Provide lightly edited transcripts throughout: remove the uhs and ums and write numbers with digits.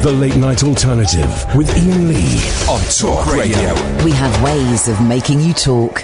The Late Night Alternative with Iain Lee on Talk Radio. We have ways of making you talk.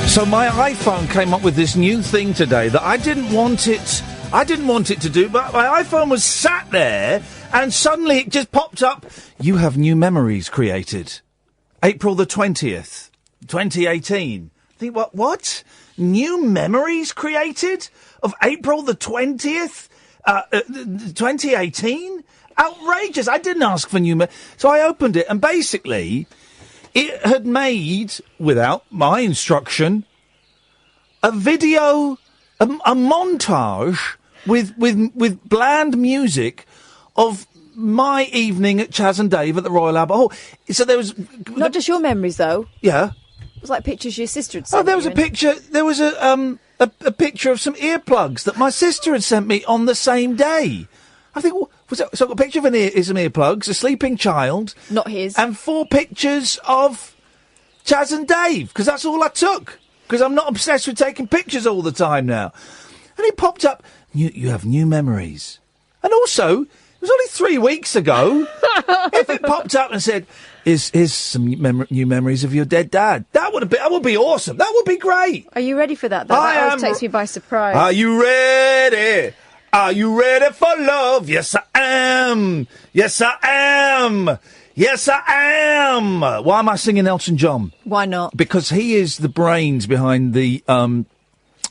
So my iPhone came up with this new thing today that I didn't want it to do, but my iPhone was sat there and suddenly it just popped up. You have new memories created. April the 20th, 2018. I think, what? New memories created? Of April the 20th, 2018? Outrageous. I didn't ask for new So I opened it and basically it had made, without my instruction, a video, a montage with bland music of my evening at Chaz and Dave at the Royal Albert Hall. So there was... Not just your memories, though. Yeah. It was like pictures your sister had sent. Oh, there was a picture. There was a picture of some earplugs that my sister had sent me on the same day. I think, so I've got a picture of some earplugs, a sleeping child. Not his. And 4 pictures of Chaz and Dave, because that's all I took. Because I'm not obsessed with taking pictures all the time now. And it popped up, you have new memories. And also, it was only 3 weeks ago. If it popped up and said, here's some new memories of your dead dad. That would be awesome. That would be great. Are you ready for that? That always takes me by surprise. Are you ready? Are you ready for love? Yes, I am. Yes, I am. Yes, I am. Why am I singing Elton John? Why not? Because he is the brains behind the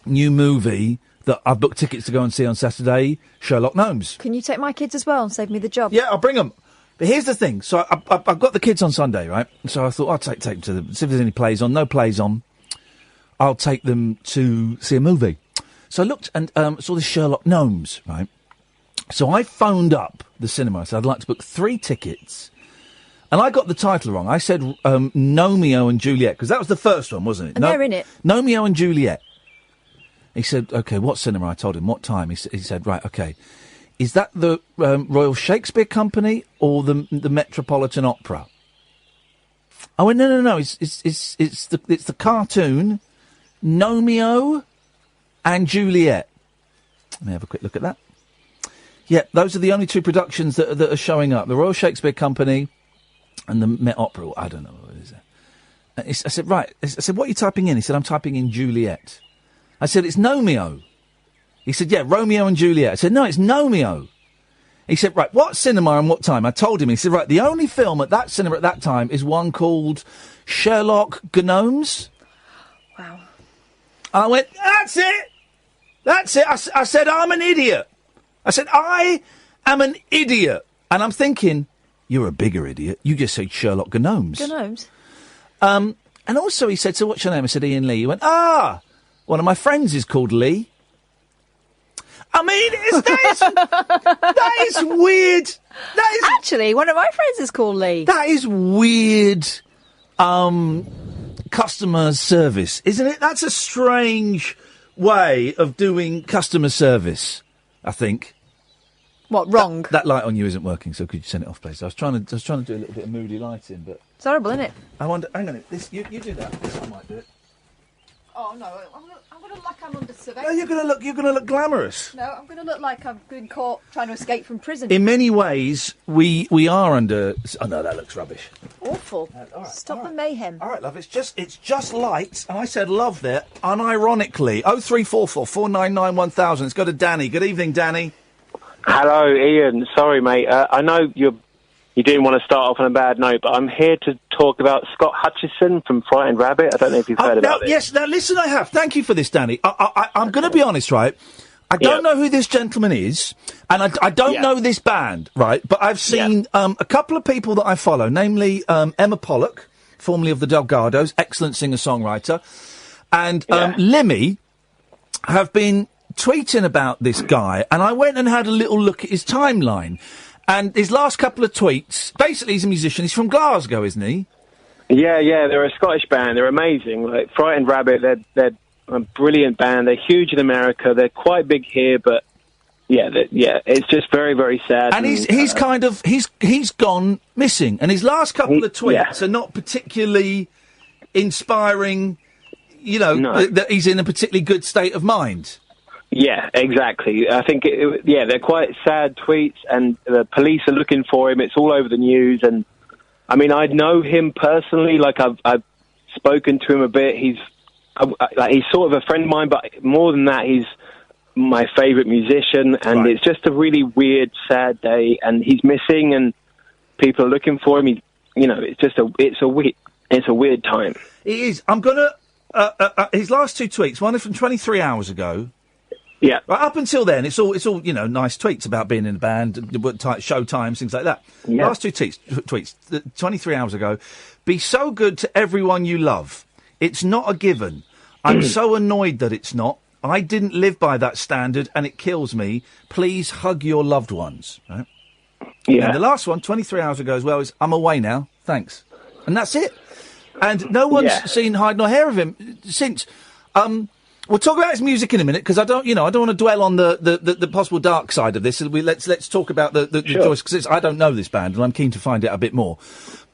new movie that I've booked tickets to go and see on Saturday, Sherlock Gnomes. Can you take my kids as well and save me the job? Yeah, I'll bring them. But here's the thing. So I've got the kids on Sunday, right? So I thought I'll take them to see if there's any plays on. No plays on. I'll take them to see a movie. So I looked and saw the Sherlock Gnomes, right? So I phoned up the cinema. I said, I'd like to book 3 tickets. And I got the title wrong. I said Romeo and Juliet, because that was the first one, wasn't it? And they're in it. Romeo and Juliet. He said, OK, what cinema? I told him, what time? He said, right, OK. Is that the Royal Shakespeare Company or the Metropolitan Opera? I went, no. It's the cartoon Romeo and Juliet. Let me have a quick look at that. Yeah, those are the only 2 productions that are showing up: the Royal Shakespeare Company and the Met Opera. I don't know what it is. I said, right. I said, what are you typing in? He said, I'm typing in Juliet. I said, it's Romeo. He said, yeah, Romeo and Juliet. I said, no, it's Romeo. He said, right, what cinema and what time? I told him. He said, right, the only film at that cinema at that time is one called Sherlock Gnomes. Wow. I went, that's it. That's it. I said, I'm an idiot. I said, I am an idiot. And I'm thinking, you're a bigger idiot. You just said Sherlock Gnomes. Gnomes. And also he said, so what's your name? I said, Iain Lee. He went, one of my friends is called Lee. I mean, that is weird. Actually, one of my friends is called Lee. That is weird customer service, isn't it? That's a strange way of doing customer service, I think. What, wrong? That light on you isn't working, so could you send it off, please? I was trying to do a little bit of moody lighting, but... It's horrible, isn't it? I wonder... Hang on, you do that. This I might do it. Oh, no, I'm going to look like I'm under No, surveillance. you're gonna look glamorous. No, I'm going to look like I've been caught trying to escape from prison. In many ways, we are under... Oh, no, that looks rubbish. Awful. Stop the mayhem. All right, love, it's just light, and I said love there, unironically. 0344 499 1000. It's go to Danny. Good evening, Danny. Hello, Ian. Sorry, mate. I know you didn't want to start off on a bad note, but I'm here to talk about Scott Hutchison from Frightened Rabbit. I don't know if you've heard about this. Yes, now listen, I have. Thank you for this, Danny. I'm going to be honest, right? I don't know who this gentleman is, and I don't know this band, right? But I've seen a couple of people that I follow, namely Emma Pollock, formerly of the Delgados, excellent singer-songwriter, and Limmy have been tweeting about this guy, and I went and had a little look at his timeline. And his last couple of tweets, basically he's a musician. He's from Glasgow, isn't he? Yeah, they're a Scottish band. They're amazing. Like Frightened Rabbit, they're a brilliant band. They're huge in America. They're quite big here, but it's just very, very sad. And he's gone missing. And his last couple of tweets are not particularly inspiring. You know, that he's in a particularly good state of mind. Yeah, exactly. I think, they're quite sad tweets, and the police are looking for him. It's all over the news, and I mean, I know him personally. Like, I've spoken to him a bit. He's sort of a friend of mine, but more than that, he's my favourite musician, and it's just a really weird, sad day, and he's missing, and people are looking for him. It's a weird time. It is. I'm gonna his last 2 tweets. One is from 23 hours ago. Yeah. Right, up until then, it's all nice tweets about being in a band, show times, things like that. Yeah. Last 2 tweets, 23 hours ago. Be so good to everyone you love. It's not a given. I'm so annoyed that it's not. I didn't live by that standard, and it kills me. Please hug your loved ones. Right? Yeah. And the last one, 23 hours ago as well, is I'm away now. Thanks. And that's it. And no one's seen hide nor hair of him since. We'll talk about his music in a minute, because I don't want to dwell on the possible dark side of this. Let's talk about the choice, because I don't know this band, and I'm keen to find out a bit more.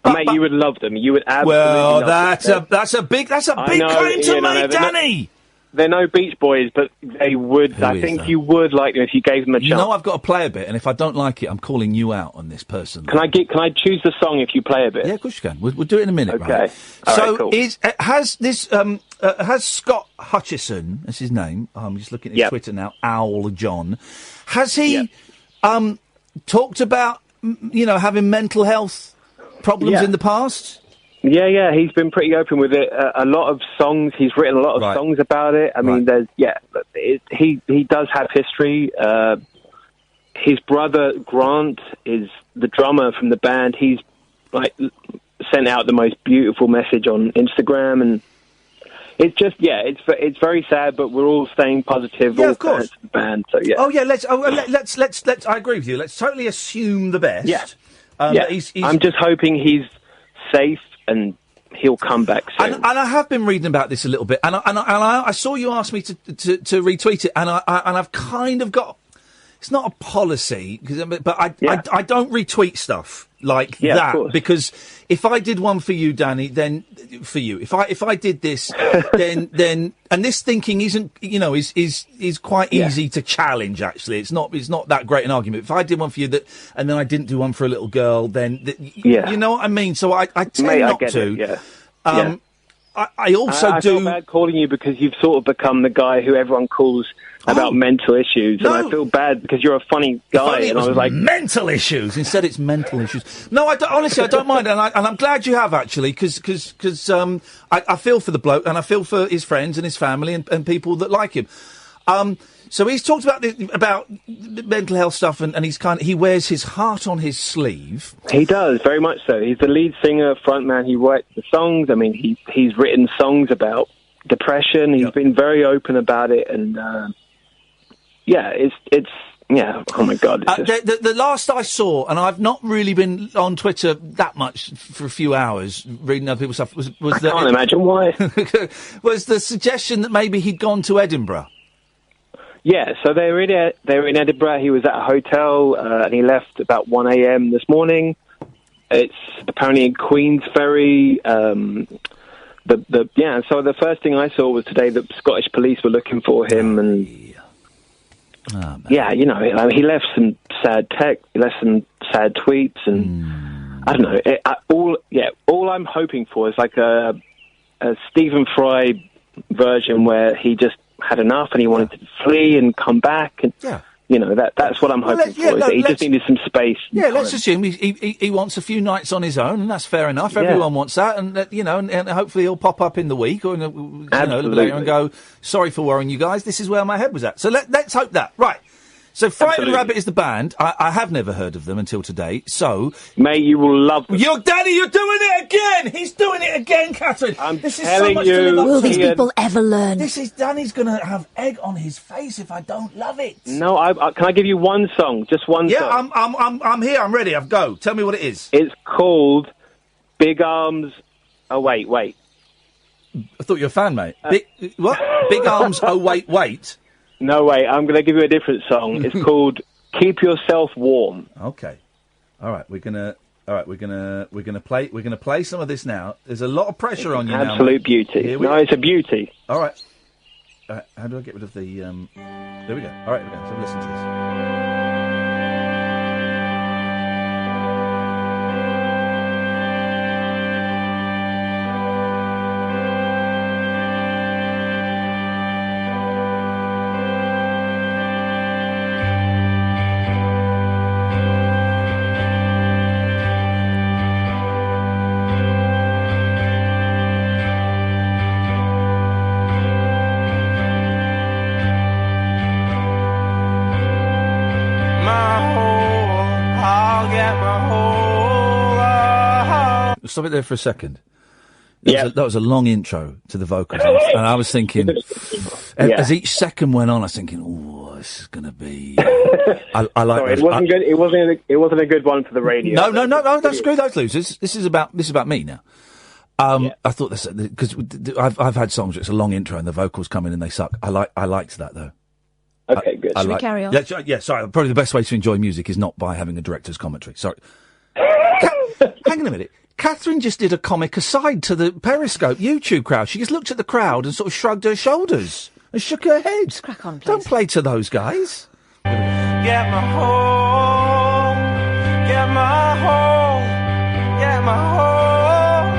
Mate, you would love them. You would absolutely love them. That's a big claim to make, Danny. They're no Beach Boys, but they would. I think you would like them if you gave them a chance. You know, I've got to play a bit, and if I don't like it, I'm calling you out on this person. Can I choose the song if you play a bit? Yeah, of course you can. We'll do it in a minute. Okay. Right? All right, cool. Has Scott Hutchison, that's his name, I'm just looking at his Twitter now, Owl John, has he talked about, having mental health problems in the past? Yeah, he's been pretty open with it. A lot of songs, he's written a lot of songs about it. I mean, he does have history. his brother Grant is the drummer from the band. He's like sent out the most beautiful message on Instagram, and it's just it's very sad, but we're all staying positive. Yeah, all of course. fans of the band. So yeah. Oh yeah, let's. I agree with you. Let's totally assume the best. Yeah. Yeah. I'm just hoping he's safe and he'll come back soon. And I have been reading about this a little bit, and I saw you ask me to retweet it, and I've kind of got. It's not a policy, but I don't retweet stuff like that, because if I did one for you, Danny, then for you, if I did this, then and this thinking isn't, is quite easy to challenge. Actually, it's not that great an argument. If I did one for you and then I didn't do one for a little girl, then you know what I mean. So I tend not to. I also I feel bad calling you because you've sort of become the guy who everyone calls about mental issues, and I feel bad because you're a funny guy. And I was like, mental issues. Instead, it's mental issues. No, honestly, I don't mind, and I'm glad you have actually, because I feel for the bloke, and I feel for his friends and his family and people that like him. So he's talked about the mental health stuff, and he wears his heart on his sleeve. He does, very much so. He's the lead singer, frontman. He writes the songs. I mean, he's written songs about depression. He's been very open about it, and oh my God. The last I saw, and I've not really been on Twitter that much for a few hours reading other people's stuff, I can't imagine why. was the suggestion that maybe he'd gone to Edinburgh. Yeah, so they were in Edinburgh. He was at a hotel, and he left about 1 a.m. this morning. It's apparently in Queensferry. So the first thing I saw was today that Scottish police were looking for him, and he left some sad text, he left some sad tweets, and I don't know. All I'm hoping for is like a Stephen Fry version where he just had enough and he wanted to flee and come back, and that's what I'm hoping for. He just needed some space. Yeah, let's assume he wants a few nights on his own, and that's fair enough. Everyone wants that, and and hopefully he'll pop up in the week or a little bit later and go, sorry for worrying you guys. This is where my head was at. So let's hope that. Right. So Frightened Rabbit is the band. I have never heard of them until today. So, mate, you will love them. Daddy, you're doing it again. He's doing it again, Catherine. This is so much to live up to. Will these people ever learn? Danny's going to have egg on his face if I don't love it. No, can I give you one song? Just one song. Yeah, I'm here. I'm ready. Go. Tell me what it is. It's called Big Arms. Oh wait. I thought you were a fan, mate. What? Big Arms. Oh wait. No way. I'm going to give you a different song. It's called "Keep Yourself Warm." Okay. All right. We're gonna play some of this now. There's a lot of pressure on you now. Absolute beauty. No, it's a beauty. All right. How do I get rid of the? There we go. All right. So listen to this. Stop it there for a second. That was a long intro to the vocals, and I was thinking, as each second went on, I was thinking, "Oh, this is going to be." I like. Sorry, it wasn't good. It wasn't a good one for the radio. No. Don't screw those losers. This is about me now. I thought this because I've had songs where it's a long intro and the vocals come in and they suck. I liked that though. Okay, good. Should we carry on? Yeah, sorry. Probably the best way to enjoy music is not by having a director's commentary. Sorry. Hang on a minute. Catherine just did a comic aside to the Periscope YouTube crowd. She just looked at the crowd and sort of shrugged her shoulders and shook her head. Just crack on, please. Don't play to those guys. Get my home, get my home, get my home,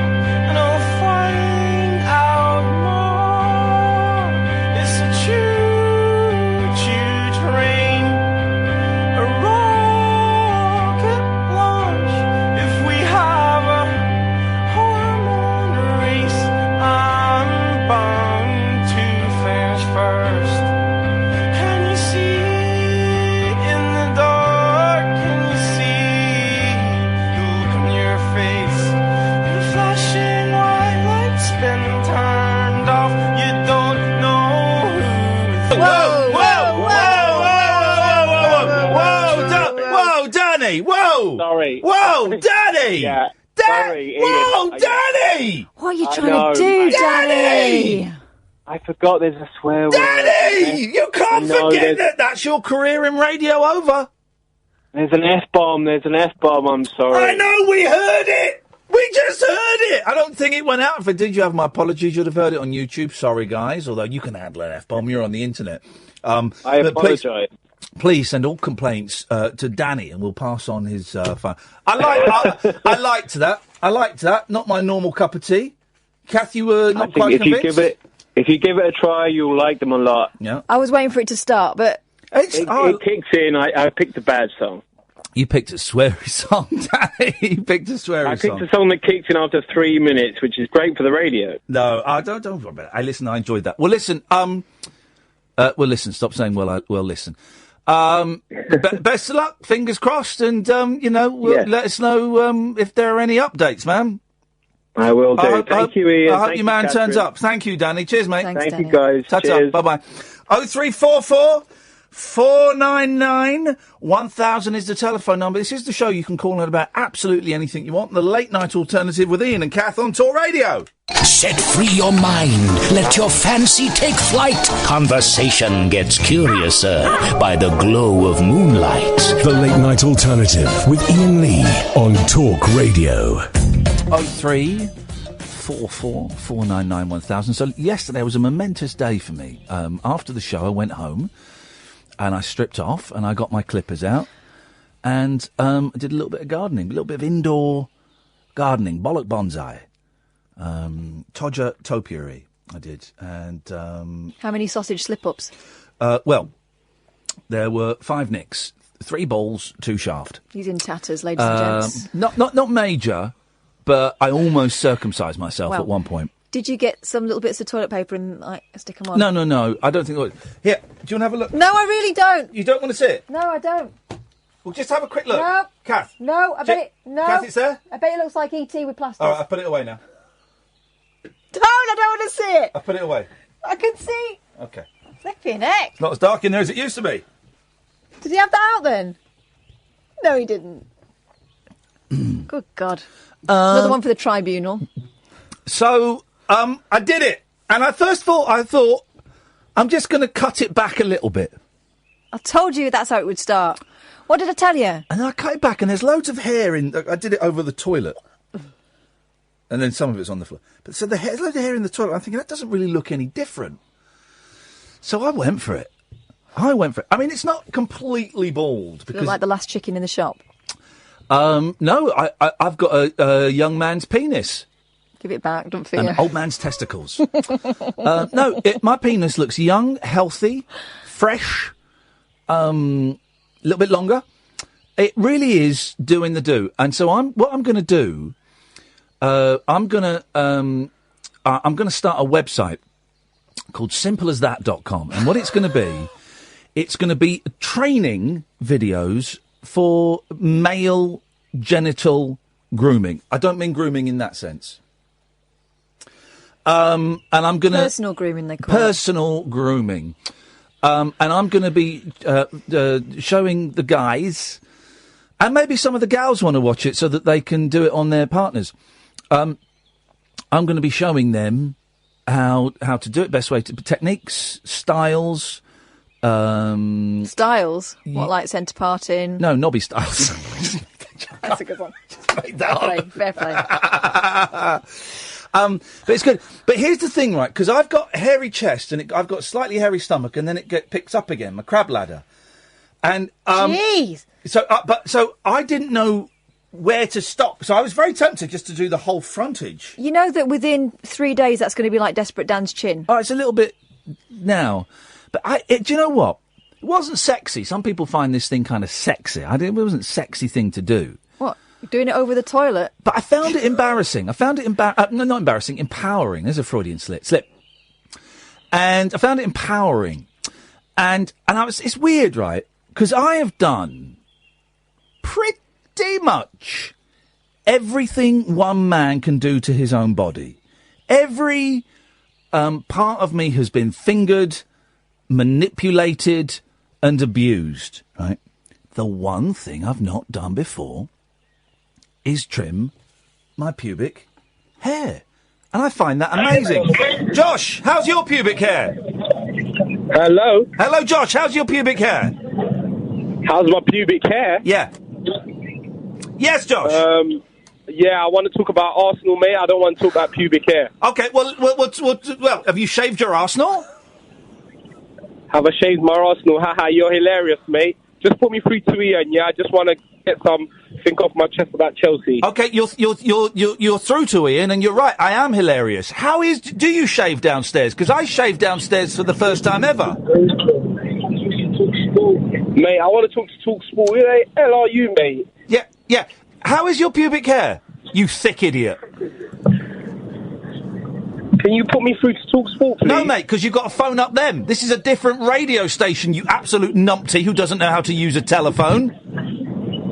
and I'll find out more. It's a choo-choo train, a rocket launch. If we have a hormone race, I'm bound to finish first. Can you see in the dark? Whoa! Sorry. Whoa, Danny! Yeah. Sorry, Whoa, Ian. Danny! What are you I trying know. to do, Danny? Danny? I forgot there's a swear word. Danny! You can't No, forget that that's your career in radio over. There's an F-bomb. There's an F-bomb. I'm sorry. I know, we heard it! We just heard it! I don't think it went out. If it did, you have my apologies. You'd have heard it on YouTube. Sorry, guys. Although you can handle an F-bomb. You're on the internet. I but apologise. Please send all complaints to Danny, and we'll pass on his phone. I liked that. I liked that. Not my normal cup of tea. Kath, you were not quite convinced? If you give it a try, you'll like them a lot. Yeah. I was waiting for it to start, but It kicks in. I picked a bad song. You picked a sweary song, Danny. You picked a sweary song. I picked a song that kicks in after 3 minutes, which is great for the radio. No, don't worry about it. I enjoyed that. Well, listen. Stop saying well. Listen. Best of luck. Fingers crossed, and let us know if there are any updates, man. I will do. Thank you, Ian. I hope Thank your man you, turns Catherine. up. Thank you, Danny. Cheers, mate. Thanks, Thank Danny. you, guys. Ta-ta. Cheers. Bye-bye. 0344 499 1000 is the telephone number. This is the show you can call in about absolutely anything you want. The late night alternative with Ian and Kath on Talk Radio. Set free your mind. Let your fancy take flight. Conversation gets curiouser by the glow of moonlight. The late night alternative with Iain Lee on Talk Radio. 0344 499 1000. So yesterday was a momentous day for me. After the show, I went home and I stripped off and I got my clippers out and I did a little bit of gardening, a little bit of indoor gardening, bollock bonsai, todger topiary I did. And how many sausage slip-ups? well, there were 5 nicks, 3 balls, 2 shaft. He's in tatters, ladies and gents. Not major, but I almost circumcised myself at one point. Did you get some little bits of toilet paper and stick them on? No. I don't think. Here, do you want to have a look? No, I really don't. You don't want to see it? No, I don't. Well, just have a quick look. No. Kath. No, I bet it. No. Kath, it's there? I bet it looks like ET with plasters. All right, I've put it away now. Don't, I don't want to see it. I've put it away. I can see. Okay. Flipping heck. It's not as dark in there as it used to be. Did he have that out then? No, he didn't. Good God. Another one for the tribunal. So, I did it. And I thought, I'm just going to cut it back a little bit. I told you that's how it would start. What did I tell you? And then I cut it back, and there's loads of hair in. I did it over the toilet, and then some of it's on the floor. But so there's loads of hair in the toilet. I'm thinking that doesn't really look any different. So I went for it. I mean, it's not completely bald because Look like the last chicken in the shop. no, I've got a young man's penis. Give it back, don't fear. An old man's testicles. No, my penis looks young, healthy, fresh, a little bit longer. It really is doing the do. And so what I'm going to do, I'm going to start a website called simpleasthat.com. And what it's going to be training videos for male genital grooming. I don't mean grooming in that sense. And I'm going to... Personal grooming, they call it. Personal grooming. And I'm going to be showing the guys, and maybe some of the gals want to watch it so that they can do it on their partners. I'm going to be showing them how to do it, best way to... Techniques, styles... Styles? What, like centre parting? No, knobby styles. That's a good one. Make that up. Fair play. But it's good. But here's the thing, right? Because I've got hairy chest and I've got slightly hairy stomach, and then it picks up again, my crab ladder. And Jeez. So I didn't know where to stop. So I was very tempted just to do the whole frontage. You know that within 3 days that's going to be like Desperate Dan's chin. Oh, it's a little bit now, but do you know what? It wasn't sexy. Some people find this thing kind of sexy. It wasn't a sexy thing to do. What? You're doing it over the toilet? But I found it embarrassing. Not embarrassing, empowering. There's a Freudian slip. And I found it empowering. And it's weird, right? Because I have done pretty much everything one man can do to his own body. Every part of me has been fingered, manipulated, and abused, right? The one thing I've not done before is trim my pubic hair. And I find that amazing. Josh, how's your pubic hair? Hello? Hello, Josh, how's your pubic hair? How's my pubic hair? Yeah. Yes, Josh. Yeah, I want to talk about Arsenal, mate. I don't want to talk about pubic hair. Okay, well, have you shaved your Arsenal? Have I shaved my Arsenal? Haha, you're hilarious, mate. Just put me through to Ian, yeah? I just want to get something off my chest about Chelsea. Okay, you're through to Ian, and you're right, I am hilarious. Do you shave downstairs? Because I shaved downstairs for the first time ever. Mate, I want to talk to talkSPORT. Who the hell are you, mate? Yeah. How is your pubic hair, you thick idiot? Can you put me through to talkSPORT, please? No, mate, because you've got to phone up them. This is a different radio station, you absolute numpty who doesn't know how to use a telephone.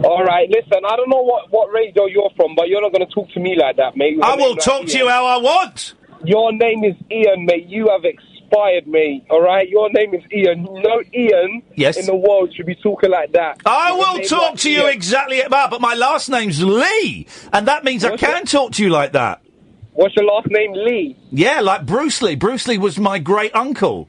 All right, listen, I don't know what radio you're from, but you're not going to talk to me like that, mate. I will talk to you how I want. Your name is Ian, mate. You have expired, mate. All right? Your name is Ian. No Ian in the world should be talking like that. I will talk to you exactly about, but my last name's Lee, and that means I can talk to you like that. What's your last name, Lee? Yeah, like Bruce Lee. Bruce Lee was my great uncle.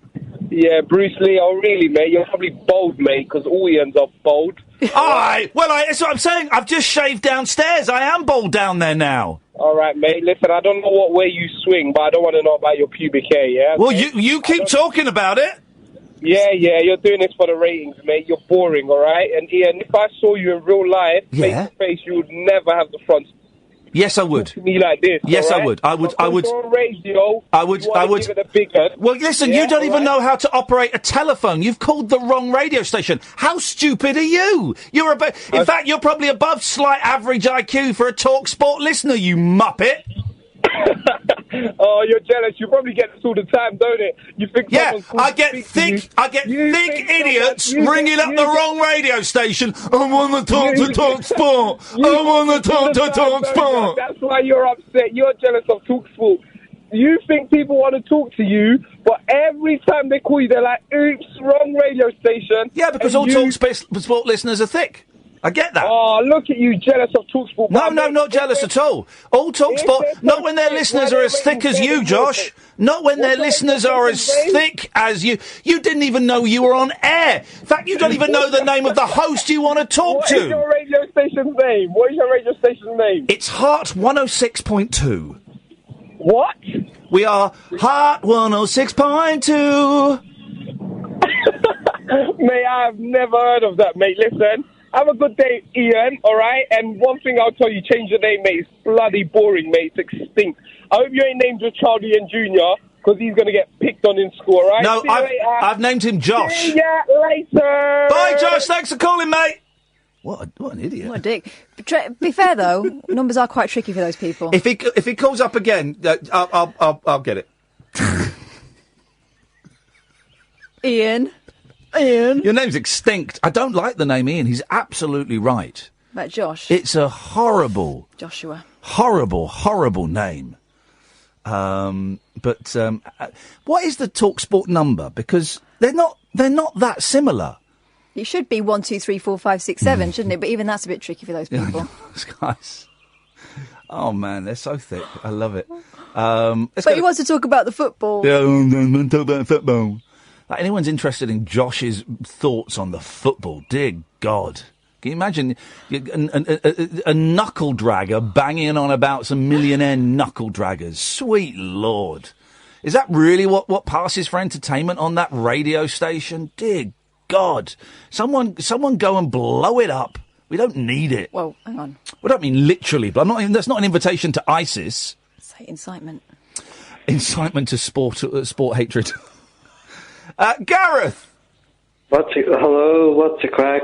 Yeah, Bruce Lee. Oh, really, mate? You're probably bold, mate, because all Ians are bold. That's what I'm saying. I've just shaved downstairs. I am bald down there now. All right, mate. Listen, I don't know what way you swing, but I don't want to know about your pubic hair, yeah? Well, you keep talking about it. Yeah, you're doing this for the ratings, mate. You're boring, all right? And Ian, if I saw you in real life, face to face, you would never have the front. Yes, I would. To me like this. Yes, right? I would. I would. On radio, I would. Give it a bigger. Well, listen, you don't even know how to operate a telephone. You've called the wrong radio station. How stupid are you? In fact, you're probably above slight average IQ for a talkSPORT listener, you muppet. Oh, you're jealous. You probably get this all the time, don't it? You think? Yeah, I get thick idiots ringing up the wrong radio station. I want to talk to talkSPORT. I want to talk to talkSPORT. That's why you're upset. You're jealous of talkSPORT. You think people want to talk to you, but every time they call you, they're like, "Oops, wrong radio station." Yeah, because all talkSPORT listeners are thick. I get that. Oh, look at you, jealous of talkSPORT. No, not jealous at all. All talkSPORT, not when their listeners are as thick as you, Josh. Not when their listeners are as thick as you. You didn't even know you were on air. In fact, you don't even know the name of the host you want to talk to. What is your radio station's name? What is your radio station's name? It's Heart 106.2. What? We are Heart 106.2. Mate, I've never heard of that, mate. Listen. Have a good day, Ian, all right? And one thing I'll tell you, change your name, mate. It's bloody boring, mate. It's extinct. I hope you ain't named your child Ian Jr., because he's going to get picked on in school, all right? No, I've named him Josh. See ya later. Bye, Josh. Thanks for calling, mate. What an idiot. What a dick. Be fair, though, numbers are quite tricky for those people. If he calls up again, I'll get it. Ian. Your name's extinct. I don't like the name Ian. He's absolutely right. About Josh. It's a horrible... Joshua. Horrible name. What is the talkSPORT number? Because they're not that similar. It should be 1, 2, 3, 4, 5, 6, 7, shouldn't it? But even that's a bit tricky for those people. Those guys. Oh, man, they're so thick. I love it. But he wants to talk about the football. Yeah, talk about football. Like, anyone's interested in Josh's thoughts on the football, dear God. Can you imagine a knuckle dragger banging on about some millionaire knuckle draggers? Sweet Lord. Is that really what passes for entertainment on that radio station? Dear God. Someone go and blow it up. We don't need it. Well, hang on. I don't mean literally, but that's not an invitation to ISIS. Say incitement. Incitement to sport hatred. Gareth! Hello, what's the crack?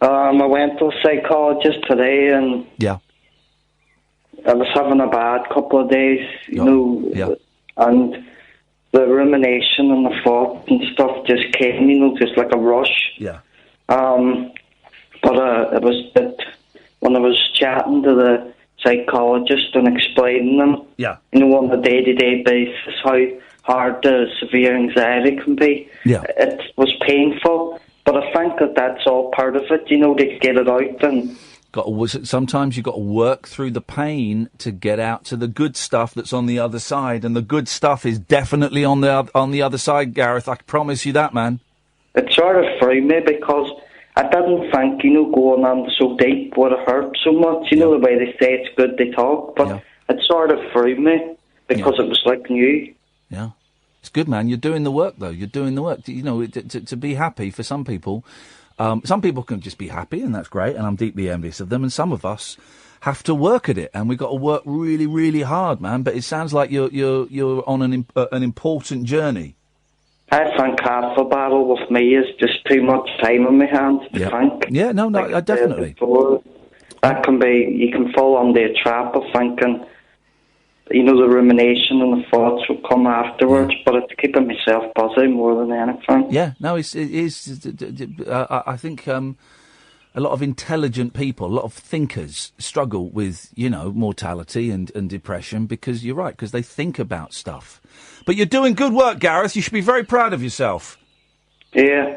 I went to a psychologist today and yeah, I was having a bad couple of days, and the rumination and the thought and stuff just came, just like a rush. Yeah. But it was that when I was chatting to the psychologist and explaining them, on a day-to-day basis, how hard the severe anxiety can be. Yeah. It was painful, but I think that's all part of it, to get it out and Sometimes you've got to work through the pain to get out to the good stuff that's on the other side, and the good stuff is definitely on the other side, Gareth. I promise you that, man. It sort of threw me because I didn't think, going on so deep would have hurt so much. The way they say it's good they talk, but it sort of threw me because it was like new. Yeah. It's good, man. You're doing the work, though. You're doing the work. To be happy for some people. Some people can just be happy, and that's great, and I'm deeply envious of them. And some of us have to work at it, and we've got to work really, really hard, man. But it sounds like you're on an important journey. I think half the battle with me is just too much time on my hands to think. Yeah, no, definitely. That can be, you can fall under a trap of thinking, the rumination and the thoughts will come afterwards, but it's keeping myself busy more than anything. Yeah, no, it is. I think a lot of intelligent people, a lot of thinkers struggle with, mortality and depression because you're right, because they think about stuff. But you're doing good work, Gareth. You should be very proud of yourself. Yeah.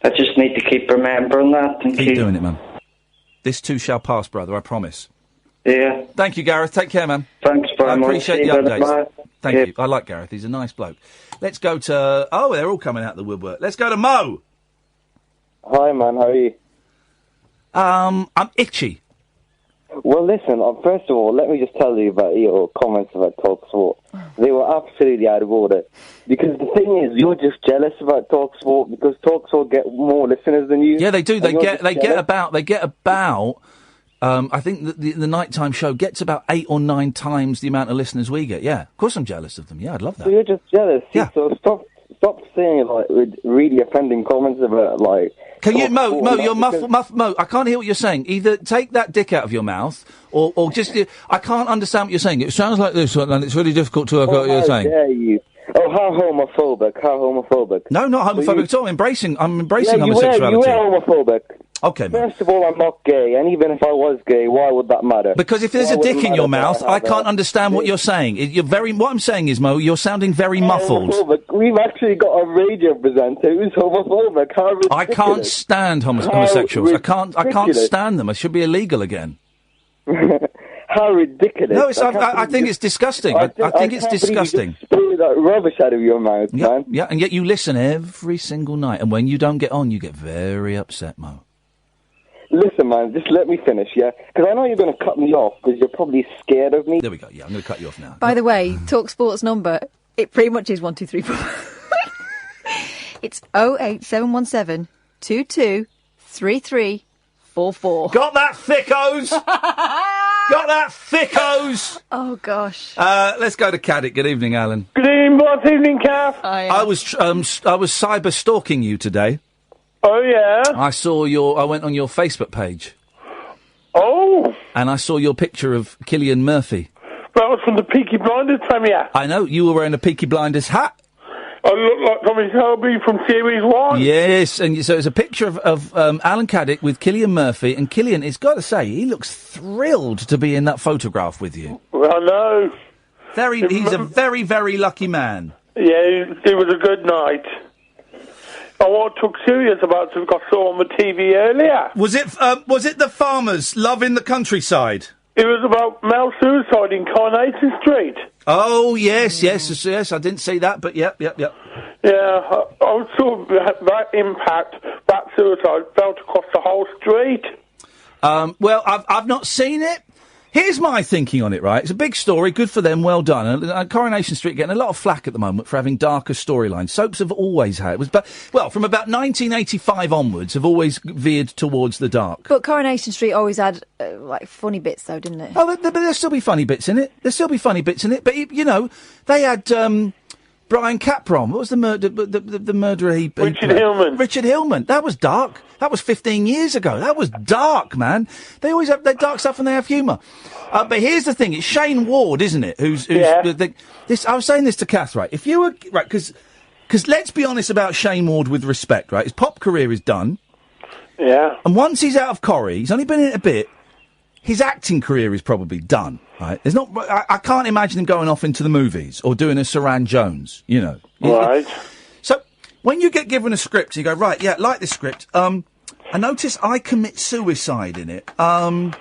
I just need to keep remembering that. And keep doing it, man. This too shall pass, brother, I promise. Yeah. Thank you, Gareth. Take care, man. Thanks very much. I appreciate the updates. Thank you. I like Gareth. He's a nice bloke. Let's go to... Oh, they're all coming out of the woodwork. Let's go to Mo. Hi, man. How are you? I'm itchy. Well, listen, first of all, let me just tell you about your comments about talkSPORT. They were absolutely out of order. Because the thing is, you're just jealous about talkSPORT because talkSPORT get more listeners than you. Yeah, they do. They get about I think the nighttime show gets about 8 or 9 times the amount of listeners we get. Yeah, of course I'm jealous of them. Yeah, I'd love that. So you're just jealous. Yeah. So stop saying with really offending comments about Can you, Mo? You're muffled. Mo, I can't hear what you're saying. Either take that dick out of your mouth, or just. I can't understand what you're saying. It sounds like this, and it's really difficult to work out what you're saying. How dare you? Oh, how homophobic! No, not homophobic at all. I'm embracing homosexuality. You are homophobic. Okay, man. First of all, I'm not gay, and even if I was gay, why would that matter? Because if there's a dick in your mouth, I can't understand what you're saying. What I'm saying is, Mo, you're sounding very muffled. We've actually got a radio presenter who's homophobic. I can't stand homosexuals. I can't stand them. It should be illegal again. How ridiculous! No, I think it's disgusting. I think it's disgusting. You just spit that rubbish out of your mouth, man. Yeah, and yet you listen every single night, and when you don't get on, you get very upset, Mo. Listen, man, just let me finish, yeah? Because I know you're going to cut me off because you're probably scared of me. There we go. Yeah, I'm going to cut you off now. By the way, talkSPORT's number, it pretty much is 1, 2, 3, 4. It's 08717 22 33 44. Got that, thickos? Got that, thickos? Oh, gosh. Let's go to Caddick. Good evening, Alan. Good evening, boss. Evening, Kath. I was cyber stalking you today. Oh, yeah? I went on your Facebook page. Oh. And I saw your picture of Cillian Murphy. That was from the Peaky Blinders premiere. I know, you were wearing a Peaky Blinders hat. I look like Tommy Shelby from Series 1. Yes, and so it's a picture of Alan Caddick with Cillian Murphy, and Cillian, it's got to say, he looks thrilled to be in that photograph with you. I know. He's a very, very lucky man. Yeah, it was a good night. I took serious about it because I saw on the TV earlier. Was it the farmers loving the countryside? It was about male suicide in Coronation Street. Oh, yes, I didn't see that, but yep. Yeah, I saw that impact, that suicide felt across the whole street. Well, I've not seen it. Here's my thinking on it, right? It's a big story, good for them, well done. And Coronation Street getting a lot of flack at the moment for having darker storylines. Soaps have always had from about 1985 onwards, have always veered towards the dark. But Coronation Street always had funny bits, though, didn't it? Oh, but there'll still be funny bits in it. But they had Brian Capron. What was the murderer? Richard Hillman. Richard Hillman. That was dark. That was 15 years ago. That was dark, man. They always have their dark stuff and they have humour. But here's the thing. It's Shane Ward, isn't it? I was saying this to Kath, right? If you were... Right, because let's be honest about Shane Ward with respect, right? His pop career is done. Yeah. And once he's out of Corrie, he's only been in it a bit, his acting career is probably done, right? There's not... I can't imagine him going off into the movies or doing a Saran Jones, you know. Right. So, when you get given a script, you go, right, yeah, like this script, I notice I commit suicide in it. Can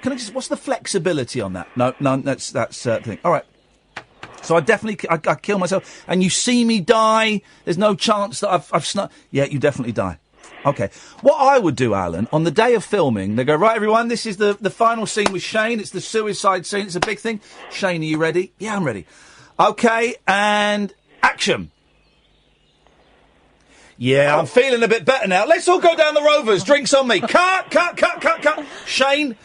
I just... What's the flexibility on that? No, that's the thing. All right. So I kill myself, and you see me die. There's no chance that I've snuck. Yeah, you definitely die. Okay. What I would do, Alan, on the day of filming, they go, right, everyone, this is the final scene with Shane. It's the suicide scene. It's a big thing. Shane, are you ready? Yeah, I'm ready. Okay, and action. Yeah, I'm feeling a bit better now. Let's all go down the Rovers. Drinks on me. Cut. Shane,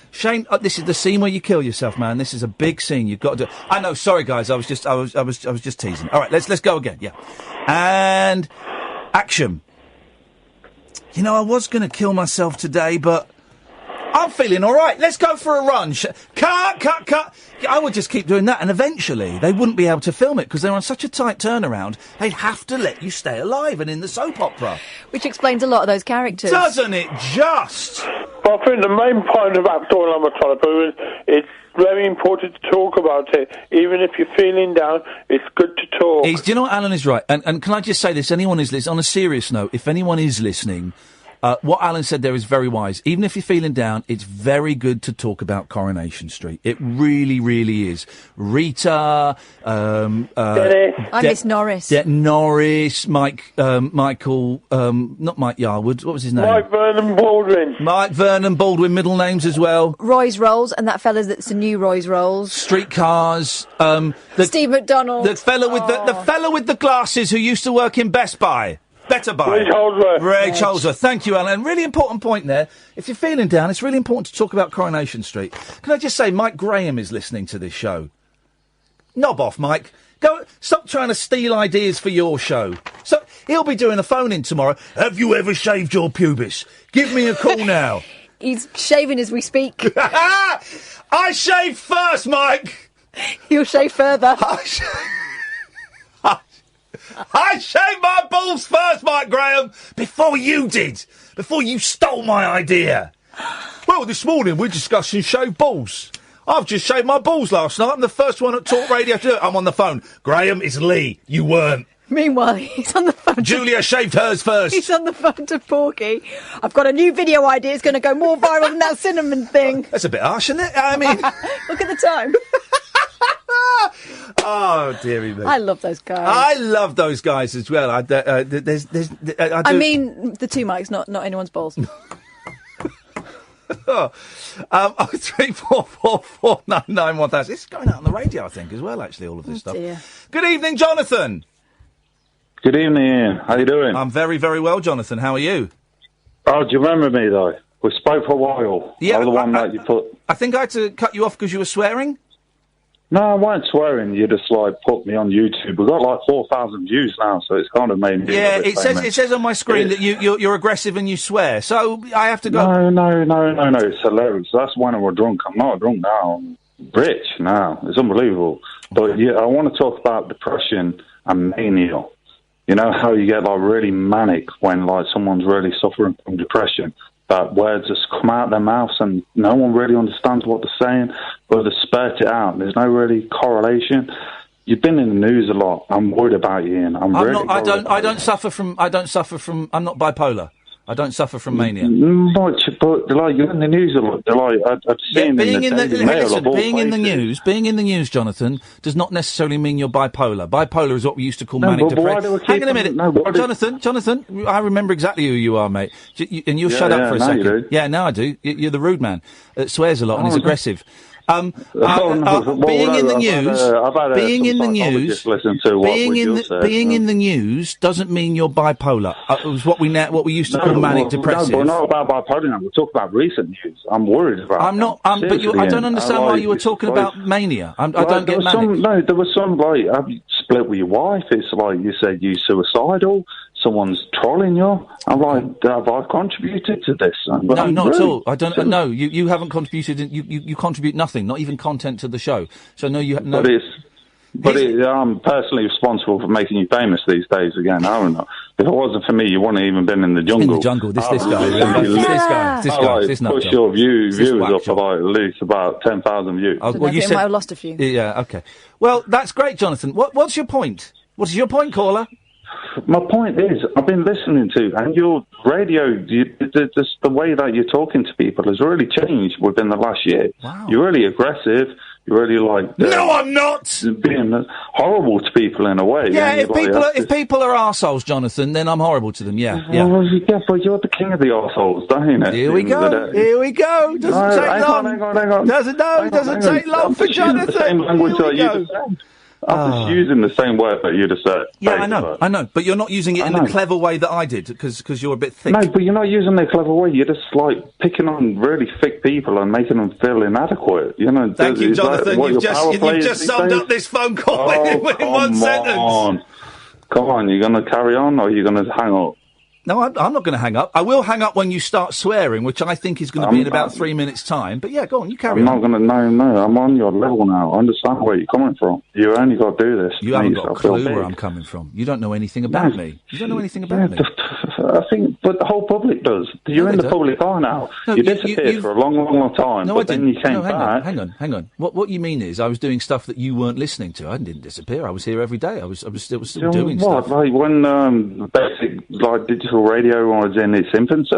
this is the scene where you kill yourself, man. This is a big scene. You've got to do. I know. Sorry, guys. I was just teasing. All right, let's go again. Yeah, and action. You know, I was going to kill myself today, but I'm feeling all right. Let's go for a run. Cut. I would just keep doing that, and eventually they wouldn't be able to film it because they're on such a tight turnaround. They'd have to let you stay alive and in the soap opera. Which explains a lot of those characters. Doesn't it just? Well, I think the main point about doing I'm trying to prove is it's very important to talk about it. Even if you're feeling down, it's good to talk. Do you know what, Alan is right? And can I just say this? Anyone is listening, on a serious note, if anyone is listening, what Alan said there is very wise. Even if you're feeling down, it's very good to talk about Coronation Street. It really, really is. Rita, I miss Norris. Norris, Michael, not Mike Yarwood. What was his name? Mike Vernon Baldwin, middle names as well. Roy's Rolls, and that fella that's the new Roy's Rolls. Streetcars. Steve McDonald. The fella with the glasses who used to work in Best Buy. Better Buy. Reg Holdsworth. Thank you, Alan. Really important point there. If you're feeling down, it's really important to talk about Coronation Street. Can I just say, Mike Graham is listening to this show. Knob off, Mike. Stop trying to steal ideas for your show. So he'll be doing a phone-in tomorrow. Have you ever shaved your pubis? Give me a call now. He's shaving as we speak. I shave first, Mike. You'll shave further. I shaved my balls first, Mike Graham, before you did. Before you stole my idea. Well, this morning we're discussing shaved balls. I've just shaved my balls last night. I'm the first one at Talk Radio to do it. I'm on the phone. Graham, it's Lee. You weren't. Meanwhile, he's on the phone. Julia shaved hers first. He's on the phone to Porky. I've got a new video idea. It's going to go more viral than that cinnamon thing. That's a bit harsh, isn't it? I mean... Look at the time. Oh, dearie me. I love those guys. I love those guys as well. I mean, the two mics, not anyone's balls. 3444991. It's going out on the radio, I think, as well, actually, all of this stuff. Dear. Good evening, Jonathan. Good evening, Ian. How you doing? I'm very, very well, Jonathan. How are you? Oh, do you remember me, though? We spoke for a while. Yeah. I'm the one that you put... I think I had to cut you off because you were swearing? No, I weren't swearing. You just, put me on YouTube. We've got, 4,000 views now, so it's kind of made me... Yeah, it says on my screen that you're aggressive and you swear, so I have to go... No, it's hilarious. That's when I was drunk. I'm not drunk now. I'm rich now. It's unbelievable. But, yeah, I want to talk about depression and mania. You know how you get, really manic when, someone's really suffering from depression? That words just come out their mouths and no one really understands what they're saying, but they spurt it out. There's no really correlation. You've been in the news a lot. I'm worried about you, Ian. I'm not bipolar. I don't suffer from mania. Much, but you're in the news a lot. I've seen being in the news, Jonathan, does not necessarily mean you're bipolar. Bipolar is what we used to call manic depression. Hang on a minute, Jonathan. I remember exactly who you are, mate. And you'll shut up for a second. You do. Yeah, now I do. You're the rude man that swears a lot and is aggressive. Being in the news doesn't mean you're bipolar. It was what we used to call manic depressive. No, we're not about bipolar now. We're talking about recent news. I'm worried about. I'm not. I don't understand why you were talking about mania. I don't get manic. There was some have you split with your wife? It's you said you're suicidal. Someone's trolling you. I'm have I contributed to this? No, not at all. I don't. No, you haven't contributed. You contribute nothing, not even content to the show. So no, you. No. I'm personally responsible for making you famous these days. Again, I don't know. If it wasn't for me, you wouldn't even been in the jungle. In the jungle. This guy. Push your viewers up at least about 10,000 views. I might have lost a few. Yeah. Okay. Well, that's great, Jonathan. What's your point? What is your point, caller? My point is, I've been listening to, and your radio, the way that you're talking to people has really changed within the last year. Wow. You're really aggressive. You're really like... no, I'm not! Being horrible to people in a way. Yeah, if people are arseholes, Jonathan, then I'm horrible to them, yeah. Well, yeah, but you're the king of the arseholes, don't you? Here we go. Doesn't take long. Hang on. Doesn't take long for Jonathan. The same language that you just said. I'm just using the same word that you just said. Yeah, I know. But you're not using it in the clever way that I did, because you're a bit thick. No, but you're not using the clever way. You're just, like, picking on really thick people and making them feel inadequate. You know, thank you, Jonathan. You've just summed up this phone call in one sentence. Come on, you're going to carry on, or are you going to hang up? No, I'm not going to hang up. I will hang up when you start swearing, which I think is going to be in about 3 minutes' time. But yeah, go on, you carry on. I'm not going to, no, I'm on your level now. I understand where you're coming from. You only got to do this. You haven't got a clue where I'm coming from. You don't know anything about me. You don't know anything about me. I think, but the whole public does. You're in the public eye now. No, you disappeared for a long time, but then you came back. Hang on. What you mean is I was doing stuff that you weren't listening to. I didn't disappear. I was here every day. I was still doing stuff. Like when basic digital radio was in its infancy?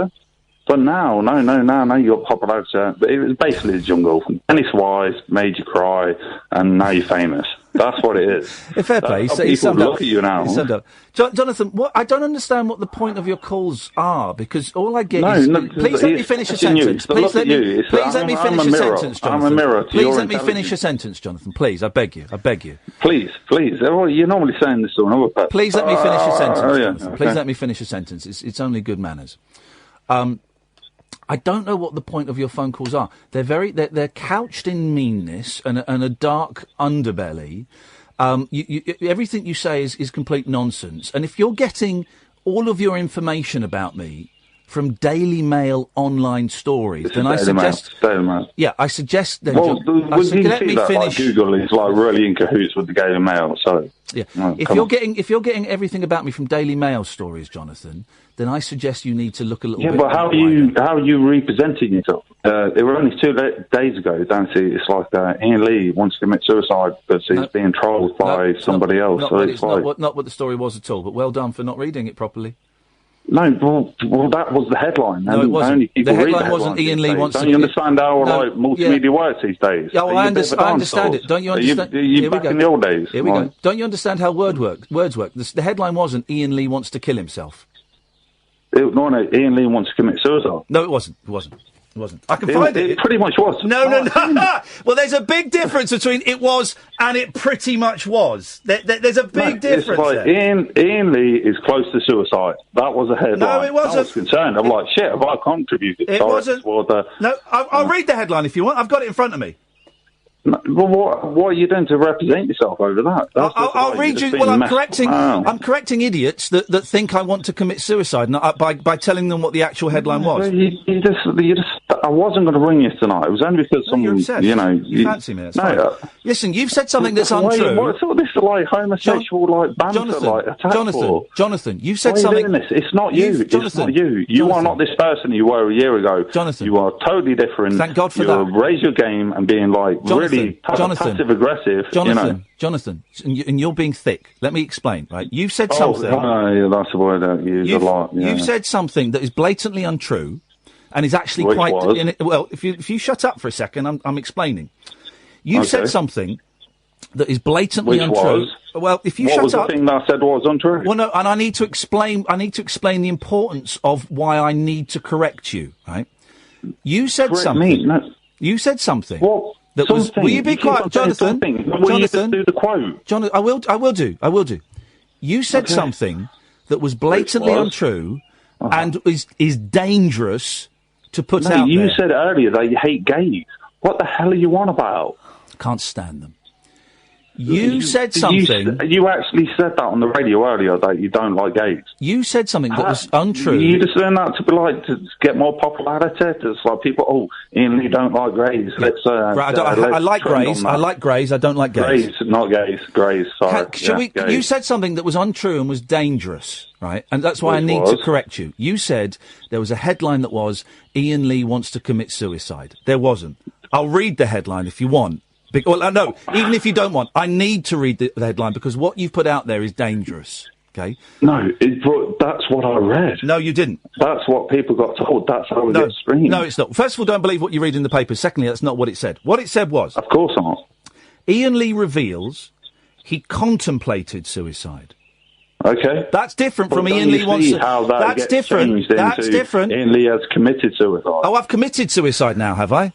But now you got popularity. But it was basically the jungle. Dennis Wise made you cry, and now you're famous. That's what it is. Fair play. People look at you now. Jonathan, I don't understand what the point of your calls are, because all I get is... Please let me finish a sentence. Please let me finish a sentence, Jonathan. I'm a mirror to Please let me finish a sentence, Jonathan. Please, I beg you. Please. You're normally saying this to another person. Please let me finish a sentence, Jonathan. Please let me finish a sentence. It's only good manners. I don't know what the point of your phone calls are. They're couched in meanness and a dark underbelly. Everything you say is complete nonsense. And if you're getting all of your information about me from Daily Mail online stories, then I suggest... Daily Mail. Yeah, I suggest... Then well, let me finish. Like Google is like really in cahoots with the Daily Mail, so... Yeah. If you're getting everything about me from Daily Mail stories, Jonathan, then I suggest you need to look a little bit... Yeah, but how are you representing yourself? It were only 2 days ago, don't you? It's like Iain Lee wants to commit suicide because he's being trolled by somebody else. Not what the story was at all, but well done for not reading it properly. No, well, that was the headline. No, it wasn't. The headline wasn't Iain Lee wants to... Don't you understand how multimedia works these days? Yeah, well, I understand it. Don't you understand? Are back in the old days? Here we go. Don't you understand how words work? The headline wasn't Iain Lee wants to kill himself. No, Iain Lee wants to commit suicide. No, it wasn't. I can find it. It pretty much was. No. Well, there's a big difference between it was and it pretty much was. There's a big difference. It's like Iain Lee is close to suicide. That was a headline. No, it wasn't. I was concerned. I'm like, shit, have I contributed? It wasn't. No, I'll read the headline if you want. I've got it in front of me. Well, what are you doing to represent yourself over that? I'll read you. Well, I'm correcting idiots that think I want to commit suicide by telling them what the actual headline was. You just. I wasn't going to ring you tonight. It was only because you fancy me. Listen, you've said something that's untrue. What's all this like homosexual banter Jonathan, you've said something. It's not you. It's not you. You are not this person you were a year ago. Jonathan, you are totally different. Thank God for that. You raise your game and being like really passive aggressive. Jonathan, and you're being thick. Let me explain. Right, you've said something. That's a word I use a lot. You've said something that is blatantly untrue. And is actually well. If you shut up for a second, I'm explaining. You said something that is blatantly untrue. Well, if you shut up, what was the thing that I said was untrue? Well, no, and I need to explain the importance of why I need to correct you. Right? You said something. No. You said something. What? That was. Will you be quiet, Jonathan? Will you just do the quote? Jonathan, I will do. You said something that was blatantly untrue and is dangerous to put out there. You said earlier that you hate gays. What the hell are you on about? Can't stand them. You said something... You actually said that on the radio earlier, that you don't like gays. You said something that was untrue. You just learned that to get more popularity. It's like people, Iain Lee don't like gays. Yeah. I like greys. I like greys. I don't like gays. Greys, not gays. Greys, sorry. Gays. You said something that was untrue and was dangerous, right? And that's why I need to correct you. You said there was a headline that was, Iain Lee wants to commit suicide. There wasn't. I'll read the headline if you want. Well, no, even if you don't want, I need to read the headline because what you've put out there is dangerous. OK? No, that's what I read. No, you didn't. That's what people got told. That's how it gets streamed. No, it's not. First of all, don't believe what you read in the paper. Secondly, that's not what it said. What it said was... Of course not. Iain Lee reveals he contemplated suicide. Okay. That's different from But Iain Lee wants to... how that That's gets different. changed That's into different. Iain Lee has committed suicide. Oh, I've committed suicide now, have I?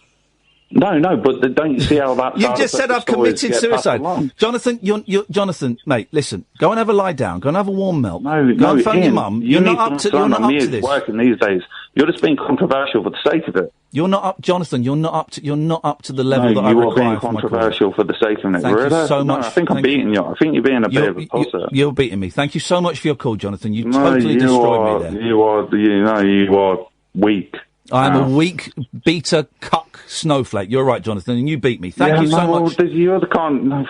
No, but don't you see how that... You've just said I've committed suicide. Jonathan, Jonathan, mate, listen, go and have a lie down. Go and have a warm milk. Go and phone your mum. You're not up to this. Working these days. You're just being controversial for the sake of it. You're not up, Jonathan. You're not up to the level that I require. You are being controversial for the sake of it. Thank you so much. I think I'm beating you. I think you're being a bit of a tosser. You're beating me. Thank you so much for your call, Jonathan. You totally destroyed me there. You are weak. I'm a weak, beater, cuck snowflake. You're right, Jonathan, and you beat me. Thank you so much. You're the kind...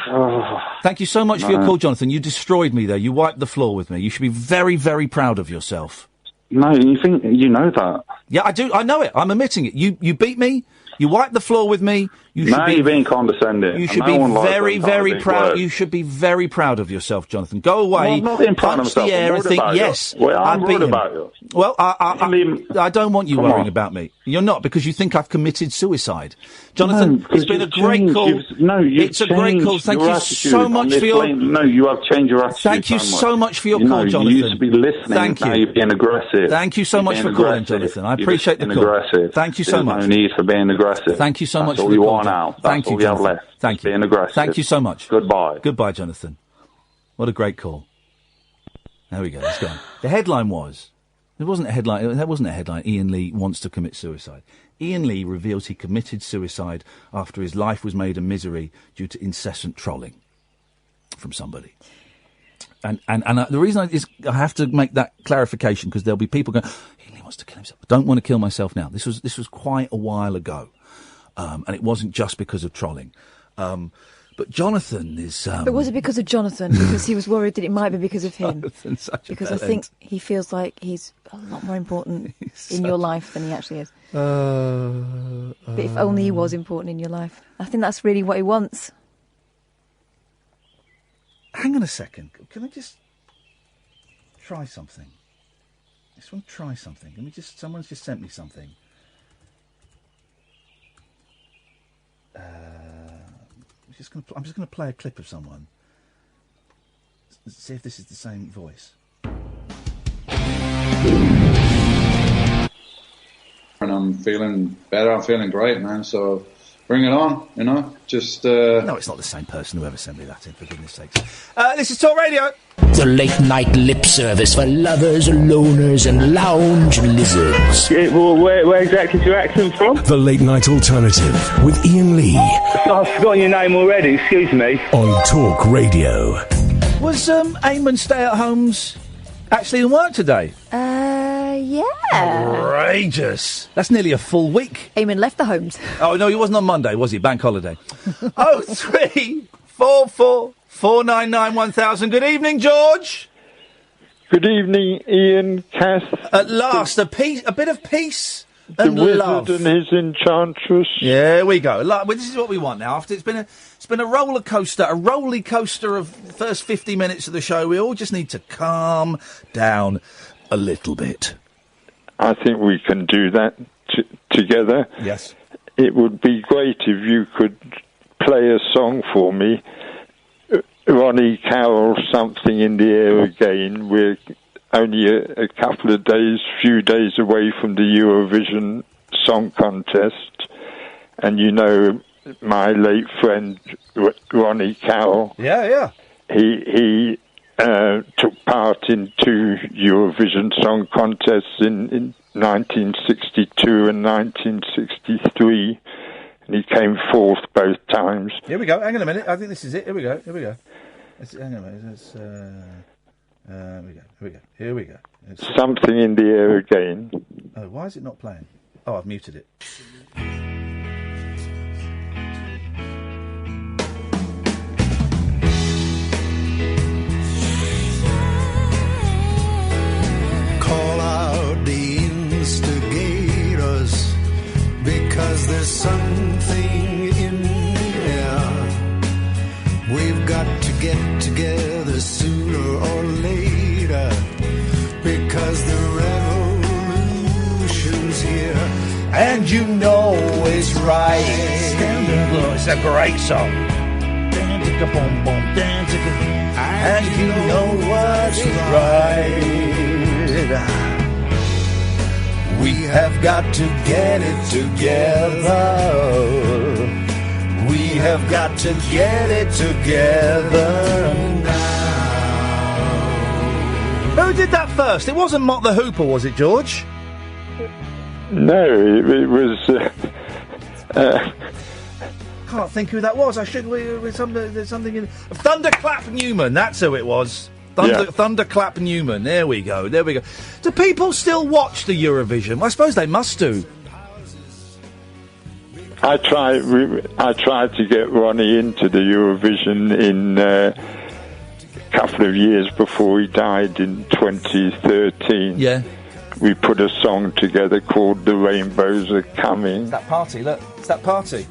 Thank you so much for your call, Jonathan. You destroyed me there. You wiped the floor with me. You should be very, very proud of yourself. No, you think you know that? Yeah, I do. I know it. I'm admitting it. You beat me. You wiped the floor with me. You're being condescending. You should be very, very proud. You should be very proud of yourself, Jonathan. Go away, I'm not being proud of punch the myself. air, I'm and worried think, about yes, you. Well, I'm I beat worried him. about you. Well, I don't want you Come worrying on. about me. You're not, because you think I've committed suicide. Jonathan, it's been a great call. It's a great call. Thank you so much for your... No, you have changed your attitude. Thank you so much for your call, Jonathan. You used to be listening. Thank you. Now you're being aggressive. Thank you so much for calling, Jonathan. I appreciate the call. Aggressive. Thank you so much. There's no need for being aggressive. Thank you so much for all the you call. are now. Thank That's you, all you have Jonathan. left. Thank you. Being aggressive. Thank you so much. Goodbye. Goodbye, Jonathan. What a great call. There we go. Let's go on. The headline was... It wasn't a headline. That wasn't a headline. Iain Lee wants to commit suicide. Iain Lee reveals he committed suicide after his life was made a misery due to incessant trolling from somebody. And the reason I have to make that clarification, because there'll be people going, Iain Lee wants to kill himself. I don't want to kill myself now. This was quite a while ago, and it wasn't just because of trolling. But Jonathan is... But was it because of Jonathan? Because he was worried that it might be because of him? Because I think he feels like he's a lot more important in your life than he actually is. But if only he was important in your life. I think that's really what he wants. Hang on a second. Can I just try something? I just want to try something. Someone's just sent me something. I'm just going to play a clip of someone. See if this is the same voice. And I'm feeling better. I'm feeling great, man. So bring it on, you know. Just No, it's not the same person who ever sent me that in, for goodness sakes. This is Talk Radio. The late night lip service for lovers, loners, and lounge lizards. Well, where exactly is your accent from? The late night alternative with Iain Lee I've forgotten your name already, excuse me. on Talk Radio. Was Eamon stay-at-homes actually in work today? Yeah. Outrageous. That's nearly a full week. Eamon left the homes. Oh, no, he wasn't on Monday, was he? Bank holiday. 0344 499 1000. Good evening, George. Good evening, Ian, Cass. At last, a bit of peace The and wizard love. and his enchantress. Yeah, here we go. Well, this is what we want now. After it's been a roller coaster, a roly coaster of the first 50 minutes of the show. We all just need to calm down a little bit. I think we can do that together. Yes. It would be great if you could play a song for me. Ronnie Carroll, Something in the Air Again. We're only a couple of days, few days away from the Eurovision Song Contest. And you know my late friend Ronnie Carroll. Yeah. He took part in 2 Eurovision Song Contests in 1962 and 1963, and he came 4th both times. Here we go. Hang on a minute. I think this is it. Here we go. Hang on a minute. Here we go. Something in the Air Again. Oh, why is it not playing? Oh, I've muted it. Call out the instigators, because there's something in the air. We've got to get together sooner or later. right. It's a great song. And you know what's right. We have got to get it together. We have got to get it together now. Who did that first? It wasn't Mott the Hooper, was it, George? No, it was... can't think who that was. I should... There's something in... Thunderclap Newman, that's who it was. Thunderclap Newman. There we go. Do people still watch the Eurovision? Well, I suppose they must do. I tried to get Ronnie into the Eurovision in a couple of years before he died in 2013. Yeah. We put a song together called The Rainbows Are Coming. It's that party, look. It's that party.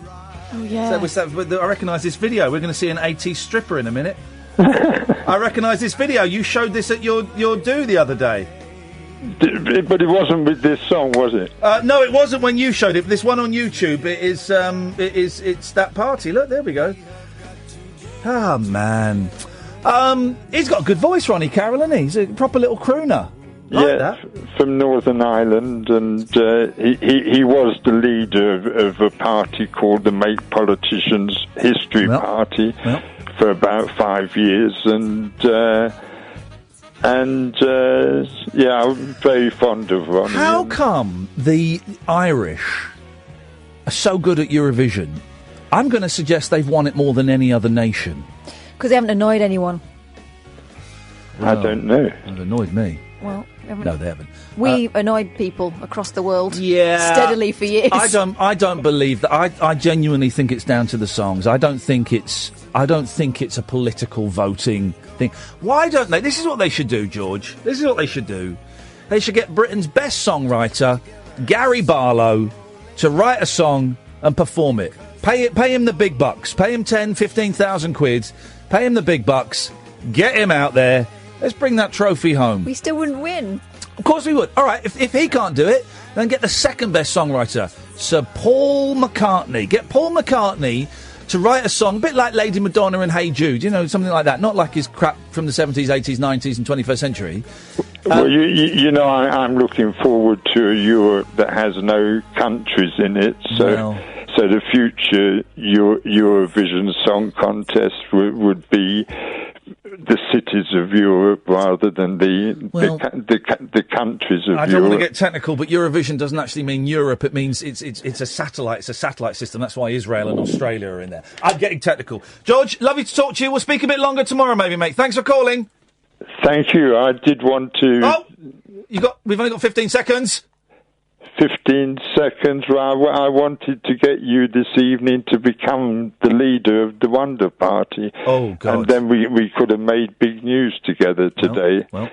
Oh, yeah. I recognise this video. We're going to see an 80s stripper in a minute. I recognise this video. You showed this at your do the other day. But it wasn't with this song, was it? No, it wasn't when you showed it. This one on YouTube, it's that party. Look, there we go. Ah, man. He's got a good voice, Ronnie Carroll, hasn't he? He's a proper little crooner. From Northern Ireland, and he was the leader of a party called the Make Politicians History Party for about 5 years, and I'm very fond of Ronnie. How come the Irish are so good at Eurovision? I'm going to suggest they've won it more than any other nation. Because they haven't annoyed anyone. I don't know. They've annoyed me. Well, no, they haven't. We've annoyed people across the world steadily for years. I don't believe that. I genuinely think it's down to the songs. I don't think it's a political voting thing. Why don't they? This is what they should do, George. This is what they should do. They should get Britain's best songwriter, Gary Barlow, to write a song and perform it. Pay him the big bucks. Pay him 10, 15,000 quid. Pay him the big bucks. Get him out there. Let's bring that trophy home. We still wouldn't win. Of course we would. All right, if he can't do it, then get the second best songwriter, Sir Paul McCartney. Get Paul McCartney to write a song, a bit like Lady Madonna and Hey Jude, something like that. Not like his crap from the 70s, 80s, 90s and 21st century. Well, I'm looking forward to a Europe that has no countries in it, so the future Eurovision Song Contest would be the cities of Europe rather than the countries of Europe. I don't want to get technical, but Eurovision doesn't actually mean Europe. It means it's a satellite. It's a satellite system. That's why Israel and Australia are in there. I'm getting technical. George, lovely to talk to you. We'll speak a bit longer tomorrow, maybe, mate. Thanks for calling. Thank you. I did want to... Oh, we've only got 15 seconds. 15 seconds. I wanted to get you this evening to become the leader of the Wonder Party. Oh, God. And then we could have made big news together today. Well,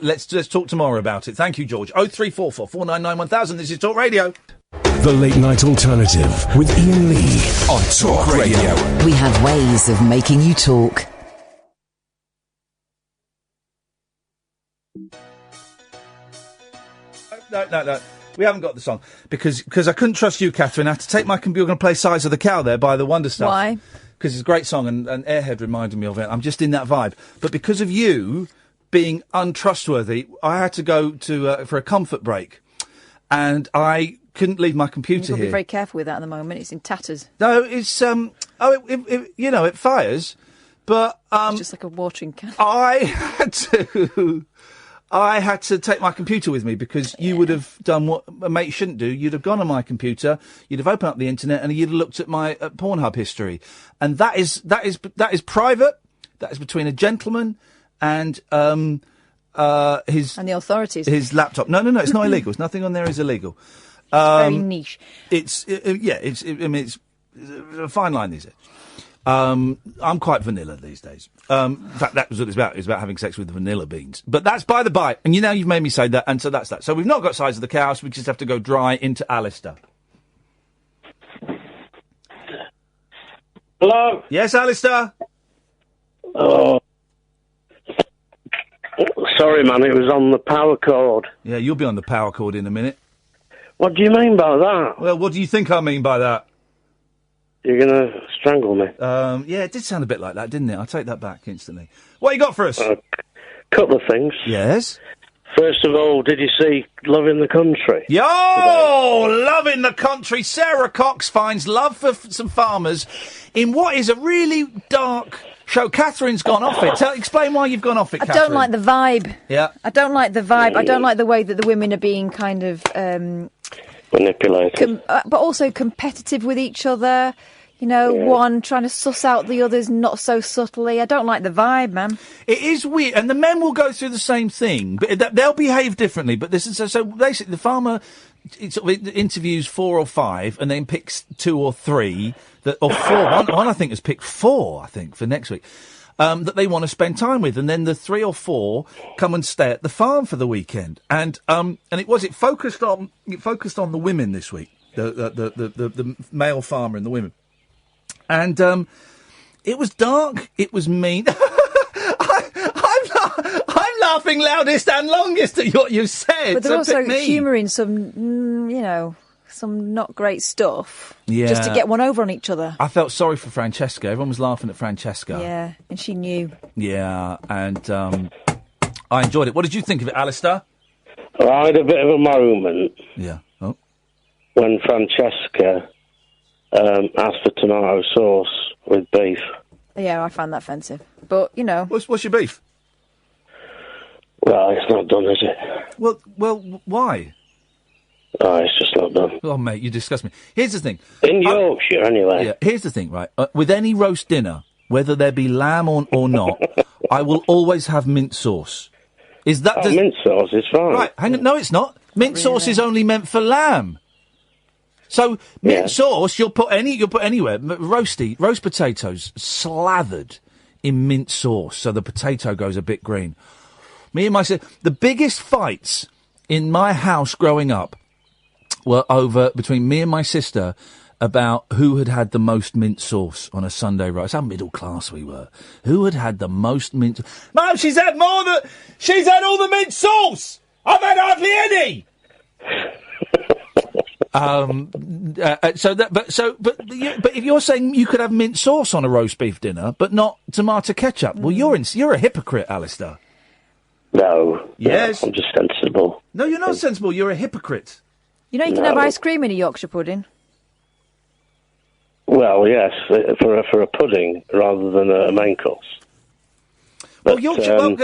let's talk tomorrow about it. Thank you, George. 0344 499 1000. This is Talk Radio. The Late Night Alternative with Iain Lee on Talk Radio. We have ways of making you talk. No. We haven't got the song because I couldn't trust you, Catherine. I had to take my computer. You're going to play Size of the Cow there by the Wonder Stuff. Why? Because it's a great song and Airhead reminded me of it. I'm just in that vibe. But because of you being untrustworthy, I had to go to for a comfort break, and I couldn't leave my computer You've got to here. be very careful with that at the moment. It's in tatters. No, it's it fires, but it's just like a watering can. I had to take my computer with me because you would have done what a mate shouldn't do. You'd have gone on my computer, you'd have opened up the internet, and you'd have looked at my Pornhub history, and that is private. That is between a gentleman and his and the authorities. His laptop. No, it's not illegal. It's nothing on there is illegal. Very niche. It's a fine line these days. I'm quite vanilla these days. In fact, that was what it's about. It's about having sex with vanilla beans. But that's by the by. And you've made me say that, and so that's that. So we've not got Size of the Cow, so we just have to go dry into Alistair. Hello? Yes, Alistair? Oh. Sorry, man, it was on the power cord. Yeah, you'll be on the power cord in a minute. What do you mean by that? Well, what do you think I mean by that? You're going to strangle me. Yeah, it did sound a bit like that, didn't it? I'll take that back instantly. What you got for us? Couple of things. Yes? First of all, did you see Love in the Country? Yo! Love in the Country. Sarah Cox finds love for some farmers in what is a really dark show. Catherine's gone off it. Explain why you've gone off it, I Catherine. don't like the vibe. Yeah. I don't like the vibe. I don't like the way that the women are being kind of... manipulated. but also competitive with each other. You know, one trying to suss out the others not so subtly. I don't like the vibe, man. It is weird, and the men will go through the same thing, but they'll behave differently. But this is so basically the farmer sort of interviews 4 or 5, and then picks 2 or 3 or 4. One I think has picked 4. I think for next week that they want to spend time with, and then the 3 or 4 come and stay at the farm for the weekend. And it focused on the women this week, the male farmer and the women. And it was dark. It was mean. I'm laughing loudest and longest at what you said. But they're also humouring some, some not great stuff. Yeah. Just to get one over on each other. I felt sorry for Francesca. Everyone was laughing at Francesca. Yeah, and she knew. Yeah, and I enjoyed it. What did you think of it, Alistair? Well, I had a bit of a moment. Yeah. Oh. When Francesca asked for tomato sauce with beef. Yeah, I found that offensive. But, What's your beef? Well, it's not done, is it? Well, why? Oh, it's just not done. Oh, mate, you disgust me. Here's the thing. In Yorkshire, anyway. Yeah, here's the thing, right? With any roast dinner, whether there be lamb or not, I will always have mint sauce. Is that... mint sauce is fine. Right, hang on. No, it's not. Mint sauce is only meant for lamb. So mint sauce, you'll put anywhere. Roast potatoes slathered in mint sauce, so the potato goes a bit green. Me and my sister, the biggest fights in my house growing up were between me and my sister about who had the most mint sauce on a Sunday roast. How middle class we were. Who had the most mint? Mum, she's had all the mint sauce. I've had hardly any. But if you're saying you could have mint sauce on a roast beef dinner, but not tomato ketchup, well, you're a hypocrite, Alistair. No. Yes. I'm just sensible. No, you're not sensible. You're a hypocrite. You can have ice cream in a Yorkshire pudding. Well, yes, for a pudding rather than a main course. But,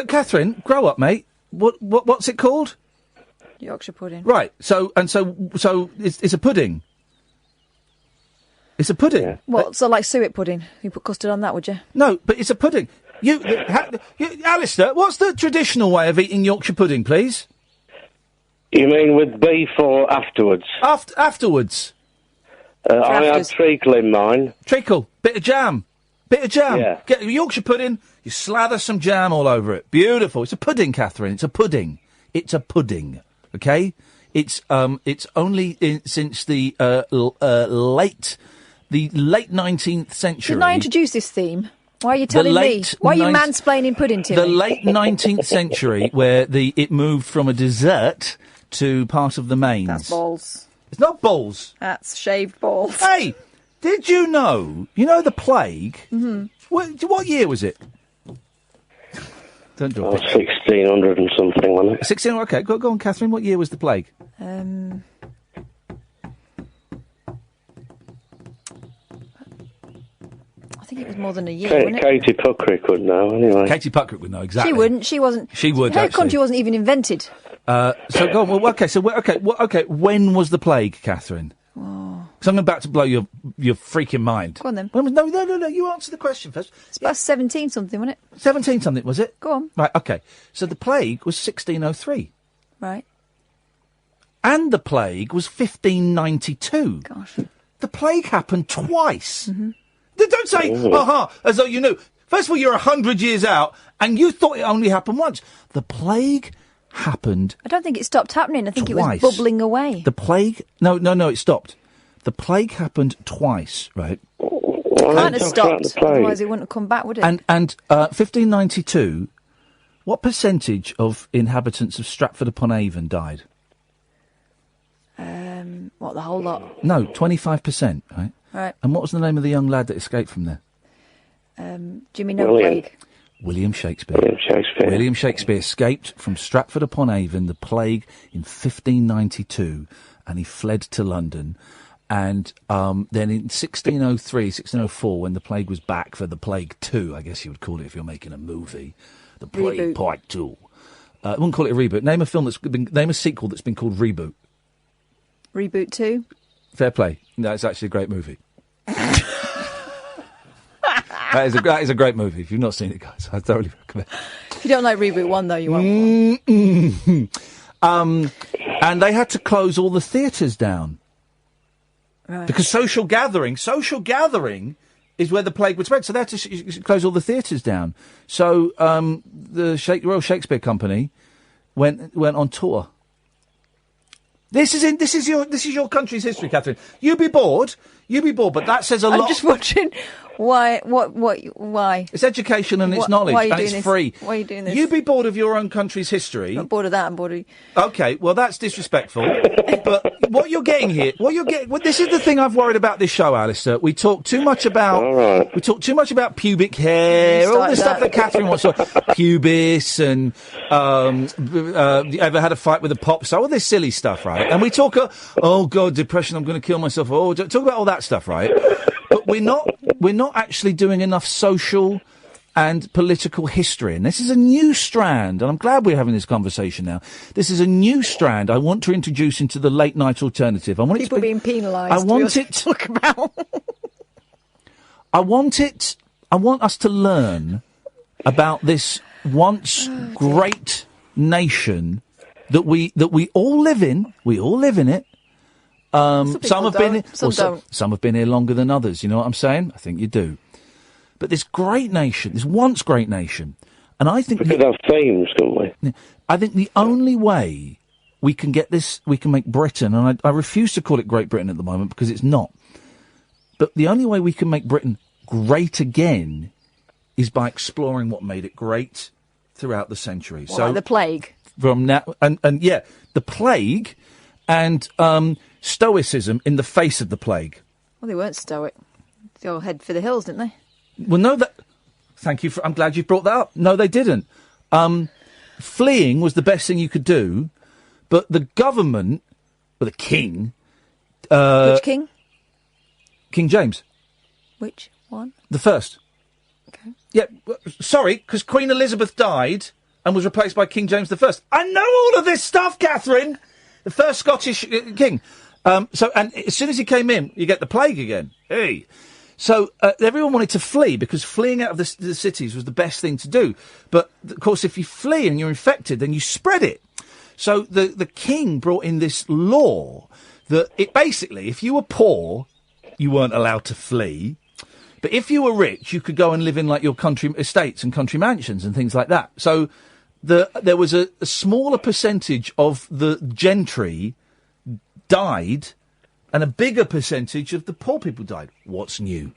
Catherine, grow up, mate. What's it called? Yorkshire pudding. Right. So it's a pudding. It's a pudding. Yeah. What? So like suet pudding? You put custard on that, would you? No, but it's a pudding. Alistair, what's the traditional way of eating Yorkshire pudding, please? You mean with beef or afterwards? Afterwards. I had treacle in mine. Treacle. Bit of jam. Yeah. Get Yorkshire pudding, you slather some jam all over it. Beautiful. It's a pudding, Catherine. It's a pudding. Okay? It's only since the late 19th century. Didn't I introduce this theme? Why are you telling me? Why are you mansplaining pudding to me? The late 19th century, where it moved from a dessert to part of the mains. That's balls. It's not balls. That's shaved balls. Hey, did you know the plague? Mm-hmm. What year was it? Don't drop it. 1600 and something, wasn't it? 1600, okay. Go on, Catherine. What year was the plague? I think it was more than a year, wasn't it? Katie Puckrick would know, anyway. Katie Puckrick would know, exactly. She wouldn't. She wasn't. She would, Her actually. country wasn't even invented. So go on. Well, okay. When was the plague, Catherine? Oh. Because I'm about to blow your freaking mind. Go on then. No. You answer the question first. It's about 17 something, wasn't it? 17 something, was it? Go on. Right. Okay. So the plague was 1603. Right. And the plague was 1592. Gosh. The plague happened twice. Mm-hmm. Don't say, as though you knew. First of all, you're 100 years out, and you thought it only happened once. The plague happened I don't think it stopped happening. I think twice. It was bubbling away. The plague... No, it stopped. The plague happened twice, right? It can't have stopped, otherwise it wouldn't have come back, would it? And 1592, what percentage of inhabitants of Stratford-upon-Avon died? What, the whole lot? No, 25%, right? Right. And what was the name of the young lad that escaped from there? Jimmy No Plague. William Shakespeare. William Shakespeare escaped from Stratford-upon-Avon, the plague, in 1592, and he fled to London. And then in 1603, 1604, when the plague was back for the Plague 2, I guess you would call it if you're making a movie, the Plague Reboot. Part 2. I wouldn't call it a reboot. Name a sequel that's been called Reboot. Reboot 2? Fair play. No, it's actually a great movie. That is a great movie. If you've not seen it, guys, I thoroughly recommend it. If you don't like Reboot 1, though, you won't. And they had to close all the theatres down. Right. Because social gathering is where the plague would spread. So they had to close all the theatres down. So the Royal Shakespeare Company went on tour. This is your country's history, Catherine. You'd be bored, but that says a lot. I'm just watching. Why? Why? It's education and it's knowledge, and it's free. Why are you doing this? You'd be bored of your own country's history. I'm not bored of that. I'm bored of... Okay, well, that's disrespectful. But what you're getting here, this is the thing I've worried about this show, Alistair. We talk too much about, pubic hair, all the stuff that Catherine wants to, pubis, and you ever had a fight with a pop star, all this silly stuff, right? And we talk, oh God, depression, I'm going to kill myself. Oh, talk about all that stuff, right? But we're not actually doing enough social and political history. And this is a new strand, and I'm glad we're having this conversation now. This is a new strand I want to introduce into the late night alternative. I want people being penalised. I want it to talk about. I want us to learn about this once great nation that we all live in. We all live in it. Some have been here, some have been here longer than others. You know what I'm saying? I think you do. But this great nation, this once great nation, and I think... We could have themes, couldn't we? I think the only way we can get this, we can make Britain, and I refuse to call it Great Britain at the moment because it's not, but the only way we can make Britain great again is by exploring what made it great throughout the centuries. So the plague. From now, and the plague and stoicism in the face of the plague. Well, they weren't stoic. They all head for the hills, didn't they? Well, no, thank you. I'm glad you brought that up. No, they didn't. Fleeing was the best thing you could do, but the government, or the king... Which king? King James. Which one? The first. Okay. Yeah, sorry, because Queen Elizabeth died and was replaced by King James I. I know all of this stuff, Catherine! The first Scottish king. And as soon as he came in, you get the plague again. Hey! So everyone wanted to flee because fleeing out of the cities was the best thing to do. But, of course, if you flee and you're infected, then you spread it. So the king brought in this law that basically, if you were poor, you weren't allowed to flee. But if you were rich, you could go and live in, like, your country estates and country mansions and things like that. So there was a smaller percentage of the gentry died, and a bigger percentage of the poor people died. What's new?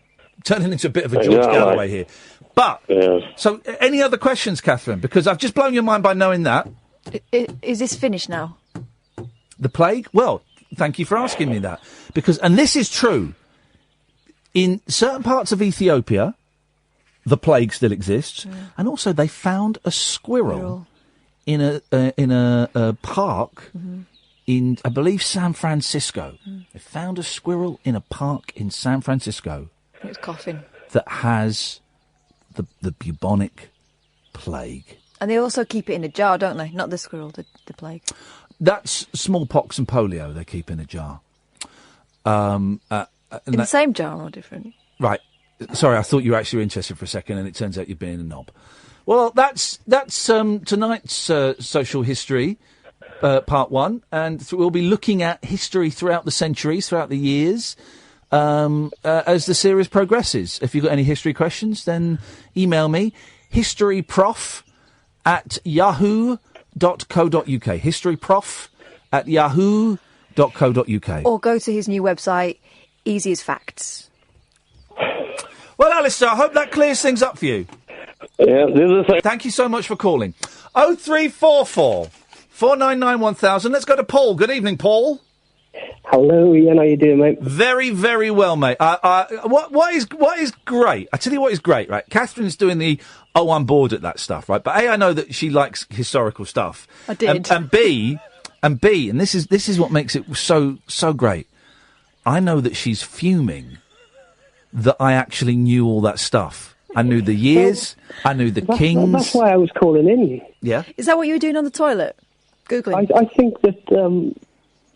Turning into a bit of a George Galloway here. But, so any other questions, Catherine? Because I've just blown your mind by knowing that. Is this finished now? The plague? Well, thank you for asking me that. And this is true, in certain parts of Ethiopia, the plague still exists, and also they found a squirrel in a park in, I believe, San Francisco. They found a squirrel in a park in San Francisco. It was coughing. That has the bubonic plague. And they also keep it in a jar, don't they? Not the squirrel, the plague. That's smallpox and polio they keep in a jar. In the same jar or different? Right. Sorry, I thought you actually were interested for a second, and it turns out you're being a knob. Well, that's tonight's social history. Part 1, and we'll be looking at history throughout the centuries, throughout the years, as the series progresses. If you've got any history questions, then email me, historyprof@yahoo.co.uk, historyprof@yahoo.co.uk. Or go to his new website, Easy as Facts. Well, Alistair, I hope that clears things up for you. Yeah, the other thing... Thank you so much for calling. 0344 499 1000. Let's go to Paul. Good evening, Paul. Hello, Ian. How you doing, mate? Very, very well, mate. What is great? I tell you what is great, right? Catherine's doing the I'm bored at that stuff, right? But A, I know that she likes historical stuff. I did. And B, and this is what makes it so great. I know that she's fuming that I actually knew all that stuff. I knew the years. I knew the kings. That's why I was calling in. Yeah. Is that what you were doing on the toilet? Googling? I think that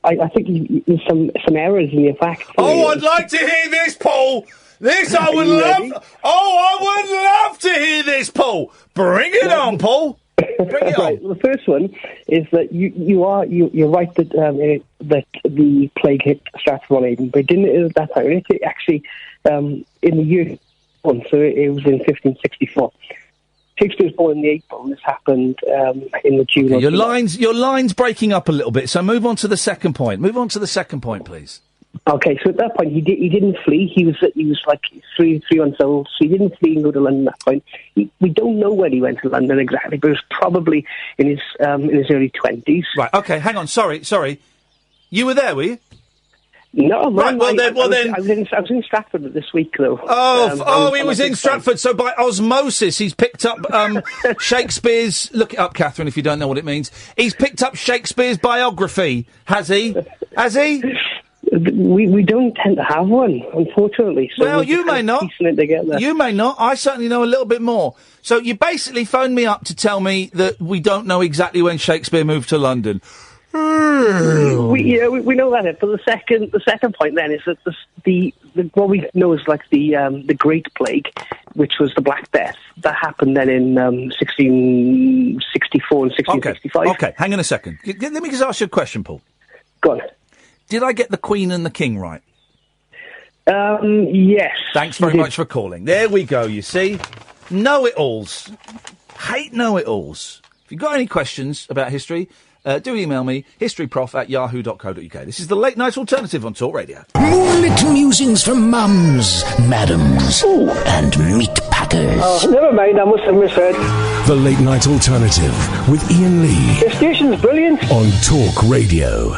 I think there's some errors in your facts. Oh, I'd like to hear this, Paul. This I would love. Oh, I would love to hear this, Paul. Bring it on, Paul. Bring it right, on. the first one is that you're right that that the plague hit Stratford on Avon, but it didn't at that time. It actually in the year one, so it was in 1564. Shakespeare was born in the April, and this happened in the June. Okay, your line's breaking up a little bit, so move on to the second point. Move on to the second point, please. Okay, so at that point he didn't flee. He was like three months old, so he didn't flee and go to London at that point. We don't know when he went to London exactly, but it was probably in his early 20s. Right. Okay. Hang on. Sorry. You were there, were you? No, right. I was in Stratford this week, though. He was in Stratford. So by osmosis, he's picked up Shakespeare's. Look it up, Catherine, if you don't know what it means. He's picked up Shakespeare's biography, has he? Has he? We don't tend to have one, unfortunately. So well, you may not. You may not. I certainly know a little bit more. So you basically phoned me up to tell me that we don't know exactly when Shakespeare moved to London. We know that. But the second point then is that the what we know is like the Great Plague, which was the Black Death, that happened then in 1664 and 1665. Okay, hang on a second. Let me just ask you a question, Paul. Go on. Did I get the Queen and the King right? Yes. Thanks very much for calling. There we go, you see. Know-it-alls. Hate know-it-alls. If you've got any questions about history, do email me, historyprof@yahoo.co.uk. This is the Late Night Alternative on Talk Radio. Moonlit musings from mums, madams, and meat packers. Never mind, I must have misheard. The Late Night Alternative with Iain Lee. The station's brilliant. On Talk Radio.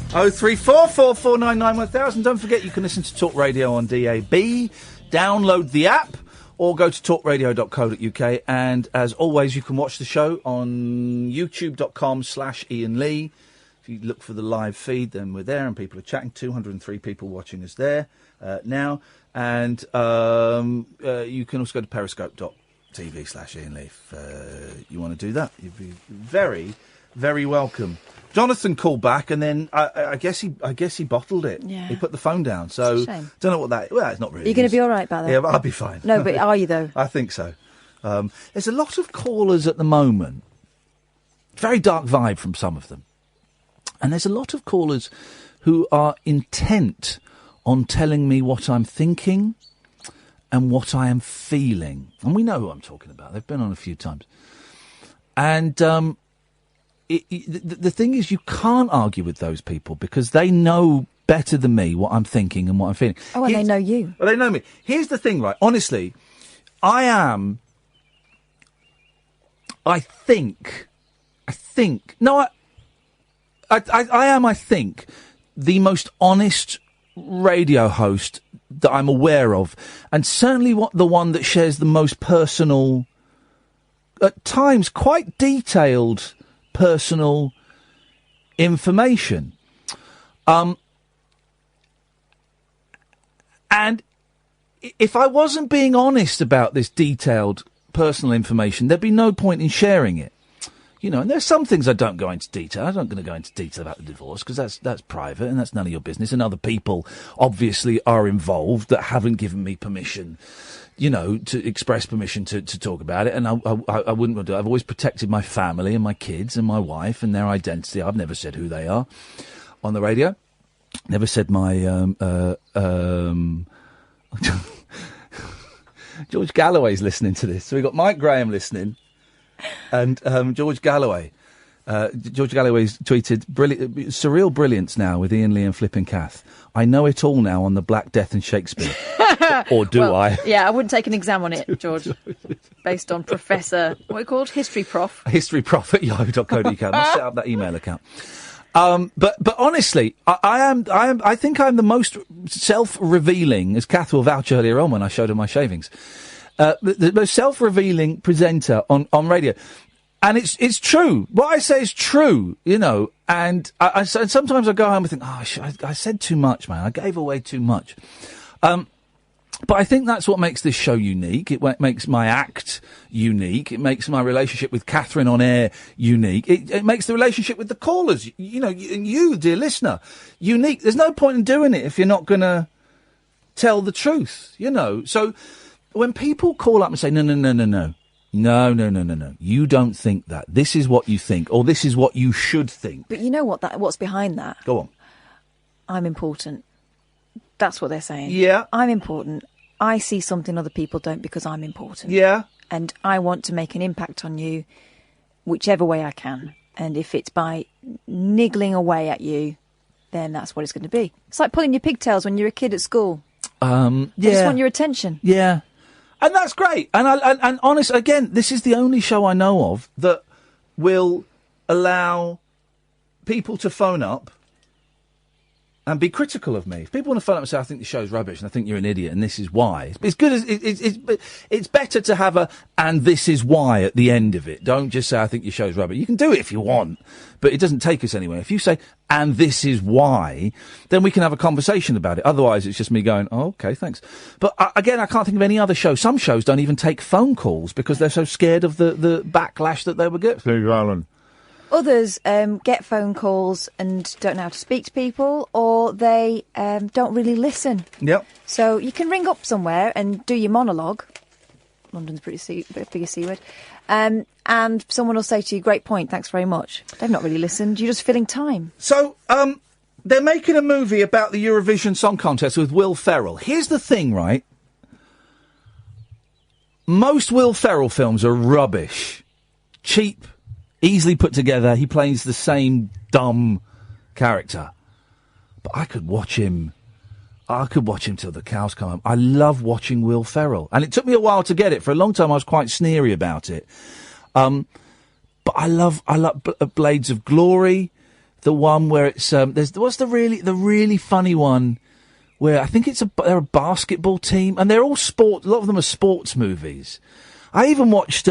03444991000. Don't forget you can listen to Talk Radio on DAB. Download the app or go to talkradio.co.uk. And as always, you can watch the show on youtube.com/Iain Lee. If you look for the live feed, then we're there and people are chatting. 203 people watching us there now. And you can also go to periscope.tv/Iain Lee if you want to do that. You'd be very, very welcome. Jonathan called back, and then I guess he bottled it. Yeah. He put the phone down. So don't know what that. Well, it's not really. Are you going to be all right about that? Yeah, I'll be fine. No, but are you though? I think so. There's a lot of callers at the moment. Very dark vibe from some of them, and there's a lot of callers who are intent on telling me what I'm thinking and what I am feeling. And we know who I'm talking about. They've been on a few times, and. The thing is, you can't argue with those people because they know better than me what I'm thinking and what I'm feeling. Oh, and they know you. Well, they know me. Here's the thing, right? Honestly, I am the most honest radio host that I'm aware of, and certainly the one that shares the most personal, at times quite detailed, personal information. And if I wasn't being honest about this detailed personal information, there'd be no point in sharing it. You know, and there's some things I don't go into detail. I'm not going to go into detail about the divorce because that's private and that's none of your business. And other people obviously are involved that haven't given me permission, you know, to express permission to talk about it. And I wouldn't do it. I've always protected my family and my kids and my wife and their identity. I've never said who they are on the radio. Never said my George Galloway's listening to this. So we've got Mike Graham listening. And George Galloway. George Galloway's tweeted, surreal brilliance now with Iain Lee and Flippin' Kath. I know it all now on the Black Death and Shakespeare. Or do I? Yeah, I wouldn't take an exam on it, George. Based on Professor, what are you called? History Prof. History Prof at yahoo.co.uk. I must set up that email account. But honestly, I think I'm the most self-revealing, as Kath will vouch earlier on when I showed her my shavings, the most self-revealing presenter on radio. And it's true. What I say is true, you know. And sometimes I go home and think, I said too much, man. I gave away too much. But I think that's what makes this show unique. It makes my act unique. It makes my relationship with Catherine on air unique. It makes the relationship with the callers, you know, you, dear listener, unique. There's no point in doing it if you're not going to tell the truth, you know. So when people call up and say, no. No. You don't think that. This is what you think, or this is what you should think. But you know what's behind that? Go on. I'm important. That's what they're saying. Yeah. I'm important. I see something other people don't because I'm important. Yeah. And I want to make an impact on you whichever way I can. And if it's by niggling away at you, then that's what it's going to be. It's like pulling your pigtails when you're a kid at school. Yeah. They just want your attention. Yeah. And that's great. And honest, again, this is the only show I know of that will allow people to phone up and be critical of me. If people want to phone up and say, I think the show's rubbish and I think you're an idiot and this is why. It's good as it's better to have and this is why at the end of it. Don't just say, I think your show's rubbish. You can do it if you want, but it doesn't take us anywhere. If you say, and this is why, then we can have a conversation about it. Otherwise, it's just me going, oh, okay, thanks. But again, I can't think of any other show. Some shows don't even take phone calls because they're so scared of the backlash that they would get. Steve Allen. Others get phone calls and don't know how to speak to people, or they don't really listen. Yep. So you can ring up somewhere and do your monologue. London's biggest C word. And someone will say to you, great point, thanks very much. They've not really listened. You're just filling time. So, they're making a movie about the Eurovision Song Contest with Will Ferrell. Here's the thing, right? Most Will Ferrell films are rubbish. Cheap. Easily put together. He plays the same dumb character. But I could watch him till the cows come home. I love watching Will Ferrell. And it took me a while to get it. For a long time I was quite sneery about it. But I love Blades of Glory. The one where it's what's the really funny one where I think they're a basketball team and they're all sport. A lot of them are sports movies. I even watched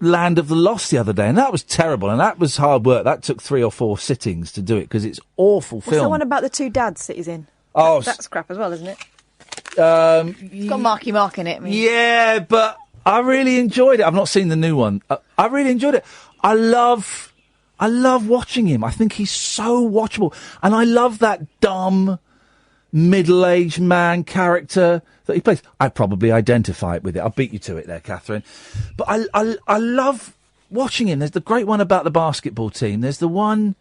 Land of the Lost the other day, and that was terrible, and that was hard work. That took 3 or 4 sittings to do it, because it's awful film. What's the one about the 2 dads that he's in? Oh, that's crap as well, isn't it? It's got Marky Mark in it. Yeah, but I really enjoyed it. I've not seen the new one. I really enjoyed it. I love watching him. I think he's so watchable, and I love that dumb, middle-aged man character that he plays. I probably identify with it. I'll beat you to it there, Catherine. But I love watching him. There's the great one about the basketball team. There's the one...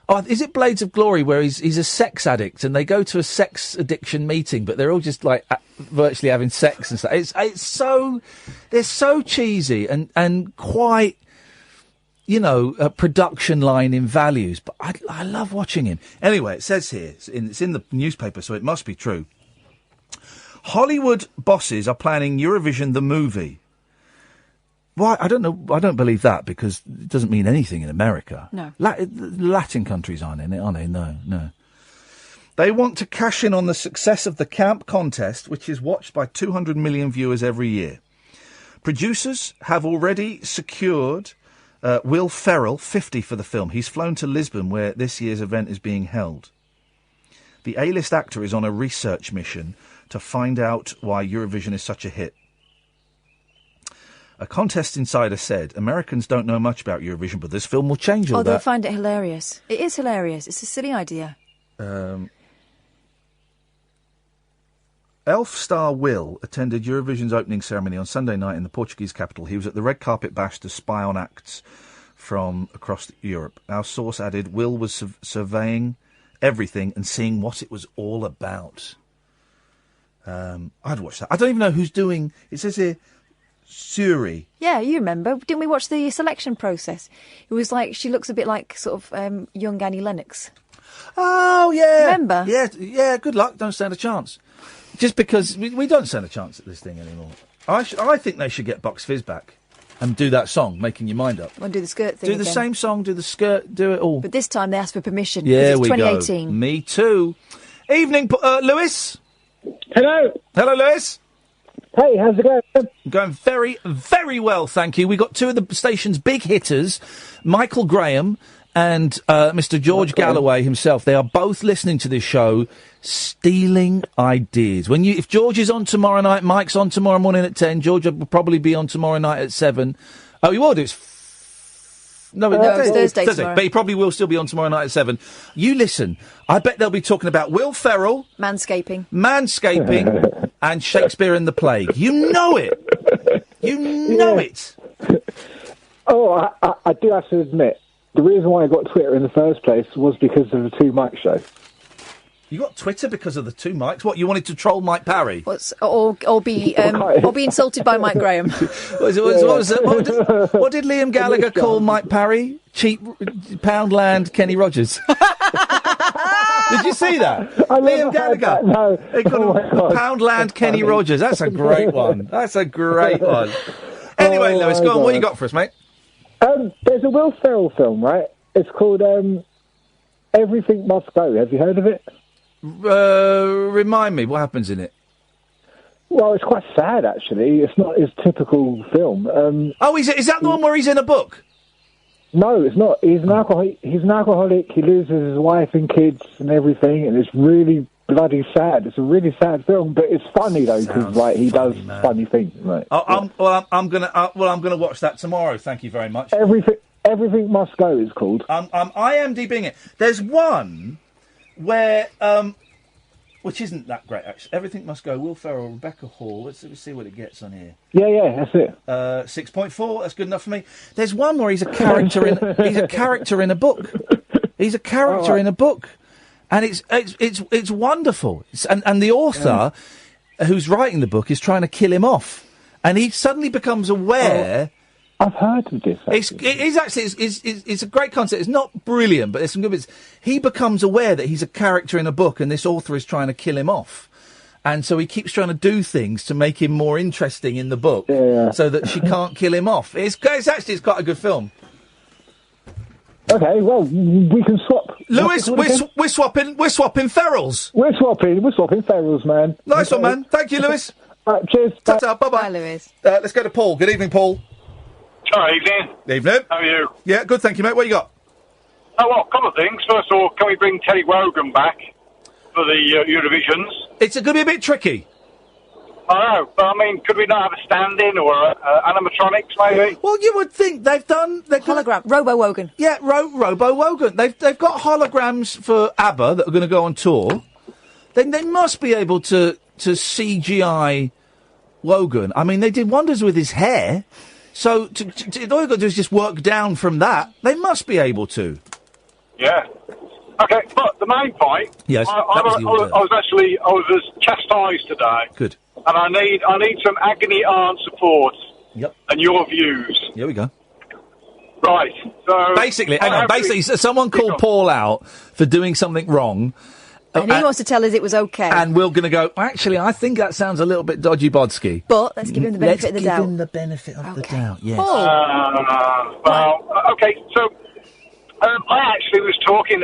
Oh, is it Blades of Glory, where he's a sex addict and they go to a sex addiction meeting, but they're all just like virtually having sex and stuff. It's so... They're so cheesy and quite... You know, a production line in values. But I love watching him. Anyway, it says here, it's in the newspaper, so it must be true. Hollywood bosses are planning Eurovision the movie. Why? I don't know. I don't believe that, because it doesn't mean anything in America. No. Latin countries aren't in it, are they? No. They want to cash in on the success of the camp contest, which is watched by 200 million viewers every year. Producers have already secured Will Ferrell, 50 for the film. He's flown to Lisbon, where this year's event is being held. The A-list actor is on a research mission to find out why Eurovision is such a hit. A contest insider said, Americans don't know much about Eurovision, but this film will change all that. They'll find it hilarious. It is hilarious. It's a silly idea. Elf star Will attended Eurovision's opening ceremony on Sunday night in the Portuguese capital. He was at the red carpet bash to spy on acts from across Europe. Our source added, Will was surveying everything and seeing what it was all about. I'd watch that. I don't even know who's doing... It says here, Suri. Yeah, you remember. Didn't we watch the selection process? It was like, she looks a bit like sort of young Annie Lennox. Oh, yeah. Remember? Yeah, good luck. Don't stand a chance. Just because we don't stand a chance at this thing anymore. I think they should get Box Fizz back. and do that song, Making Your Mind Up. Want to do the skirt thing Do the again. same song, do the skirt, do it all. But this time they asked for permission. Yeah, it's we 2018. go. Me too. Evening, Lewis. Hello. Hello, Lewis. Hey, how's it going? Going very, very well, thank you. We got two of the station's big hitters, Michael Graham and Mr. George Galloway himself. They are both listening to this show, stealing ideas. If George is on tomorrow night, Mike's on tomorrow morning at 10. George will probably be on tomorrow night at 7. Oh, you will do? It's Thursday tomorrow. But he probably will still be on tomorrow night at 7. You listen. I bet they'll be talking about Will Ferrell. Manscaping. And Shakespeare in the Plague. You know it. You know it. Oh, I do have to admit, the reason why I got Twitter in the first place was because of the Two Mike Show. You got Twitter because of the Two Mikes? What, you wanted to troll Mike Parry? Or be insulted by Mike Graham. What did Liam Gallagher call Mike Parry? Cheap Poundland Kenny Rogers. Did you see that? Liam Gallagher. No. They called him Poundland Kenny Rogers. That's a great one. That's a great one. Anyway, Lewis, go on. What you got for us, mate? There's a Will Ferrell film, right? It's called Everything Must Go. Have you heard of it? Remind me, what happens in it? Well, it's quite sad, actually. It's not his typical film. Is that the one where he's in a book? No, it's not. He's an alcoholic. He loses his wife and kids and everything, and it's really bloody sad. It's a really sad film, but it's funny though because he does funny things. Right? I'm gonna watch that tomorrow. Thank you very much. Everything Must Go is called. I'm IMDbing it. There's one where which isn't that great actually. Everything Must Go. Will Ferrell, Rebecca Hall. Let's see what it gets on here. Yeah, that's it. 6.4. That's good enough for me. There's one where he's a character in a book. He's a character in a book, and it's wonderful. And the author who's writing the book is trying to kill him off, and he suddenly becomes aware. I've heard of this. It's a great concept. It's not brilliant, but there's some good bits. He becomes aware that he's a character in a book, and this author is trying to kill him off. And so he keeps trying to do things to make him more interesting in the book, so that she can't kill him off. It's quite a good film. Okay, well, we can swap. Lewis, we're swapping Ferrells. We're swapping Ferrells, man. Nice one, man. Thank you, Lewis. Right, cheers. Ta-ta, bye-bye. Bye, Lewis. Let's go to Paul. Good evening, Paul. Hi, evening. Evening. How are you? Yeah, good, thank you, mate. What you got? Oh, well, a couple of things. First of all, can we bring Terry Wogan back for the Eurovisions? It's going to be a bit tricky. I know, but I mean, could we not have a stand-in or animatronics, maybe? Well, you would think they've done... Hologram. Robo Wogan. Yeah, Robo Wogan. They've got holograms for ABBA that are going to go on tour. Then they must be able to CGI Wogan. I mean, they did wonders with his hair. So all you've got to do is just work down from that. They must be able to. Yeah. Okay, but the main point... Yes, I was chastised today. Good. And I need some agony aunt support. Yep. And your views. Here we go. Right, so... Basically, someone called Paul out for doing something wrong. And he wants to tell us it was okay. And we're going to go, actually, I think that sounds a little bit dodgy-bodsky. But let's give him the benefit of the doubt. Let's give him the benefit of the doubt, yes. Okay, so I actually was talking...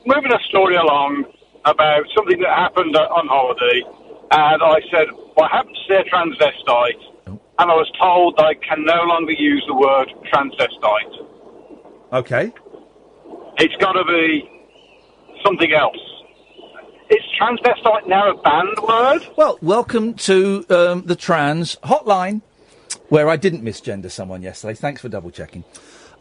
moving a story along about something that happened on holiday, and I said, well, I happened to say transvestite, and I was told I can no longer use the word transvestite. Okay. It's got to be something else. Is transvestite now a banned word? Well, welcome to the trans hotline, where I didn't misgender someone yesterday. Thanks for double-checking.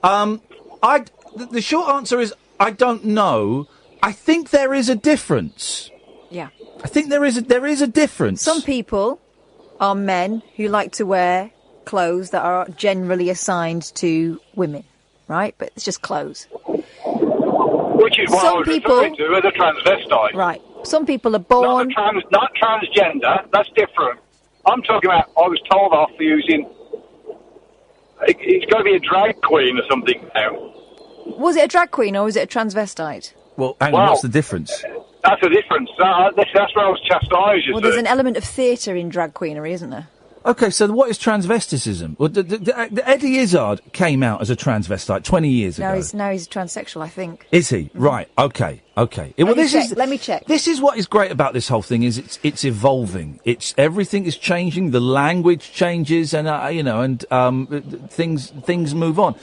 The short answer is, I don't know. I think there is a difference. Yeah. I think there is a difference. Some people are men who like to wear clothes that are generally assigned to women, right? But it's just clothes. Which is what I was referring to as a transvestite. Right. Some people are born... Not transgender, that's different. I'm talking about, I was told off for using... It's got to be a drag queen or something now. Was it a drag queen or was it a transvestite? Well, hang on, what's the difference? That's the difference. That's where I was chastised, Well, there's an element of theatre in drag queenery, isn't there? Okay, so what is transvesticism? Well, Eddie Izzard came out as a transvestite 20 years ago. Now he's transsexual, I think. Is he? Right. Okay. Let me check. This is what is great about this whole thing is it's evolving. Everything is changing. The language changes, and things move on.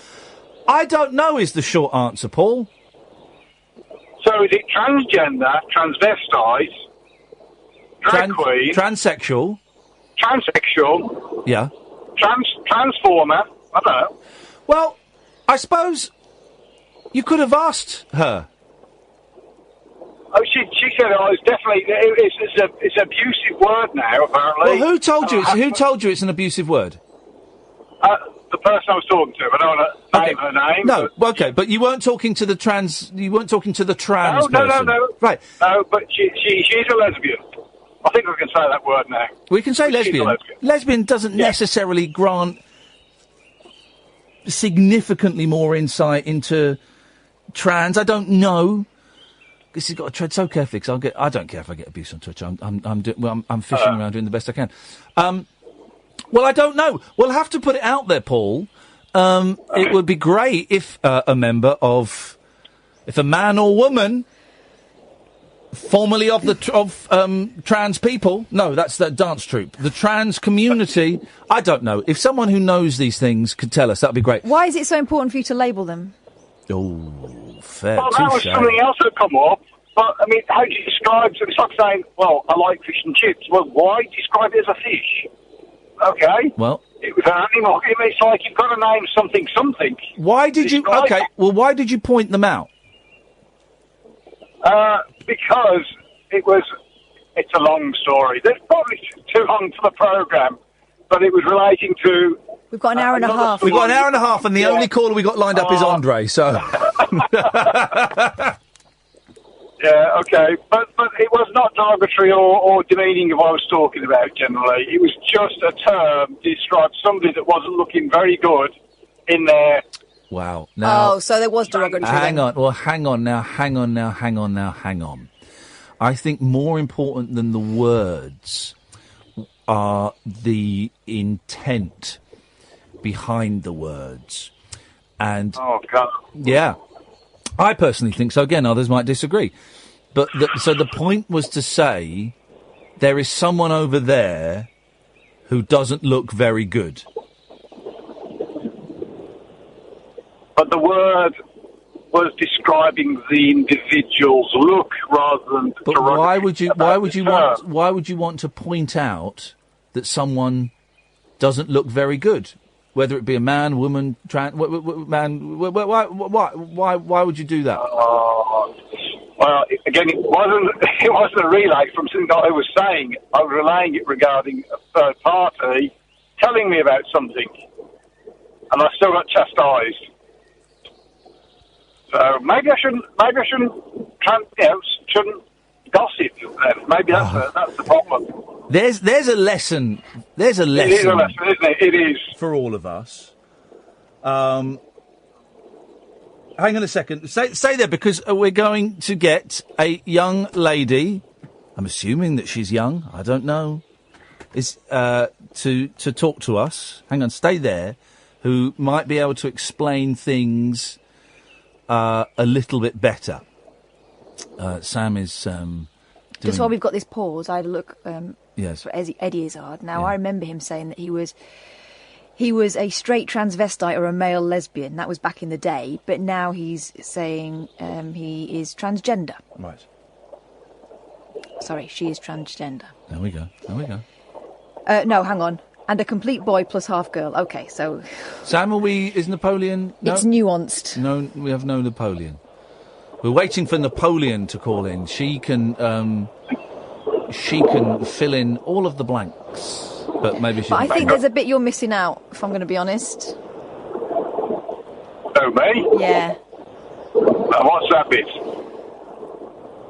I don't know is the short answer, Paul. So is it transgender, transvestite, drag queen, transsexual? Transsexual. Yeah. Transformer. I don't know. Well, I suppose you could have asked her. Oh, she said it's definitely it's an abusive word now. Apparently. Well, who told you? Who told you it's an abusive word? The person I was talking to. I don't want to name her name. No. Okay, but you weren't talking to the trans. You weren't talking to the trans person. No. Right. No, but she's a lesbian. I think we can say that word now. We can say lesbian. Lesbian doesn't necessarily grant significantly more insight into trans. I don't know. Because he's got to tread so carefully. Because I don't care if I get abuse on Twitch. I'm fishing around doing the best I can. Well, I don't know. We'll have to put it out there, Paul. It would be great if if a man or woman, formerly of trans people, no, that's that dance troupe, the trans community, I don't know. If someone who knows these things could tell us, that'd be great. Why is it so important for you to label them? Oh, fair. Well, that was something else that come up. But, I mean, how do you describe it? It's like saying, well, I like fish and chips. Well, why describe it as a fish? Okay. Well, it was an animal. It's like you've got to name something. Why did you? Okay. Well, why did you point them out? Because it's a long story. There's probably too long for the programme, but it was relating to. We've got an hour and a half. We've got an hour and a half, and the only caller we got lined up is Andre. So. Yeah, okay, but it was not derogatory or demeaning of what I was talking about generally. It was just a term to describe somebody that wasn't looking very good in their... Wow. Now, so there was derogatory hang on. Well, hang on. I think more important than the words are the intent behind the words. And... Oh, God. Yeah. I personally think so. Again, others might disagree. But so the point was to say there is someone over there who doesn't look very good. But the word was describing the individual's look rather than... But why would you want to point out that someone doesn't look very good? Whether it be a man, woman, trans, man, why would you do that? Well, again, it wasn't a relay from something that I was saying. I was relaying it regarding a third party telling me about something, and I still got chastised. So maybe I shouldn't gossip. Then maybe that's the problem. There's a lesson. There's a lesson. It is a lesson, isn't it? It is. For all of us. Hang on a second. Stay there, because we're going to get a young lady. I'm assuming that she's young. I don't know. To talk to us. Hang on. Stay there. Who might be able to explain things a little bit better. Sam is. Just while we've got this pause, I had a look yes. for Eddie Izzard. Now, I remember him saying that he was a straight transvestite or a male lesbian. That was back in the day. But now he's saying he is transgender. Right. Sorry, she is transgender. There we go. No, hang on. And a complete boy plus half girl. Okay, so... Sam, is Napoleon... No? It's nuanced. No, we have no Napoleon. We're waiting for Napoleon to call in. She can fill in all of the blanks. But maybe she... But I think there's a bit you're missing out, if I'm going to be honest. Oh, me? Yeah. What's that bit?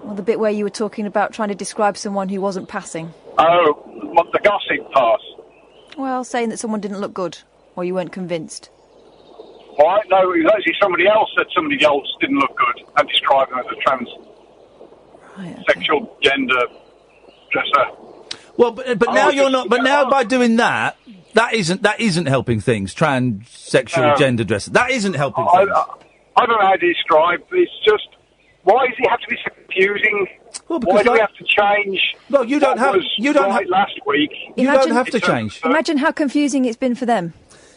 Well, the bit where you were talking about trying to describe someone who wasn't passing. Oh, the gossip part. Well, saying that someone didn't look good, or you weren't convinced. Right, no, it was actually somebody else said somebody else didn't look good and described them as a transsexual gender dresser. Well, but now you're not. But now by doing that, that isn't helping things. Transsexual gender dressing. That isn't helping things. I don't know how to describe. It's just, why does it have to be so confusing? Well, because why do we have to change? Well, you don't have. You don't have last week. You don't have to change. Imagine how confusing it's been for them.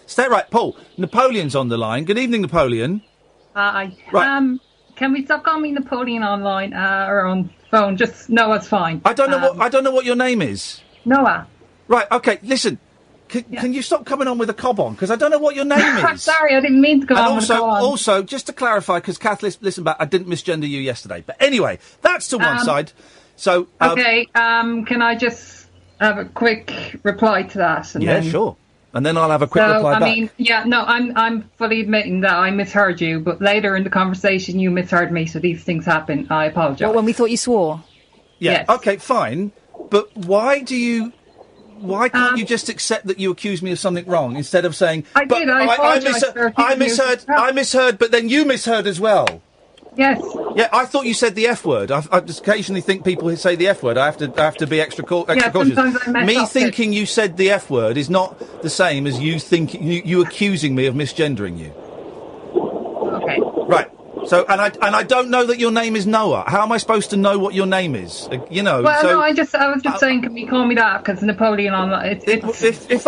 Stay right, Paul. Napoleon's on the line. Good evening, Napoleon. Hi. Right. Can we stop calling me Napoleon online or on phone? Just Noah's fine. I don't know what your name is. Noah. Right. Okay. Listen. Can you stop coming on with a cob on? Because I don't know what your name is. Sorry, I didn't mean to go on with a cob on. Also, just to clarify, because Kath, listen back, I didn't misgender you yesterday. But anyway, that's to one side. So. Okay. Can I just have a quick reply to that? And then... sure. And then I'll have a quick reply back. I'm fully admitting that I misheard you, but later in the conversation you misheard me, so these things happen. I apologise. Well, when we thought you swore. Yeah. Yes. Okay. Fine. But why can't you just accept that you accused me of something wrong instead of saying? I did. I misheard, but then you misheard as well. Yes. Yeah, I thought you said the F word. I just occasionally think people who say the F word. I have to be extra cautious. Sometimes I mess Me up thinking you said the F word is not the same as you accusing me of misgendering you. Okay. Right. So, and I don't know that your name is Noah. How am I supposed to know what your name is? Well, no, I was just saying, can we call me that? Because Napoleon on if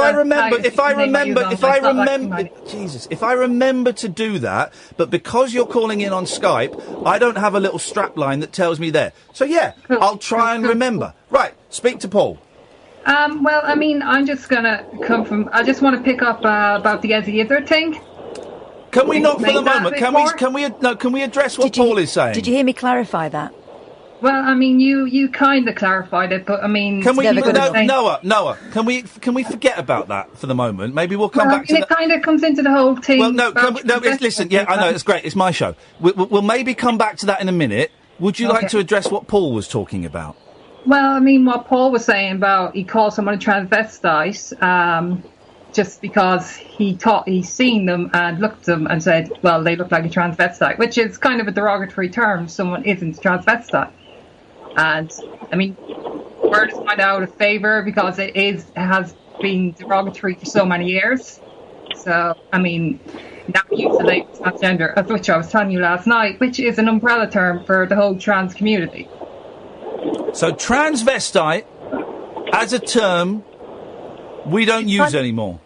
I remember to do that, but because you're calling in on Skype, I don't have a little strap line that tells me there. So yeah, I'll try and remember. Right, speak to Paul. Well, I mean, I'm just gonna I just want to pick up about the Ezzy thing. Can we not for the moment? Can we address what Paul is saying? Did you hear me clarify that? Well, I mean, you kind of clarified it, but I mean, can we? Noah, can we forget about that for the moment? Maybe we'll come back to it. Kind of comes into the whole thing. Well, listen. Yeah, I know it's great. It's my show. We'll maybe come back to that in a minute. Would you like to address what Paul was talking about? Well, I mean, what Paul was saying about he called someone a transvestite. Just because he thought he's seen them and looked at them and said, well, they look like a transvestite, which is kind of a derogatory term. Someone isn't a transvestite. And, I mean, word is kind of out of favour because it has been derogatory for so many years. So, I mean, now we use the label transgender, of which I was telling you last night, which is an umbrella term for the whole trans community. So transvestite, as a term, we don't use anymore.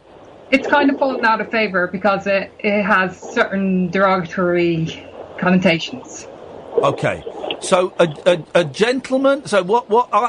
It's kind of fallen out of favour because it has certain derogatory connotations. Okay, so a gentleman. So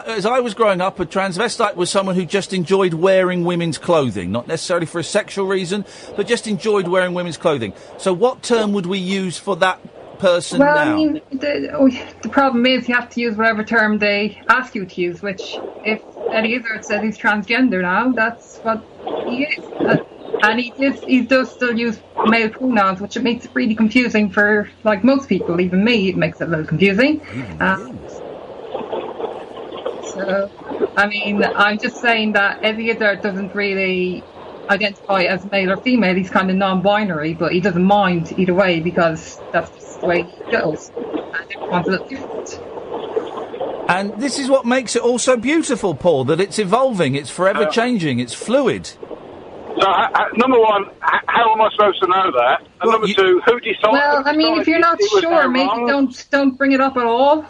as I was growing up, a transvestite was someone who just enjoyed wearing women's clothing, not necessarily for a sexual reason, but just enjoyed wearing women's clothing. So what term would we use for that person now? I mean, the problem is you have to use whatever term they ask you to use, which if Eddie Izzard says he's transgender now, that's what he is. And he does still use male pronouns, which it makes it really confusing for, like, most people, even me, it makes it a little confusing. So, I mean, I'm just saying that Eddie Izzard doesn't really identify as male or female. He's kind of non-binary, but he doesn't mind either way because that's just the way he goes. And everyone's a little different. And this is what makes it all so beautiful, Paul, that it's evolving, it's forever changing, it's fluid. So, number one, how am I supposed to know that? And number two, who decided? Well, I mean, if you're not sure, maybe don't bring it up at all.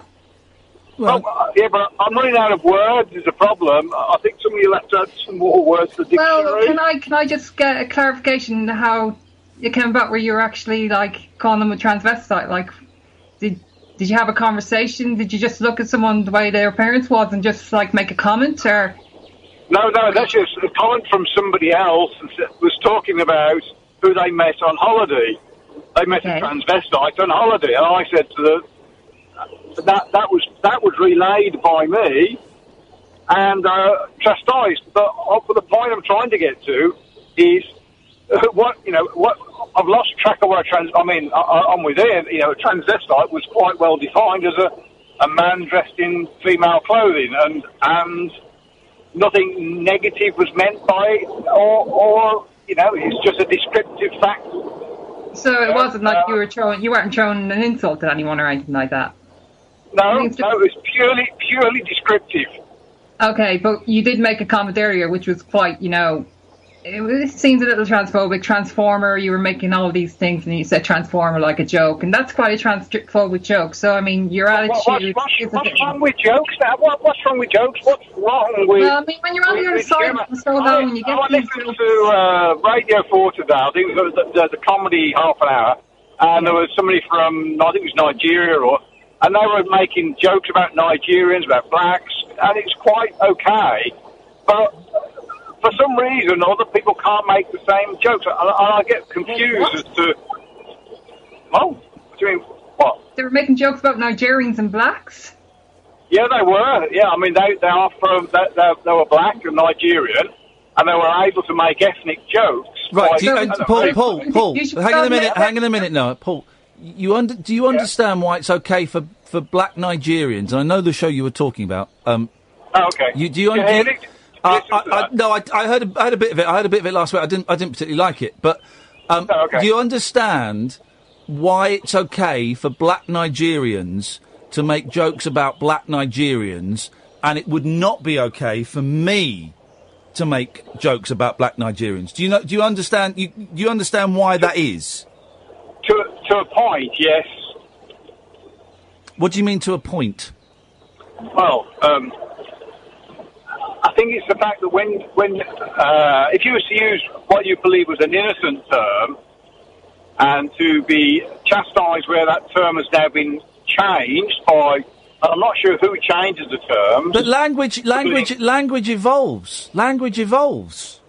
Well, yeah, but I'm running out of words is a problem. I think some of you left out some more words to the dictionary. Well, can I just get a clarification how it came about where you were actually, like, calling them a transvestite? Like, did you have a conversation? Did you just look at someone the way their appearance was and just, like, make a comment, or...? No, that's just a comment from somebody else that was talking about who they met on holiday. They met a transvestite on holiday, and I said to them, that was relayed by me and chastised. But the point I'm trying to get to is what I've lost track of what I'm with Ian. You know, a transvestite was quite well defined as a man dressed in female clothing, and nothing negative was meant by it, or it's just a descriptive fact. So it wasn't like you weren't throwing an insult at anyone or anything like that. No, it's purely descriptive. Okay, but you did make a comment earlier, which was quite, it seems a little transphobic. Transformer, you were making all these things, and you said transformer like a joke, and that's quite a transphobic joke. So, I mean, your attitude... What's wrong with jokes now? What's wrong with jokes? What's wrong with... Well, I mean, when you're on the other side of the slow when you get I listened to Radio 4 today. I think it was the comedy half an hour, and there was somebody from, I think it was Nigeria, and they were making jokes about Nigerians, about blacks, and it's quite okay, but... For some reason, other people can't make the same jokes, and I get confused as to... Oh, what do you mean, what? They were making jokes about Nigerians and blacks? Yeah, they were. Yeah, I mean, they were black and Nigerian, and they were able to make ethnic jokes. Right, Paul, hang on a minute now. Paul, do you understand why it's okay for black Nigerians? And I know the show you were talking about. Okay. Do you understand... I heard a bit of it. I heard a bit of it last week. I didn't particularly like it. But do you understand why it's okay for black Nigerians to make jokes about black Nigerians, and it would not be okay for me to make jokes about black Nigerians? Do you understand? Do you understand why that is? To a point, yes. What do you mean to a point? Well, I think it's the fact that when if you were to use what you believe was an innocent term and to be chastised where that term has now been changed by, I'm not sure who changes the term. But language evolves. Language evolves.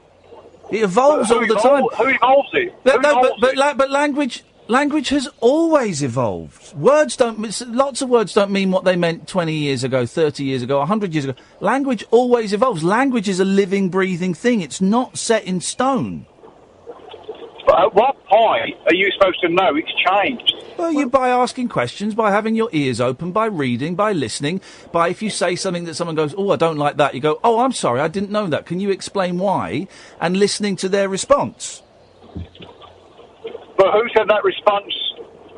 It evolves all the time. Who evolves it? But language has always evolved. Lots of words don't mean what they meant 20 years ago, 30 years ago, 100 years ago. Language always evolves. Language is a living, breathing thing. It's not set in stone. But at what point are you supposed to know it's changed? Well, by asking questions, by having your ears open, by reading, by listening, by if you say something that someone goes, oh, I don't like that, you go, oh, I'm sorry, I didn't know that. Can you explain why? And listening to their response. But who said that response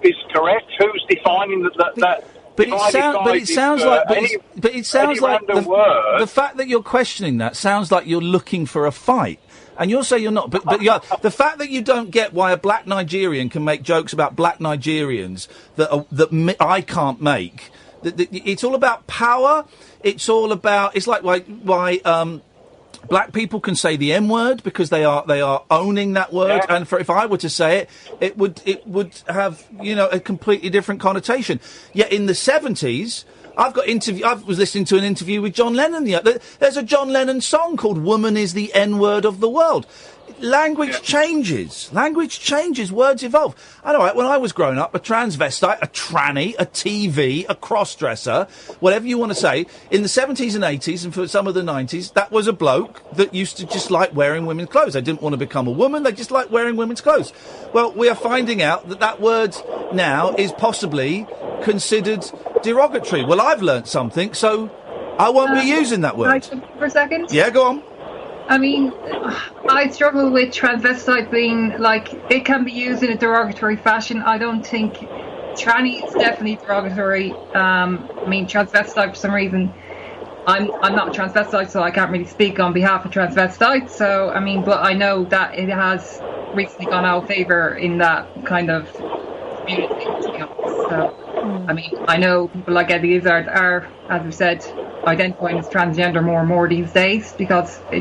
is correct? Who's defining that? But it sounds like the fact that you're questioning that sounds like you're looking for a fight. And you'll say you're not, but the fact that you don't get why a black Nigerian can make jokes about black Nigerians that I can't make. It's all about power. It's like why black people can say the N-word because they are owning that word, and if I were to say it would have a completely different connotation. Yet in the 70s, I was listening to an interview with John Lennon. There's a John Lennon song called "Woman is the N-word of the world." Language changes. Language changes. Words evolve. And all right, when I was growing up, a transvestite, a tranny, a TV, a cross-dresser, whatever you want to say, in the 70s and 80s and for some of the 90s, that was a bloke that used to just like wearing women's clothes. They didn't want to become a woman. They just liked wearing women's clothes. Well, we are finding out that word now is possibly considered derogatory. Well, I've learnt something, so I won't be using that word. For a second? Yeah, go on. I mean, I struggle with transvestite being, it can be used in a derogatory fashion. I don't think tranny is definitely derogatory. Transvestite, for some reason, I'm not a transvestite, so I can't really speak on behalf of transvestites. So, but I know that it has recently gone out of favour in that kind of community, to be honest. So, I know people like Eddie Izzard are, as we said, identifying as transgender more and more these days because I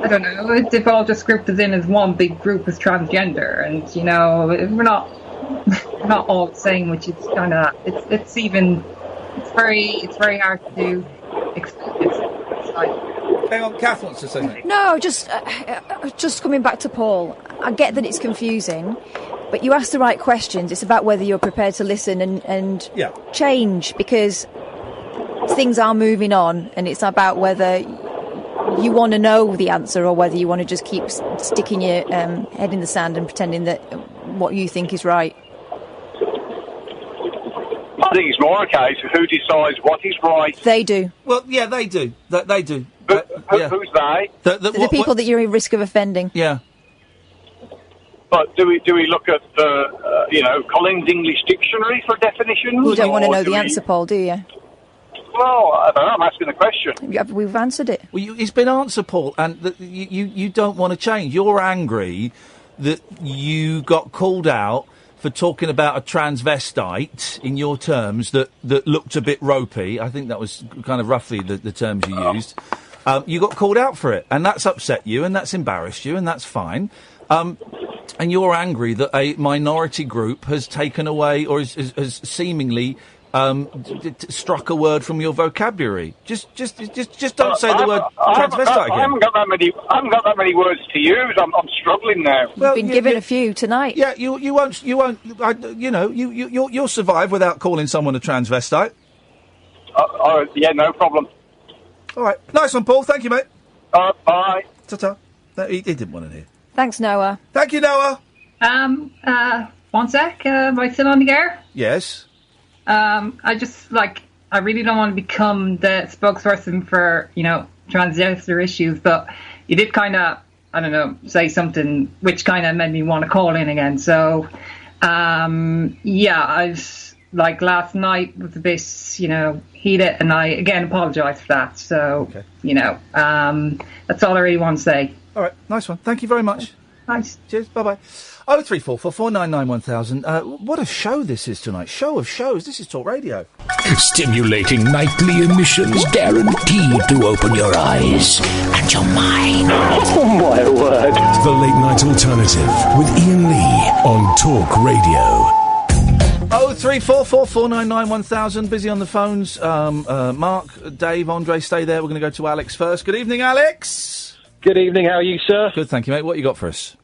don't know, they've all just grouped us in as one big group as transgender, and we're not all the same, which is kind of it's very hard to explain this. Hang on, Kath wants to say something. No, just coming back to Paul. I get that it's confusing, but you ask the right questions. It's about whether you're prepared to listen and change, because things are moving on, and it's about whether you want to know the answer or whether you want to just keep sticking your head in the sand and pretending that what you think is right. I think it's more a case of who decides what is right. They do. Well, yeah, they do. They do. Who's they? The people that you're at risk of offending. Yeah. But do we look at the Collins English Dictionary for definitions? You don't want to know the answer, Paul, do you? Well, I don't know. I'm asking the question. Yeah, we've answered it. Well, it's been answered, Paul, and you don't want to change. You're angry that you got called out for talking about a transvestite, in your terms, that looked a bit ropey. I think that was kind of roughly the terms you used. You got called out for it, and that's upset you, and that's embarrassed you, and that's fine. And you're angry that a minority group has taken away, or has seemingly struck a word from your vocabulary. Just don't say the word transvestite again. I haven't got that many words to use. I'm struggling now. You've been given a few tonight. Yeah, you won't. You'll survive without calling someone a transvestite. Yeah, no problem. All right, nice one, Paul. Thank you, mate. Bye. Ta-ta. No, he didn't want to hear. Thanks, Noah. Thank you, Noah. 1 sec. Am I still on the air? Yes. I really don't want to become the spokesperson for, transgender issues, but you did kind of, I don't know, say something which kind of made me want to call in again. So, last night was a bit, heated, and I, again, apologise for that. So, that's all I really want to say. All right, nice one. Thank you very much. Nice. Cheers, bye-bye. 0344 499 1000. What a show this is tonight. Show of shows. This is Talk Radio. Stimulating nightly emissions guaranteed to open your eyes and your mind. Oh, my word. The Late Night Alternative with Iain Lee on Talk Radio. 0344 499 1000. Busy on the phones. Mark, Dave, Andre, stay there. We're going to go to Alex first. Good evening, Alex. Good evening. How are you, sir? Good, thank you, mate. What you got for us?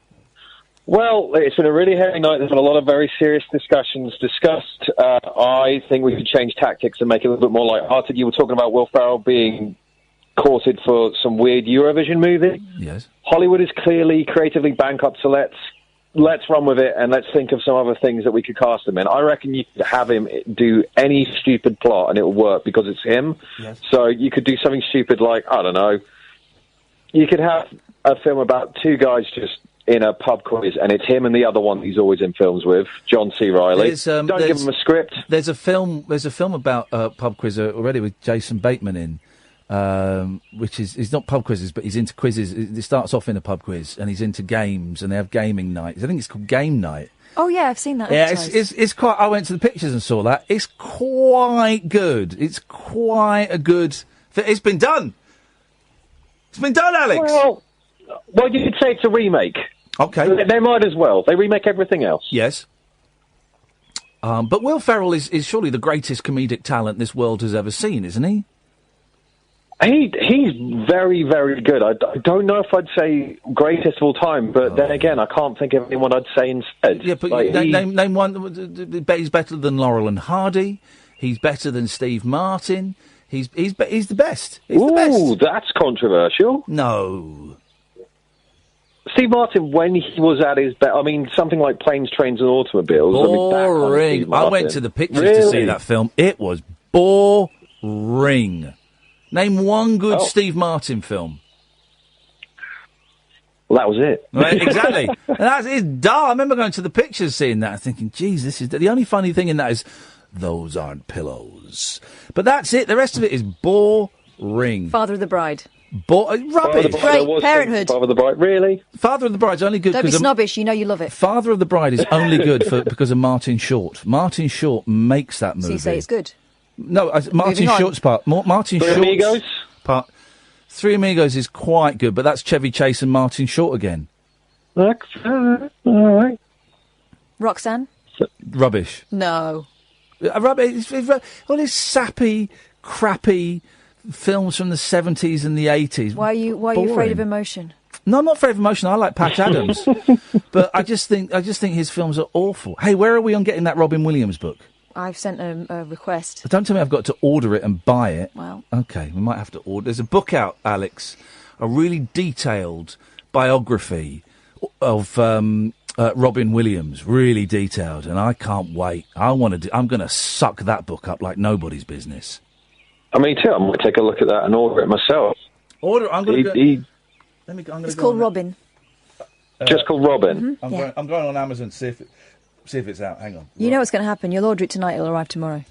Well, it's been a really heavy night. There's been a lot of very serious discussions discussed. I think we could change tactics and make it a little bit more light-hearted. You were talking about Will Ferrell being courted for some weird Eurovision movie. Yes. Hollywood is clearly creatively bankrupt, so let's run with it and let's think of some other things that we could cast him in. I reckon you could have him do any stupid plot and it will work because it's him. Yes. So you could do something stupid like, I don't know, you could have a film about two guys just in a pub quiz, and it's him and the other one he's always in films with, John C. Reilly. Don't give him a script. There's a film about pub quiz already with Jason Bateman in, which is he's not pub quizzes, but he's into quizzes. It starts off in a pub quiz, and he's into games, and they have gaming nights. I think it's called Game Night. Oh yeah, I've seen that. Yeah, it's quite. I went to the pictures and saw that. It's quite good. It's quite a good. It's been done. It's been done, Alex. Well, you could say it's a remake. Okay. They might as well. They remake everything else. Yes. But Will Ferrell is surely the greatest comedic talent this world has ever seen, isn't he? He's very, very good. I don't know if I'd say greatest of all time, but then again, I can't think of anyone I'd say instead. Yeah, but name one. He's better than Laurel and Hardy. He's better than Steve Martin. He's the best. He's the best. Ooh, that's controversial. No. Steve Martin, when he was at his best, I mean, something like Planes, Trains and Automobiles. Boring. I went to the pictures to see that film. It was boring. Name one good Steve Martin film. Well, that was it. Right, exactly. And it's dull. I remember going to the pictures, seeing that, and thinking, geez, this is... The only funny thing in that is, those aren't pillows. But that's it. The rest of it is boring. Father of the Bride. Rubbish. Great. Parenthood. Father of the Bride, really? Father of the Bride's only good because... Don't be snobbish, you know you love it. Father of the Bride is only good because of Martin Short. Martin Short makes that movie. So you say it's good? No, Martin Short's part. Martin Short's Amigos? part. Three Amigos is quite good, but that's Chevy Chase and Martin Short again. All right. Roxanne? Rubbish. No. Rubbish. All this sappy, crappy films from the 70s and the 80s. Why are you afraid of emotion? No, I'm not afraid of emotion. I like Patch Adams. But I just think his films are awful. Hey, where are we on getting that Robin Williams book? I've sent a request. Don't tell me I've got to order it and buy it. Well. Okay, we might have to order. There's a book out, Alex, a really detailed biography of Robin Williams, really detailed, and I can't wait. I'm going to suck that book up like nobody's business. Me too. I might take a look at that and order it myself. I'm going to go. It's called Robin. Just called Robin. Mm-hmm. I'm going on Amazon to see if it's out. Hang on. You know what's going to happen. You'll order it tonight. It'll arrive tomorrow.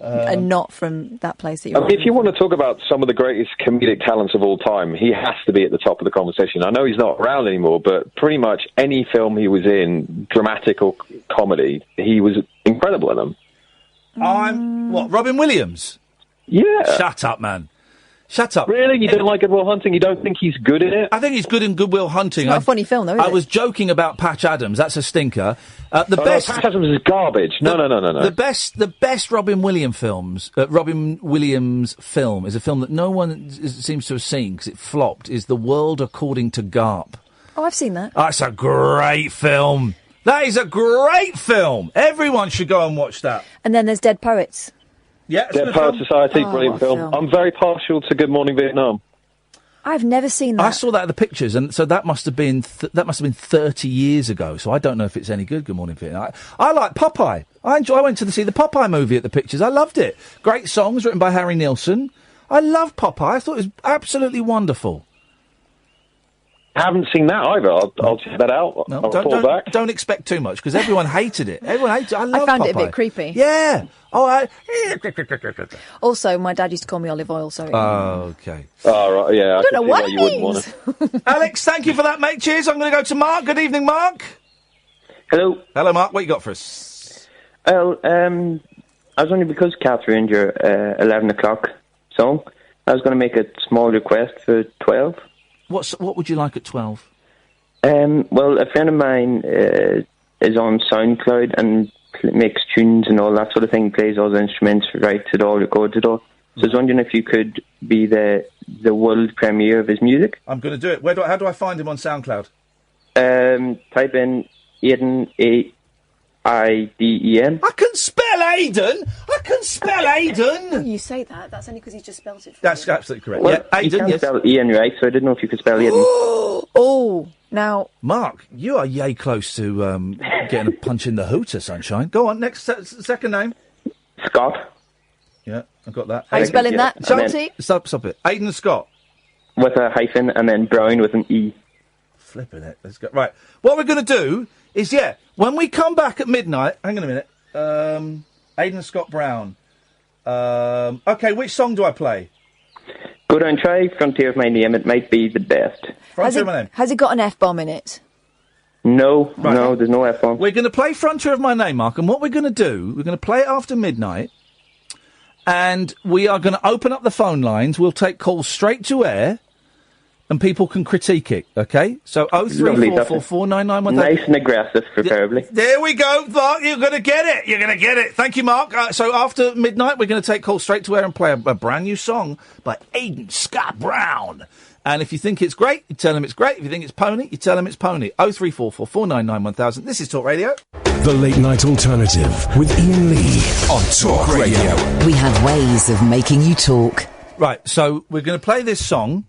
and not from that place that you're if you want to talk about some of the greatest comedic talents of all time, he has to be at the top of the conversation. I know he's not around anymore, but pretty much any film he was in, dramatic or comedy, he was incredible in them. Robin Williams? Yeah. Shut up, man. Shut up. Really? You don't like Good Will Hunting? You don't think he's good in it? I think he's good in Good Will Hunting. It's not a funny film, though, is I it? was joking about Patch Adams. That's a stinker. Patch Adams is garbage. No. The best Robin Williams film is a film that no one seems to have seen because it flopped, is The World According to Garp. Oh, I've seen that. That's a great film. That is a great film. Everyone should go and watch that. And then there's Dead Poets. Yeah, Dead Poet Society, brilliant film. I'm very partial to Good Morning Vietnam. I've never seen that. I saw that at the pictures, and so that must have been 30 years ago. So I don't know if it's any good. Good Morning Vietnam. I like Popeye. I went to see the Popeye movie at the pictures. I loved it. Great songs written by Harry Nilsson. I love Popeye. I thought it was absolutely wonderful. I haven't seen that either. I'll check that out. I'll fall back. Don't expect too much because everyone hated it. I love I found Popeye. it a bit creepy. Yeah. Also, my dad used to call me Olive Oil, so... Okay. Oh, right, yeah. I don't know what you wouldn't want it. Alex, thank you for that, mate. Cheers. I'm going to go to Mark. Good evening, Mark. Hello. Hello, Mark. What you got for us? Well, I was wondering, because Catherine, your 11 o'clock song, I was going to make a small request for 12. What would you like at 12? Well, a friend of mine is on SoundCloud and makes tunes and all that sort of thing, plays all the instruments, writes it all, records it all. So I was wondering if you could be the world premiere of his music. I'm going to do it. How do I find him on SoundCloud? Type in Aiden, A-I-D-E-N. I can spell Aiden! You say that, that's only because he just spelled it for That's you. absolutely correct. Well, Yeah, you Aiden, can't yes. spell Ian right, so I didn't know if you could spell Aiden. Oh, now... Mark, you are yay close to getting a punch in the hooter, sunshine. Go on, next second name. Scott. Yeah, I've got that. How are you spelling that, Shanti? Stop it. Aiden Scott. With a hyphen and then Brown with an E. Flipping it. Let's go. Right. What we're going to do is, when we come back at midnight... Hang on a minute. Aiden Scott Brown. Okay, which song do I play? Go down, try Frontier of My Name. It might be the best. Frontier of My Name. Has it got an F-bomb in it? No, there's no F-bomb. We're going to play Frontier of My Name, Mark, and what we're going to do, we're going to play it after midnight, and we are going to open up the phone lines. We'll take calls straight to air, and people can critique it, okay? So 03444991000. Nice and aggressive, preferably. There we go, Mark. You're going to get it. You're going to get it. Thank you, Mark. So after midnight, we're going to take calls straight to air and play a brand new song by Aiden Scott Brown. And if you think it's great, you tell him it's great. If you think it's pony, you tell him it's pony. 03444991000. This is Talk Radio. The Late Night Alternative with Iain Lee on Talk Radio. We have ways of making you talk. Right, so we're going to play this song.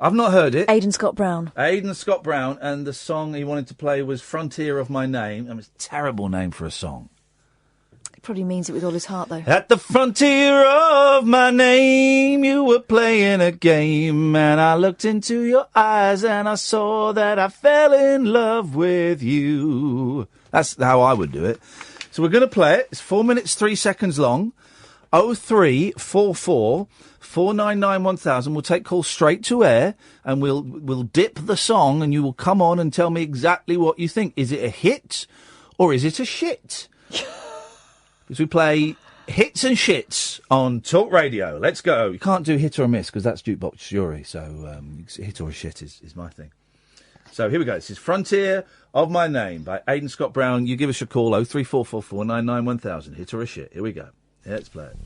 I've not heard it. Aiden Scott Brown. Aiden Scott Brown, and the song he wanted to play was Frontier of My Name. It's a terrible name for a song. He probably means it with all his heart, though. At the frontier of my name, you were playing a game, and I looked into your eyes, and I saw that I fell in love with you. That's how I would do it. So we're going to play it. It's 4 minutes, 3 seconds long. 0344 4991000. We'll take calls straight to air, and we'll dip the song, and you will come on and tell me exactly what you think. Is it a hit, or is it a shit? Because we play hits and shits on Talk Radio. Let's go. You can't do hit or miss, because that's jukebox jury. So hit or shit is my thing. So here we go. This is Frontier of My Name by Aiden Scott Brown. You give us a call, 0344 4991000. Hit or a shit. Here we go. Yeah, let's play it.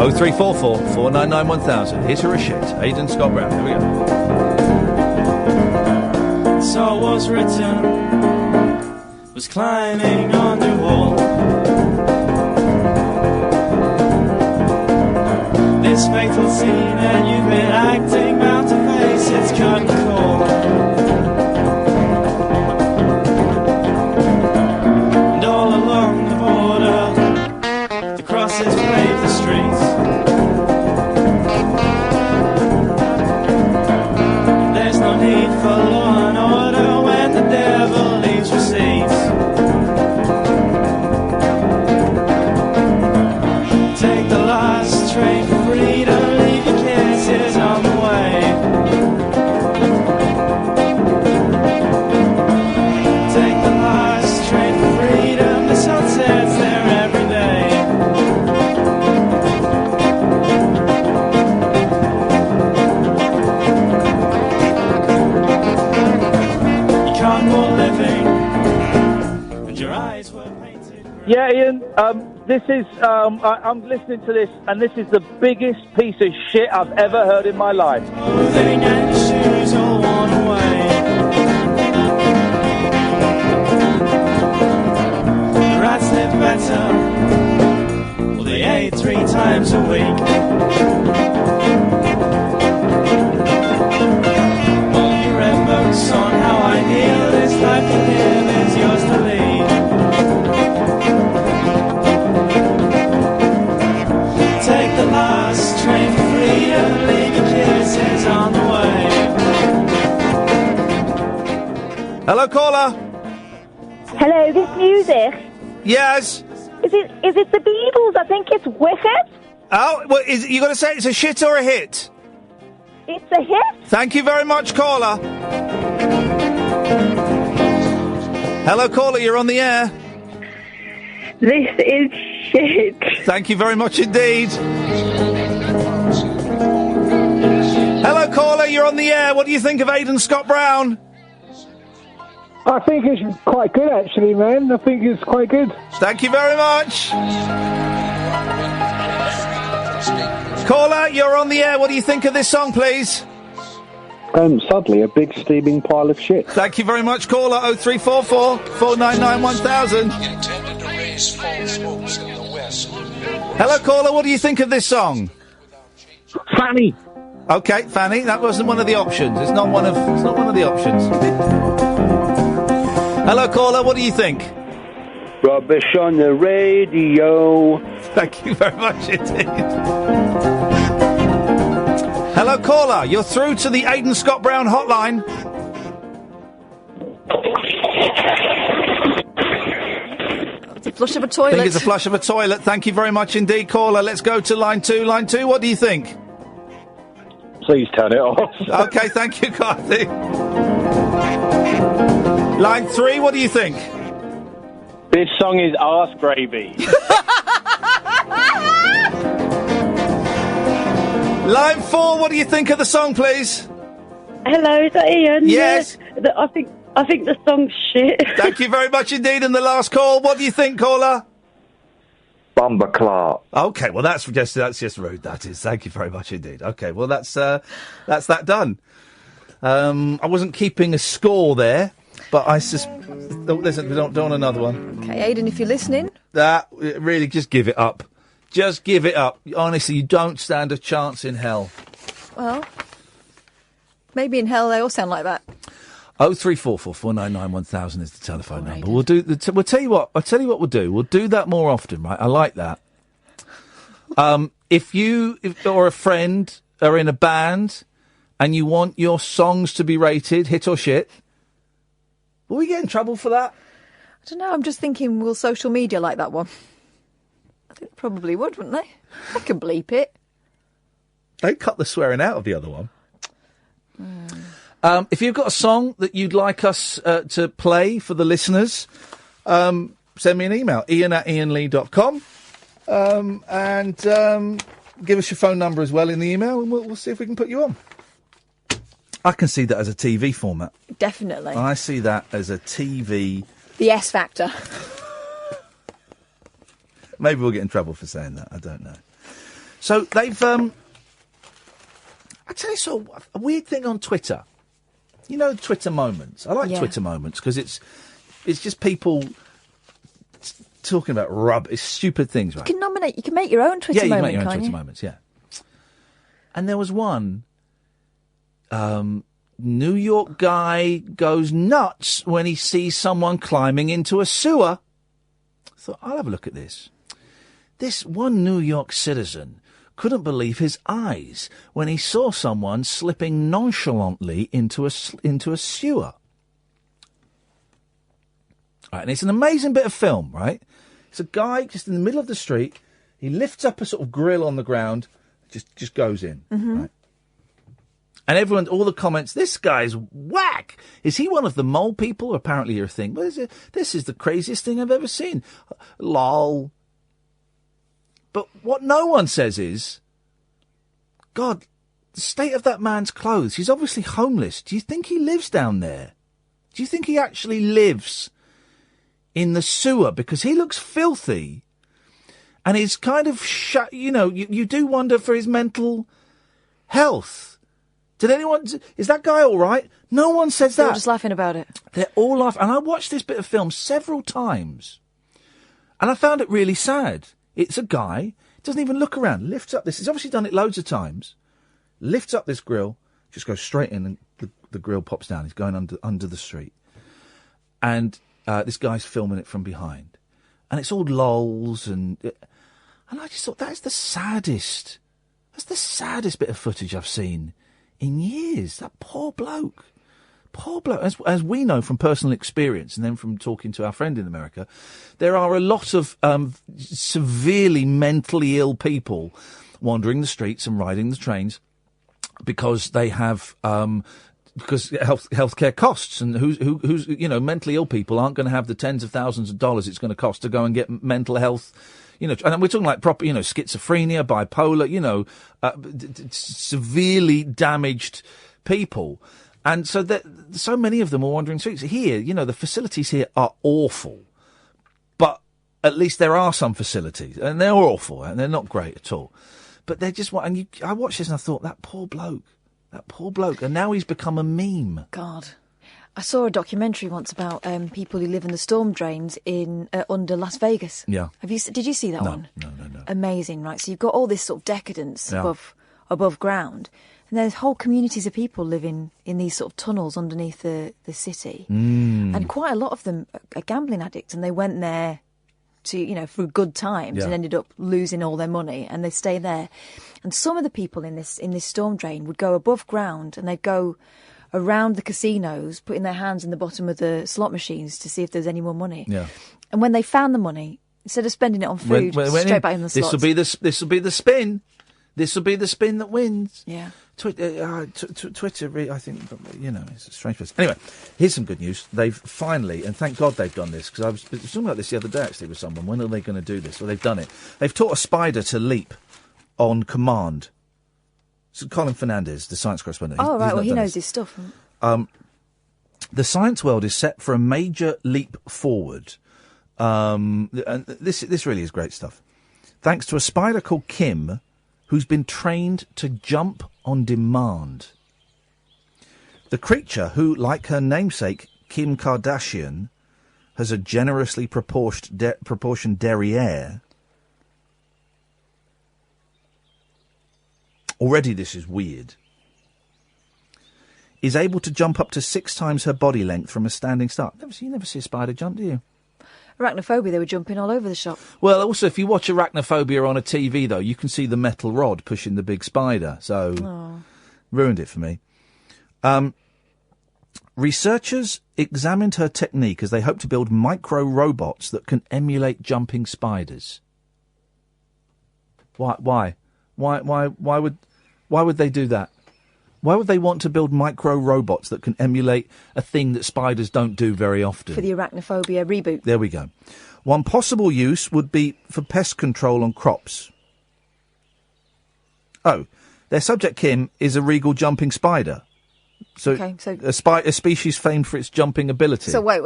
0344 4991000. Hit or a shit. Aiden Scott Brown. Here we go. Saw what's written, was climbing on the wall. This fatal scene, and you've been acting bound to face its curtain call. And all along the border, the crosses pave the streets. hardcore living. And your eyes were painted. Yeah, Ian, this is, I'm listening to this, and this is the biggest piece of shit I've ever heard in my life. Clothing and shoes all worn away. The rats live better. Well, they ate 3 times a week. Well, you read books on how ideal this life to live is yours to lead. Take the last train for freedom, leave your kisses on the way. Hello, caller. Hello, this music. Yes. Is it the Beatles? I think it's Wicked. Oh, well, you got to say it's a shit or a hit? It's a hit. Thank you very much, caller. Hello, caller, you're on the air. This is shit. Thank you very much indeed. Hello, caller, you're on the air. What do you think of Aiden Scott Brown? I think it's quite good, actually, man. I think it's quite good. Thank you very much. Caller, you're on the air. What do you think of this song, please? Suddenly, a big steaming pile of shit. Thank you very much, caller. 0344 499 1000. Hello, caller. What do you think of this song? Fanny. Okay, Fanny. That wasn't one of the options. It's not one of the options. Hello, caller. What do you think? Rubbish on the radio. Thank you very much indeed. Hello, caller. You're through to the Aiden Scott Brown hotline. It's a flush of a toilet. I think it's a flush of a toilet. Thank you very much indeed, caller. Let's go to line 2. Line 2, what do you think? Please turn it off. Okay, thank you, Carthy. Line 3, what do you think? This song is arse gravy. Line 4, what do you think of the song, please? Hello, is that Ian? Yes. Yeah, I think the song's shit. Thank you very much indeed. And the last call, what do you think, caller? Bumba Clark. Okay, well that's just rude. That is. Thank you very much indeed. Okay, well that's that done. I wasn't keeping a score there, but I listen. We don't want another one. Okay, Aiden, if you're listening, really just give it up. Just give it up. Honestly, you don't stand a chance in hell. well, maybe in hell they all sound like that. 0344 499 1000 is the telephone number. We'll do. We'll tell you what. I'll tell you what we'll do. We'll do that more often, right? I like that. If you or a friend are in a band and you want your songs to be rated hit or shit, will we get in trouble for that? I don't know. I'm just thinking, will social media like that one? I think they probably would, wouldn't they? They can bleep it. They cut the swearing out of the other one. If you've got a song that you'd like us to play for the listeners, send me an email, ian@iainlee.com, and give us your phone number as well in the email, and we'll see if we can put you on. I can see that as a TV format. Definitely. I see that as a TV... The S Factor. Maybe we'll get in trouble for saying that. I don't know. So they've... I tell you, so a weird thing on Twitter. You know, Twitter moments. I like Twitter moments because it's just people talking about it's stupid things, right? You can make your own Twitter moment, you can make your own Twitter moments, yeah. And there was one, New York guy goes nuts when he sees someone climbing into a sewer. I thought, I'll have a look at this. This one New York citizen couldn't believe his eyes when he saw someone slipping nonchalantly into a sewer. Right, and it's an amazing bit of film, right? It's a guy just in the middle of the street. He lifts up a sort of grill on the ground, just goes in. Mm-hmm. Right? And everyone, all the comments, this guy's whack. Is he one of the mole people? Apparently you're a thing. This is the craziest thing I've ever seen. Lol. But what no one says is, God, the state of that man's clothes. He's obviously homeless. Do you think he lives down there? Do you think he actually lives in the sewer? Because he looks filthy, and he's kind of you do wonder for his mental health. Is that guy all right? No one says that. They're just laughing about it. They're all laughing. And I watched this bit of film several times, and I found it really sad. It's a guy, doesn't even look around, lifts up this. He's obviously done it loads of times. Lifts up this grill, just goes straight in, and the grill pops down. He's going under the street. And this guy's filming it from behind. And it's all lols, and I just thought, that's the saddest bit of footage I've seen in years. That poor bloke. As we know from personal experience, and then from talking to our friend in America, there are a lot of severely mentally ill people wandering the streets and riding the trains because they have because healthcare costs, and who's mentally ill people aren't going to have the tens of thousands of dollars it's going to cost to go and get mental health. And we're talking like proper, schizophrenia, bipolar, severely damaged people. And so so many of them are wandering streets. Here, the facilities here are awful. But at least there are some facilities. And they're awful, and they're not great at all. But they're just... I watched this and I thought, that poor bloke. And now he's become a meme. God. I saw a documentary once about people who live in the storm drains in under Las Vegas. Yeah. Did you see that one? No. Amazing, right? So you've got all this sort of decadence above ground, and there's whole communities of people living in these sort of tunnels underneath the city, and quite a lot of them are gambling addicts, and they went there to for good times and ended up losing all their money, and they stay there. And some of the people in this storm drain would go above ground, and they'd go around the casinos, putting their hands in the bottom of the slot machines to see if there's any more money. Yeah. And when they found the money, instead of spending it on food, straight back in the slots. This will be the spin. This will be the spin that wins. Yeah. Twitter, I think, it's a strange place. Anyway, here's some good news. They've finally, and thank God they've done this, because I was talking about this the other day actually with someone. When are they going to do this? Well, they've done it. They've taught a spider to leap on command. So Colin Fernandez, the science correspondent. He knows his stuff. The science world is set for a major leap forward. And this really is great stuff. Thanks to a spider called Kim, who's been trained to jump on demand. The creature, who, like her namesake, Kim Kardashian, has a generously proportioned derriere. Already this is weird. Is able to jump up to 6 times her body length from a standing start. You never see a spider jump, do you? Arachnophobia, they were jumping all over the shop. Well, also, if you watch Arachnophobia on a TV, though, you can see the metal rod pushing the big spider. So, ruined it for me. Researchers examined her technique as they hope to build micro-robots that can emulate jumping spiders. Why? Why would they do that? Why would they want to build micro-robots that can emulate a thing that spiders don't do very often? For the Arachnophobia reboot. There we go. One possible use would be for pest control on crops. Oh, their subject, Kim, is a regal jumping spider. So a species famed for its jumping ability. So wait.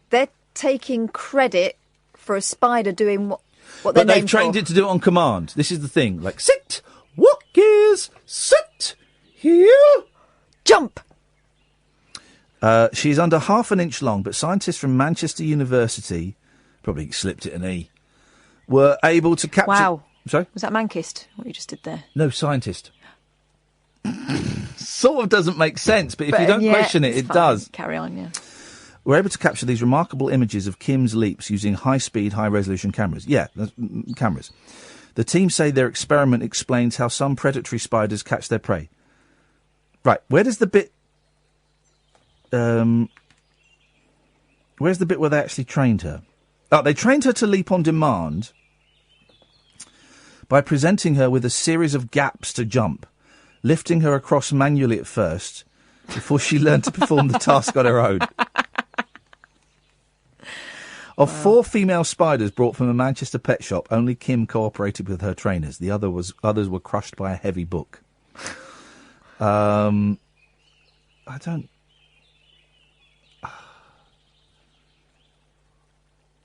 They're taking credit for a spider doing what they're named for. But they've trained it to do it on command. This is the thing. Like, sit, walk gears, sit, here, jump. She's under half an inch long, but scientists from Manchester University, probably slipped it an E, were able to capture... Wow. Sorry? Was that Mankist, what you just did there? No, scientist. Sort of doesn't make sense, but if you don't question it, it does. Carry on, yeah. We're able to capture these remarkable images of Kim's leaps using high-speed, high-resolution cameras. Yeah, cameras. The team say their experiment explains how some predatory spiders catch their prey. Right, where does the bit... where's the bit where they actually trained her? Oh, they trained her to leap on demand by presenting her with a series of gaps to jump, lifting her across manually at first, before she learned to perform the task on her own. Of 4 female spiders brought from a Manchester pet shop, only Kim cooperated with her trainers. The others were crushed by a heavy book. I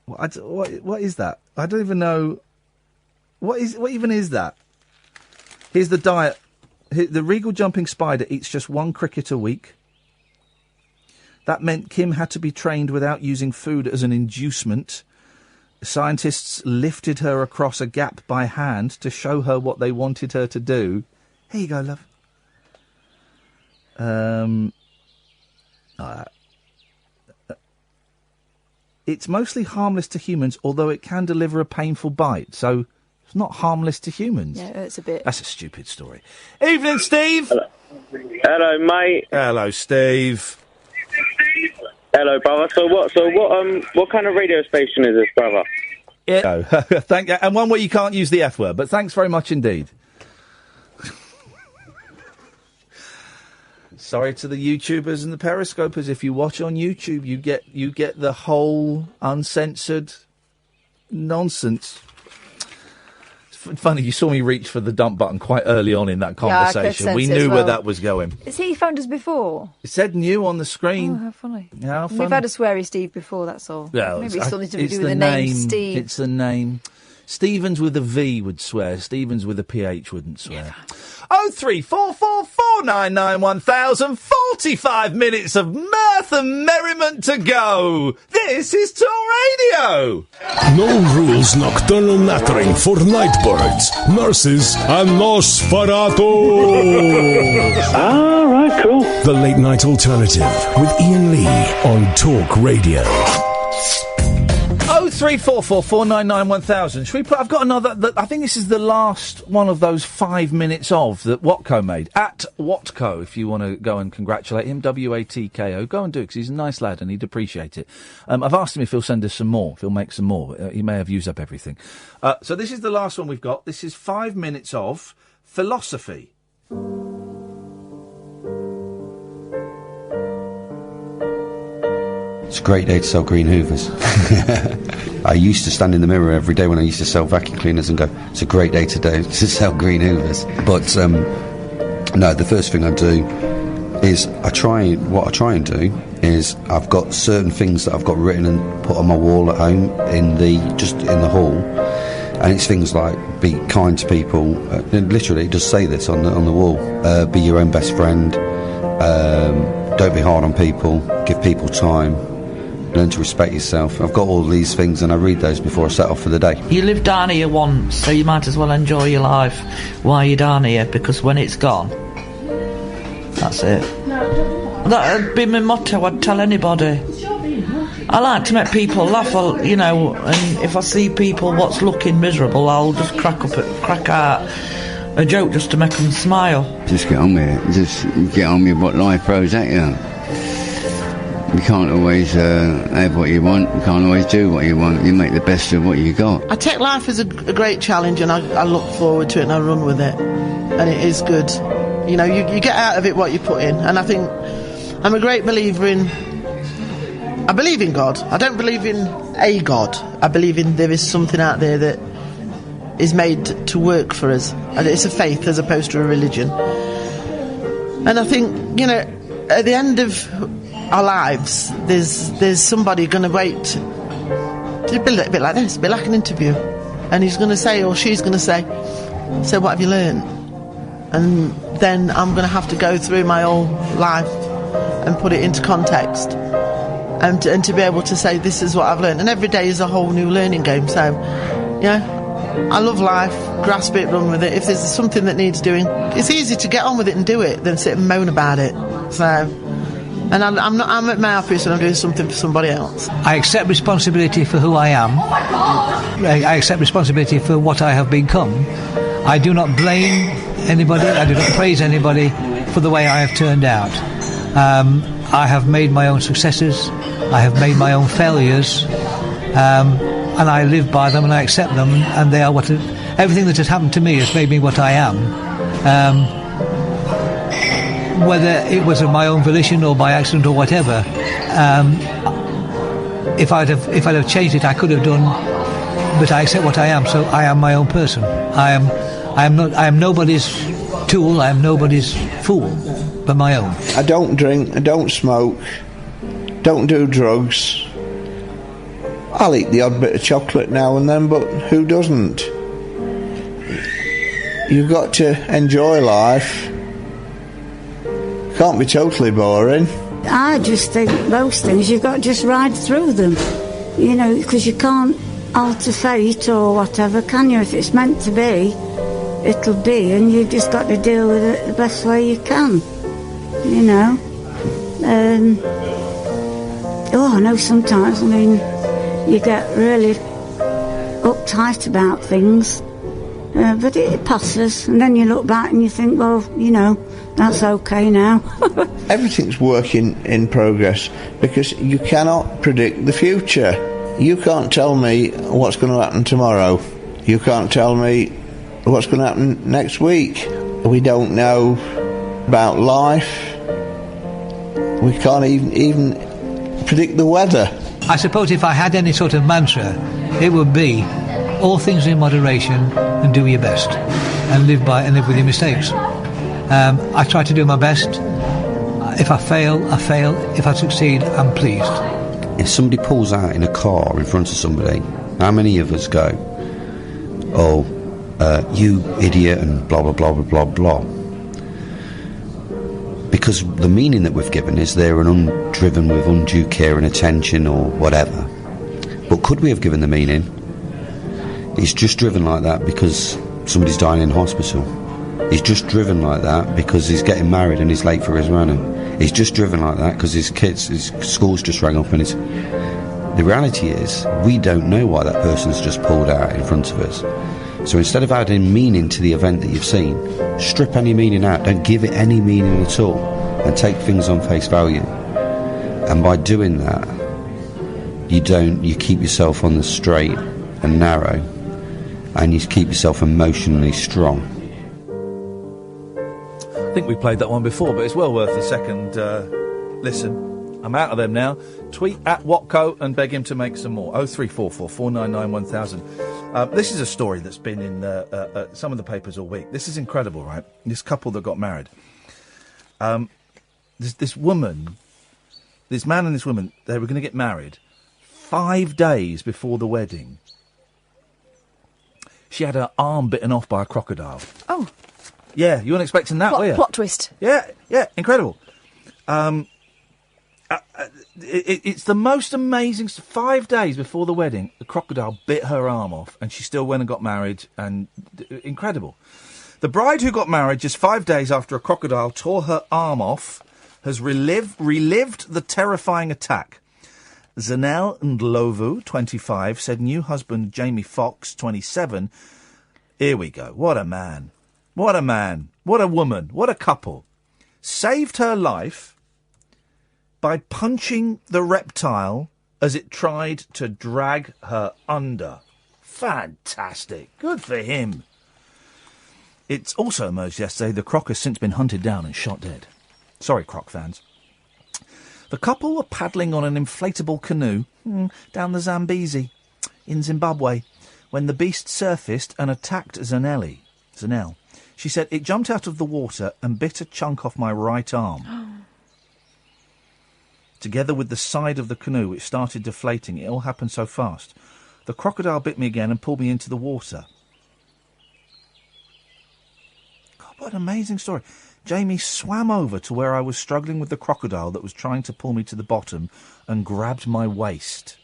What is that? I don't even know. What even is that? Here's the diet. The regal jumping spider eats just 1 cricket a week. That meant Kim had to be trained without using food as an inducement. Scientists lifted her across a gap by hand to show her what they wanted her to do. Here you go, love. It's mostly harmless to humans, although it can deliver a painful bite. So it's not harmless to humans. Yeah, it's a bit. That's a stupid story. Evening, Steve. Hello, mate. Hello, Steve. Hello, brother. So what kind of radio station is this, brother? Yeah. Thank you. And one where you can't use the F word, but thanks very much indeed. Sorry to the YouTubers and the Periscopers. If you watch on YouTube, you get the whole uncensored nonsense. It's funny, you saw me reach for the dump button quite early on in that conversation. We knew where that was going. Is he phoned us before? It said new on the screen. Oh, how funny. How funny. We've had a sweary Steve before, that's all. Well, maybe it's something to do it's with the name Steve. It's the name. Stevens with a V would swear. Stevens with a PH wouldn't swear. 03444991000. 45 minutes of mirth and merriment to go. This is Talk Radio. No rules nocturnal nattering for night birds, nurses, and Nosferatu. All right, cool. The Late Night Alternative with Iain Lee on Talk Radio. 03444991000. Should we put? I've got another. I think this is the last one of those 5 minutes of that Watco made. At Watco, if you want to go and congratulate him, WATKO, go and do it because he's a nice lad and he'd appreciate it. I've asked him if he'll send us some more, if he'll make some more. He may have used up everything. So this is the last one we've got. This is 5 minutes of philosophy. It's a great day to sell green hoovers. I used to stand in the mirror every day when I used to sell vacuum cleaners and go, it's a great day today to sell green hoovers. But no, the first thing I do is I've got certain things that I've got written and put on my wall at home in the hall. And it's things like be kind to people. Literally, it does say this on the wall. Be your own best friend. Don't be hard on people. Give people time. Learn to respect yourself. I've got all these things and I read those before I set off for the day. You live down here once, so you might as well enjoy your life while you're down here, because when it's gone, that's it. That'd be my motto. I'd tell anybody. I like to make people laugh, and if I see people what's looking miserable, I'll just crack out a joke just to make them smile. Just get on with it. Just get on with what life throws at you. You can't always have what you want. You can't always do what you want. You make the best of what you got. I take life as a great challenge, and I look forward to it, and I run with it. And it is good. You get out of it what you put in. And I think I'm a great believer in... I believe in God. I don't believe in a God. I believe in there is something out there that is made to work for us. And it's a faith as opposed to a religion. And I think, at the end of our lives, there's somebody going to wait. It'll be a little bit like this, a bit like an interview. And he's going to say, or she's going to say, so what have you learned? And then I'm going to have to go through my whole life and put it into context. And to be able to say, this is what I've learned. And every day is a whole new learning game. So, I love life, grasp it, run with it. If there's something that needs doing, it's easy to get on with it and do it than sit and moan about it. So, and I'm at my office and I'm doing something for somebody else. I accept responsibility for who I am. I accept responsibility for what I have become. I do not blame anybody. I do not praise anybody for the way I have turned out. I have made my own successes. I have made my own failures. And I live by them and I accept them, and they are everything that has happened to me has made me what I am. Whether it was of my own volition or by accident or whatever, if I'd have changed it, I could have done. But I accept what I am, so I am my own person. I am nobody's tool. I am nobody's fool, but my own. I don't drink. I don't smoke. Don't do drugs. I'll eat the odd bit of chocolate now and then, but who doesn't? You've got to enjoy life. Can't be totally boring. I just think those things, you've got to just ride through them, you know, because you can't alter fate or whatever, can you? If it's meant to be, it'll be, and you've just got to deal with it the best way you can, you know. I know sometimes, I mean, you get really uptight about things, but it passes, and then you look back and you think, well, you know, that's okay now. Everything's work in progress, because you cannot predict the future. You can't tell me what's going to happen tomorrow. You can't tell me what's going to happen next week. We don't know about life. We can't even predict the weather. I suppose if I had any sort of mantra, it would be all things in moderation and do your best and live with your mistakes. I try to do my best. If I fail, I fail. If I succeed, I'm pleased. If somebody pulls out in a car in front of somebody, how many of us go, oh, you idiot, and blah, blah, blah, blah, blah, blah? Because the meaning that we've given is they're driven with undue care and attention or whatever. But could we have given the meaning, he's just driven like that because somebody's dying in hospital? He's just driven like that because he's getting married and he's late for his wedding. He's just driven like that because his school's just rang up and the reality is, we don't know why that person's just pulled out in front of us. So instead of adding meaning to the event that you've seen, strip any meaning out, don't give it any meaning at all, and take things on face value. And by doing that, you keep yourself on the straight and narrow, and you keep yourself emotionally strong. I think we played that one before, but it's well worth a second listen. I'm out of them now. Tweet at Watco and beg him to make some more. 0344 499 1000. This is a story that's been in some of the papers all week. This is incredible, right? This couple that got married. This woman, this man and this woman, they were going to get married 5 days before the wedding. She had her arm bitten off by a crocodile. Oh. Yeah, you weren't expecting that, were you? Plot twist. Yeah, incredible. It's the most amazing. 5 days before the wedding, the crocodile bit her arm off, and she still went and got married. And incredible. The bride who got married just 5 days after a crocodile tore her arm off has relived the terrifying attack. Zanel Ndlovu, 25, said new husband Jamie Fox, 27. Here we go. What a man. What a man. What a woman. What a couple. Saved her life by punching the reptile as it tried to drag her under. Fantastic. Good for him. It's also emerged yesterday the croc has since been hunted down and shot dead. Sorry, croc fans. The couple were paddling on an inflatable canoe down the Zambezi in Zimbabwe when the beast surfaced and attacked Zanel. She said, it jumped out of the water and bit a chunk off my right arm. Together with the side of the canoe, which started deflating. It all happened so fast. The crocodile bit me again and pulled me into the water. God, what an amazing story. Jamie swam over to where I was struggling with the crocodile that was trying to pull me to the bottom and grabbed my waist.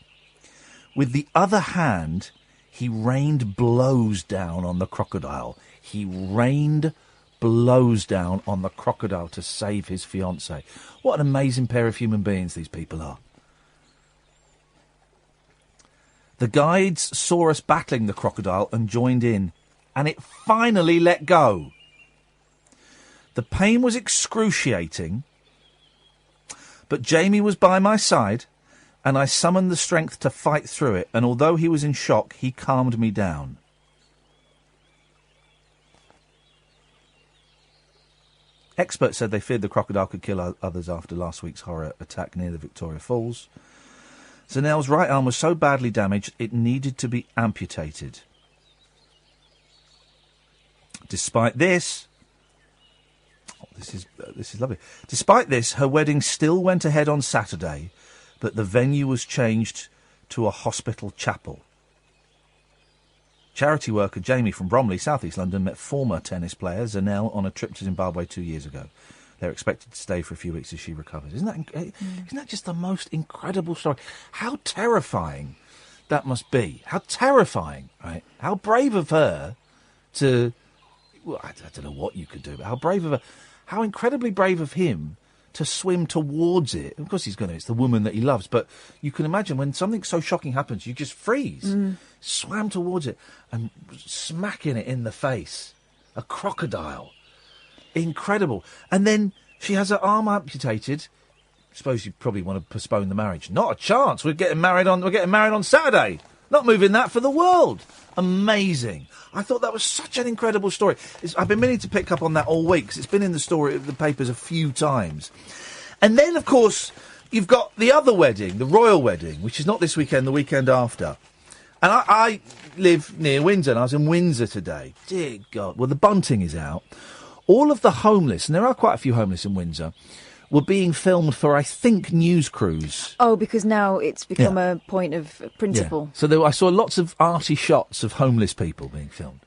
With the other hand, he rained blows down on the crocodile. He rained blows down on the crocodile to save his fiancée. What an amazing pair of human beings these people are. The guides saw us battling the crocodile and joined in, and it finally let go. The pain was excruciating, but Jamie was by my side, and I summoned the strength to fight through it, and although he was in shock, he calmed me down. Experts said they feared the crocodile could kill others after last week's horror attack near the Victoria Falls. Zanel's right arm was so badly damaged it needed to be amputated. Despite this... This is lovely. Despite this, her wedding still went ahead on Saturday, but the venue was changed to a hospital chapel. Charity worker Jamie from Bromley, South East London, met former tennis player Zanel on a trip to Zimbabwe 2 years ago. They're expected to stay for a few weeks as she recovers. Isn't that just the most incredible story? How terrifying that must be. How terrifying, right? How brave of her to... Well, I don't know what you could do, but how brave of her... How incredibly brave of him to swim towards it. Of course he's going to. It's the woman that he loves. But you can imagine when something so shocking happens, you just freeze. Swam towards it and smacking it in the face. A crocodile. Incredible. And then she has her arm amputated. Suppose you probably want to postpone the marriage. Not a chance. We're getting married on Saturday. Not moving that for the world. Amazing. I thought that was such an incredible story. I've been meaning to pick up on that all week because it's been in the papers a few times. And then, of course, you've got the other wedding, the royal wedding, which is not this weekend, the weekend after. And I live near Windsor, and I was in Windsor today. Dear God. Well, the bunting is out. All of the homeless, and there are quite a few homeless in Windsor, were being filmed for, I think, news crews. Oh, because now it's become a point of principle. Yeah. So I saw lots of arty shots of homeless people being filmed.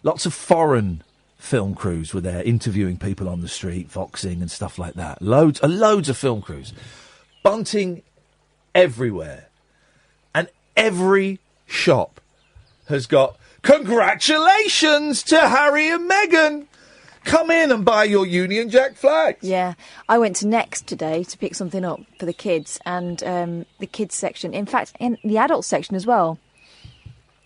Lots of foreign film crews were there interviewing people on the street, voxing and stuff like that. Loads of film crews. Bunting everywhere. And every shop has got, congratulations to Harry and Meghan! Come in and buy your Union Jack flags. Yeah. I went to Next today to pick something up for the kids, and the kids section, in fact, in the adult section as well,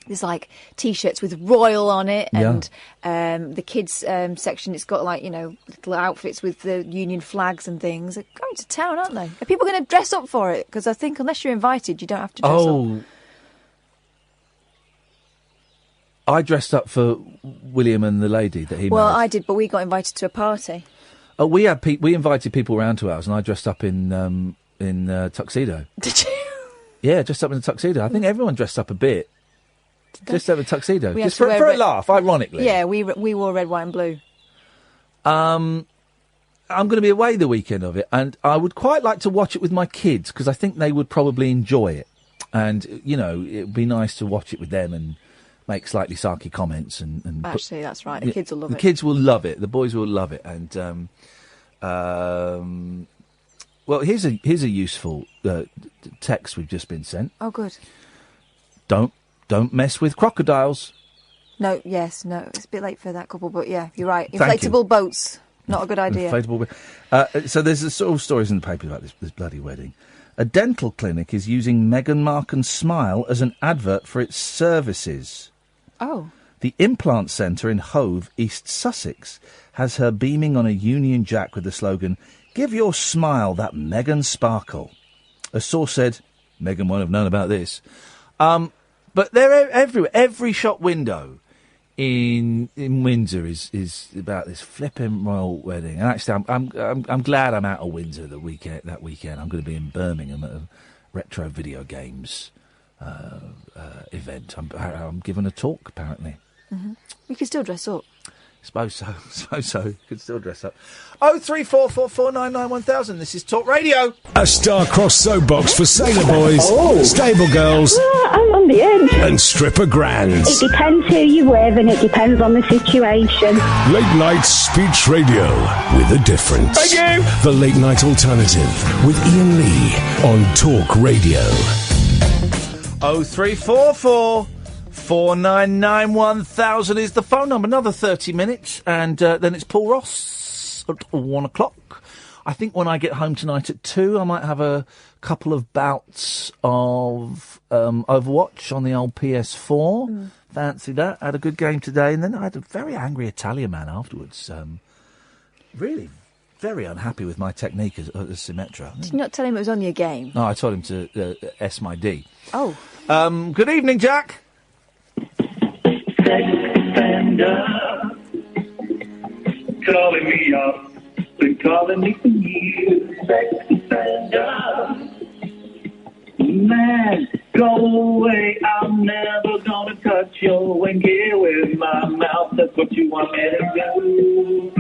there's like T-shirts with Royal on it, and the kids section, it's got like, little outfits with the Union flags and things. They're going to town, aren't they? Are people going to dress up for it? Because I think unless you're invited, you don't have to dress up. I dressed up for William and the lady that he Well, married. I did, but we got invited to a party. Oh, we invited people round to ours, and I dressed up in tuxedo. Did you? Yeah, dressed up in a tuxedo. I think everyone dressed up a bit. Just have a tuxedo, We just had to for wear a laugh, ironically. Yeah, we wore red, white and blue. I'm going to be away the weekend of it, and I would quite like to watch it with my kids, because I think they would probably enjoy it. And, it would be nice to watch it with them and make slightly sarky comments. And Actually, that's right. The kids will love it. The kids will love it. The boys will love it. And, well, here's a useful text we've just been sent. Oh, good. Don't mess with crocodiles. No, it's a bit late for that couple, but yeah, you're right. Thank Inflatable boats, not a good idea. So there's a sort of stories in the paper about this bloody wedding. A dental clinic is using Meghan Markle's smile as an advert for its services. Oh. The Implant Centre in Hove, East Sussex, has her beaming on a Union Jack with the slogan, "Give your smile that Meghan sparkle." A source said, Meghan won't have known about this. But they're everywhere. Every shop window in Windsor is about this flipping royal wedding. And actually, I'm glad I'm out of Windsor that weekend. I'm going to be in Birmingham at a retro video games event. I'm giving a talk apparently. Mm-hmm. You can still dress up. Suppose so. You could still dress up. 03444991000. This is Talk Radio. A star-crossed soapbox for sailor boys, stable girls, I'm on the edge. and stripper grands. It depends who you're with and it depends on the situation. Late night speech radio with a difference. Thank you. The Late Night Alternative with Iain Lee on Talk Radio. 0344 499 1000 is the phone number. Another 30 minutes, and then it's Paul Ross at 1 o'clock. I think when I get home tonight at 2, I might have a couple of bouts of Overwatch on the old PS4. Fancy that. Had a good game today, and then I had a very angry Italian man afterwards. Really very unhappy with my technique as Symmetra. Did you not tell him it was only a game? No, I told him to S my D. Oh. Good evening, Jack. Defender, calling me up, been calling me for years. Sex defender, man, go away. I'm never gonna touch your wing here with my mouth. That's what you want me to do.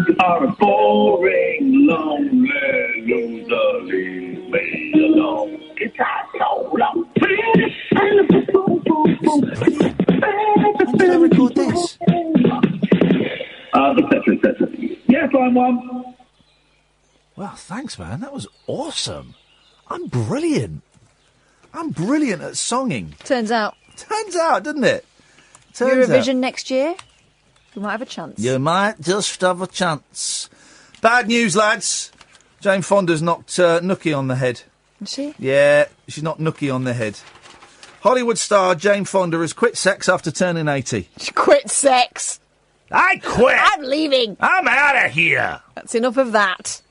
You are a boring, lonely loser. Leave me alone. 'Cause I so long. thanks, man. That was awesome. I'm brilliant. I'm brilliant at songing. Turns out, doesn't it? Eurovision next year, you might have a chance. You might just have a chance. Bad news, lads. Jane Fonda's knocked Nookie on the head. Is she? Yeah, she's knocked Nookie on the head. Hollywood star Jane Fonda has quit sex after turning 80. She quit sex. I quit. I'm leaving. I'm out of here. That's enough of that.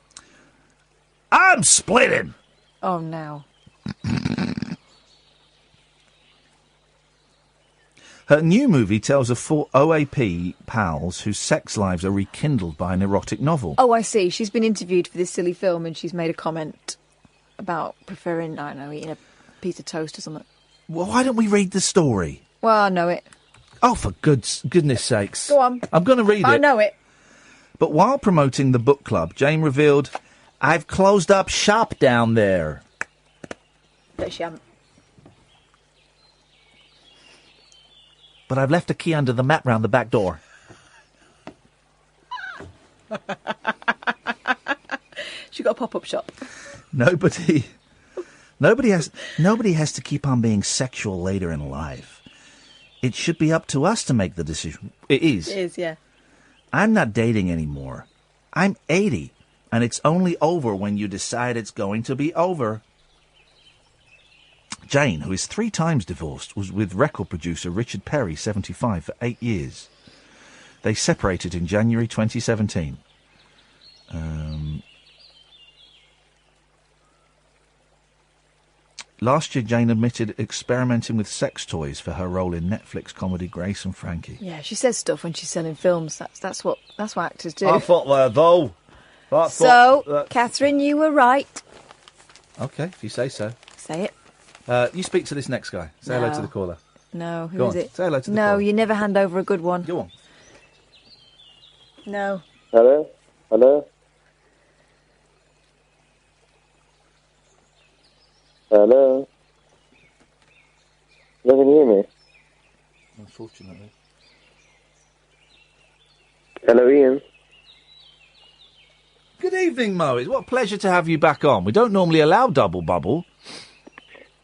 I'm splitting. Oh, no. Her new movie tells of 4 OAP pals whose sex lives are rekindled by an erotic novel. Oh, I see. She's been interviewed for this silly film and she's made a comment about preferring, I don't know, eating a piece of toast or something. Well, why don't we read the story? Well, I know it. Oh, for goodness sakes. Go on. I'm going to read it. I know it. But while promoting the book club, Jane revealed, I've closed up shop down there. But she hasn't. But I've left a key under the mat round the back door. She got a pop-up shop. Nobody has to keep on being sexual later in life. It should be up to us to make the decision. It is. It is, yeah. I'm not dating anymore. I'm 80, and it's only over when you decide it's going to be over. Jane, who is 3 times divorced, was with record producer Richard Perry, 75, for 8 years. They separated in January 2017. Last year, Jane admitted experimenting with sex toys for her role in Netflix comedy Grace and Frankie. Yeah, she says stuff when she's selling films. That's what actors do. I thought that, though. Catherine, you were right. Okay, if you say so. Say it. You speak to this next guy. Say hello to the caller. No, who Go is on. it? Say hello to the No, caller. you never hand over a good one. Go on. No. Hello? Hello? Hello? You can hear me? Unfortunately. Hello, Ian? Good evening, Mo. It's what a pleasure to have you back on. We don't normally allow double bubble.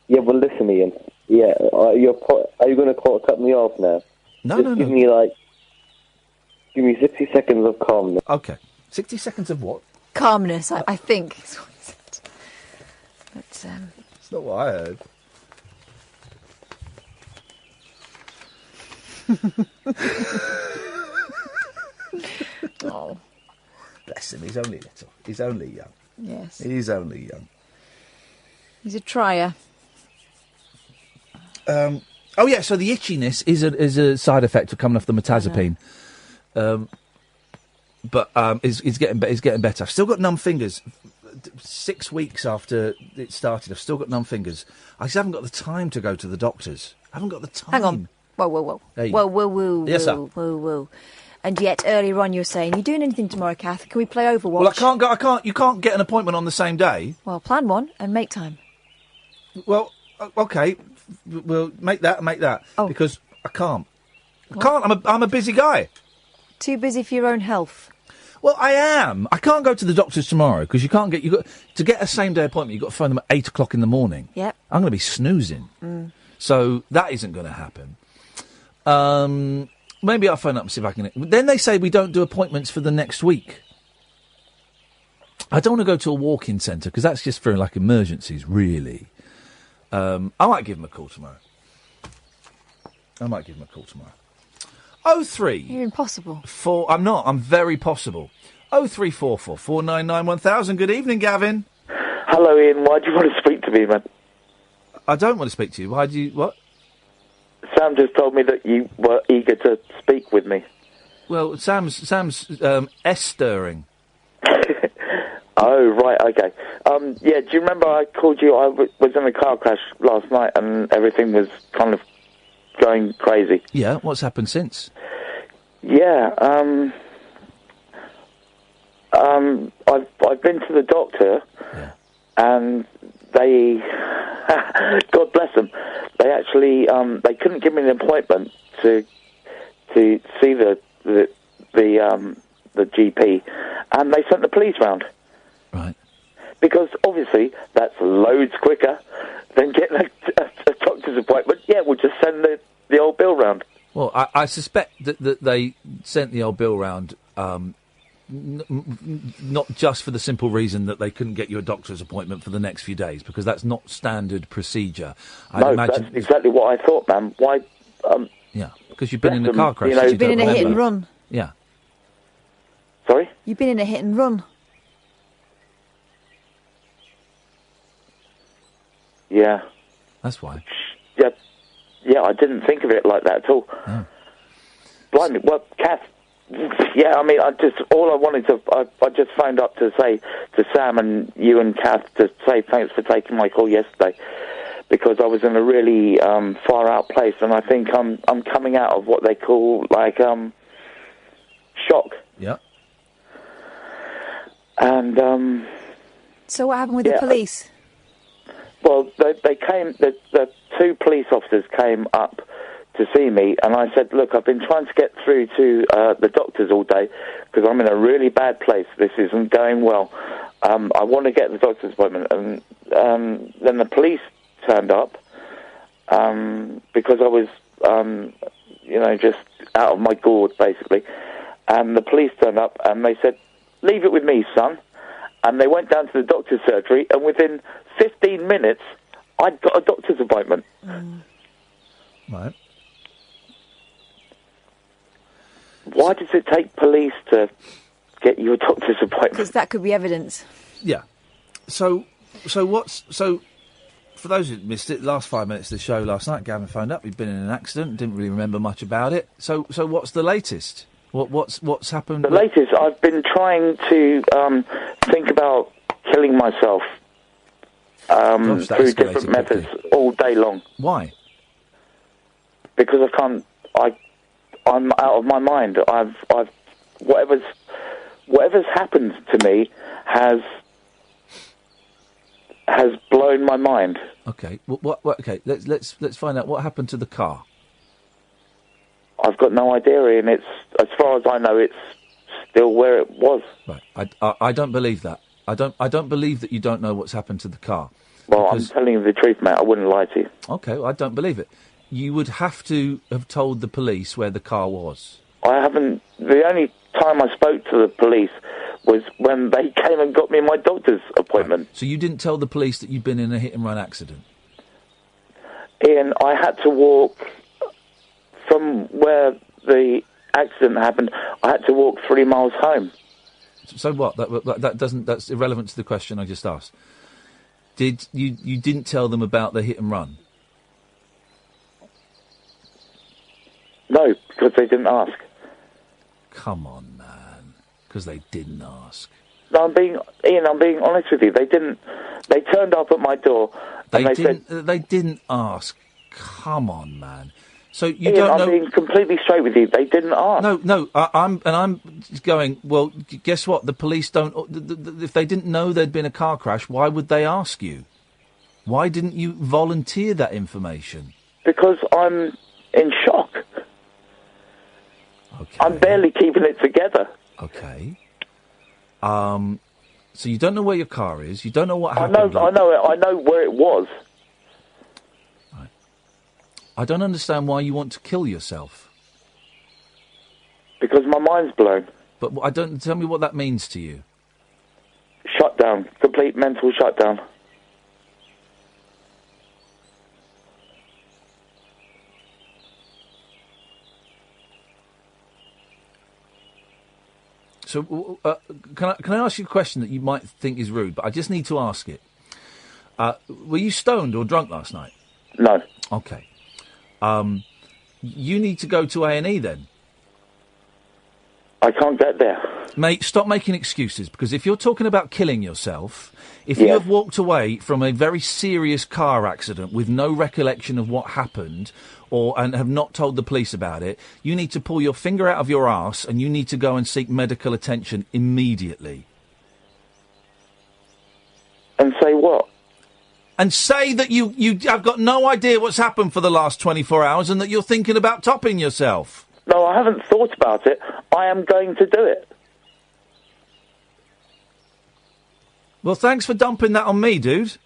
Yeah, well, listen, Ian. Yeah, are you going to cut me off now? No. Give me 60 seconds of calmness. Okay. 60 seconds of what? Calmness, I think. Is what he said. But, It's not what I heard. Oh. Bless him, he's only little. He's only young. Yes. He's only young. He's a trier. Oh yeah, so the itchiness is a side effect of coming off the mirtazapine. But it's getting better. I've still got numb fingers. 6 weeks after it started, I've still got numb fingers. I just haven't got the time to go to the doctors. I haven't got the time. Hang on. Whoa. Hey. Whoa. Yes, sir. Whoa. And yet, earlier on, you were saying, you doing anything tomorrow, Kath? Can we play Overwatch? Well, I can't go. You can't get an appointment on the same day. Well, plan one and make time. Well, okay. We'll make that. Oh. Because I can't. I'm a busy guy. Too busy for your own health. Well, I am. I can't go to the doctors tomorrow because to get a same day appointment. You've got to phone them at 8 o'clock in the morning. Yep. I'm going to be snoozing. So that isn't going to happen. Maybe I'll phone up and see if I can. Then they say we don't do appointments for the next week. I don't want to go to a walk-in centre because that's just for like emergencies, really. I might give them a call tomorrow. 03. You're impossible. I'm not. I'm very possible. 0344 499 1000. Good evening, Gavin. Hello, Ian. Why do you want to speak to me, man? I don't want to speak to you. Why do you... What? Sam just told me that you were eager to speak with me. Well, Sam's S-stirring. Oh, right, okay. Yeah, do you remember I called you? I was in a car crash last night and everything was kind of going crazy. Yeah, what's happened since? Yeah, I've been to the doctor, and they, God bless them, they actually they couldn't give me an appointment to see the GP, and they sent the police round. Right. Because obviously that's loads quicker than getting a doctor's appointment. Yeah, we'll just send the old bill round. Well, I suspect that they sent the old bill round not just for the simple reason that they couldn't get you a doctor's appointment for the next few days, because that's not standard procedure. I'd imagine that's exactly what I thought, man. Why? Yeah, because you've been in a car crash. You've been in a hit and run. Yeah. Sorry? You've been in a hit and run. Yeah. That's why. Yeah, I didn't think of it like that at all. Oh. Blimey, well, Kath, yeah, I mean, I just phoned up to say to Sam and you and Kath to say thanks for taking my call yesterday, because I was in a really far out place, and I think I'm coming out of what they call like shock. Yeah. And so what happened with the police? Well, they came. The two police officers came up to see me, and I said, "Look, I've been trying to get through to the doctors all day because I'm in a really bad place. This isn't going well. I want to get the doctor's appointment." And then the police turned up because I was, just out of my gourd, basically. And the police turned up, and they said, "Leave it with me, son." And they went down to the doctor's surgery, and within 15 minutes, I'd got a doctor's appointment. Right. Why does it take police to get you a doctor's appointment? Because that could be evidence. Yeah. So for those who missed it, last 5 minutes of the show last night, Gavin phoned up. He'd been in an accident, didn't really remember much about it. So what's the latest? What's happened? The latest, I've been trying to think about killing myself through different methods all day long. Why? Because I can't. I'm out of my mind. I've whatever's happened to me has blown my mind. Okay. Okay. Let's find out what happened to the car. I've got no idea, Ian. It's, as far as I know, it's still where it was. Right. I don't believe that. I don't believe that you don't know what's happened to the car. Well, I'm telling you the truth, mate. I wouldn't lie to you. Okay, well, I don't believe it. You would have to have told the police where the car was. I haven't. The only time I spoke to the police was when they came and got me my doctor's appointment. Right. So you didn't tell the police that you'd been in a hit-and-run accident? Ian, I had to walk from where the accident happened. I had to walk 3 miles home. So what? That doesn't. That's irrelevant to the question I just asked. Did you didn't tell them about the hit and run? No, because they didn't ask. Come on, man. Because they didn't ask. No, I'm being honest with you. They didn't. They turned up at my door and they said they didn't ask. Come on, man. So you Ian, don't know. I'm being completely straight with you. They didn't ask. No. I'm going. Well, guess what? The police don't. If they didn't know there'd been a car crash, why would they ask you? Why didn't you volunteer that information? Because I'm in shock. Okay. I'm barely keeping it together. Okay. So you don't know where your car is. You don't know what happened. I know where it was. I don't understand why you want to kill yourself. Because my mind's blown. But tell me what that means to you. Shutdown. Complete mental shutdown. So, can I ask you a question that you might think is rude, but I just need to ask it. Were you stoned or drunk last night? No. Okay. You need to go to A&E then. I can't get there. Mate, stop making excuses, because if you're talking about killing yourself, if you have walked away from a very serious car accident with no recollection of what happened, and have not told the police about it, you need to pull your finger out of your arse and you need to go and seek medical attention immediately. And say what? And say that you have got no idea what's happened for the last 24 hours and that you're thinking about topping yourself. No, I haven't thought about it. I am going to do it. Well, thanks for dumping that on me, dude.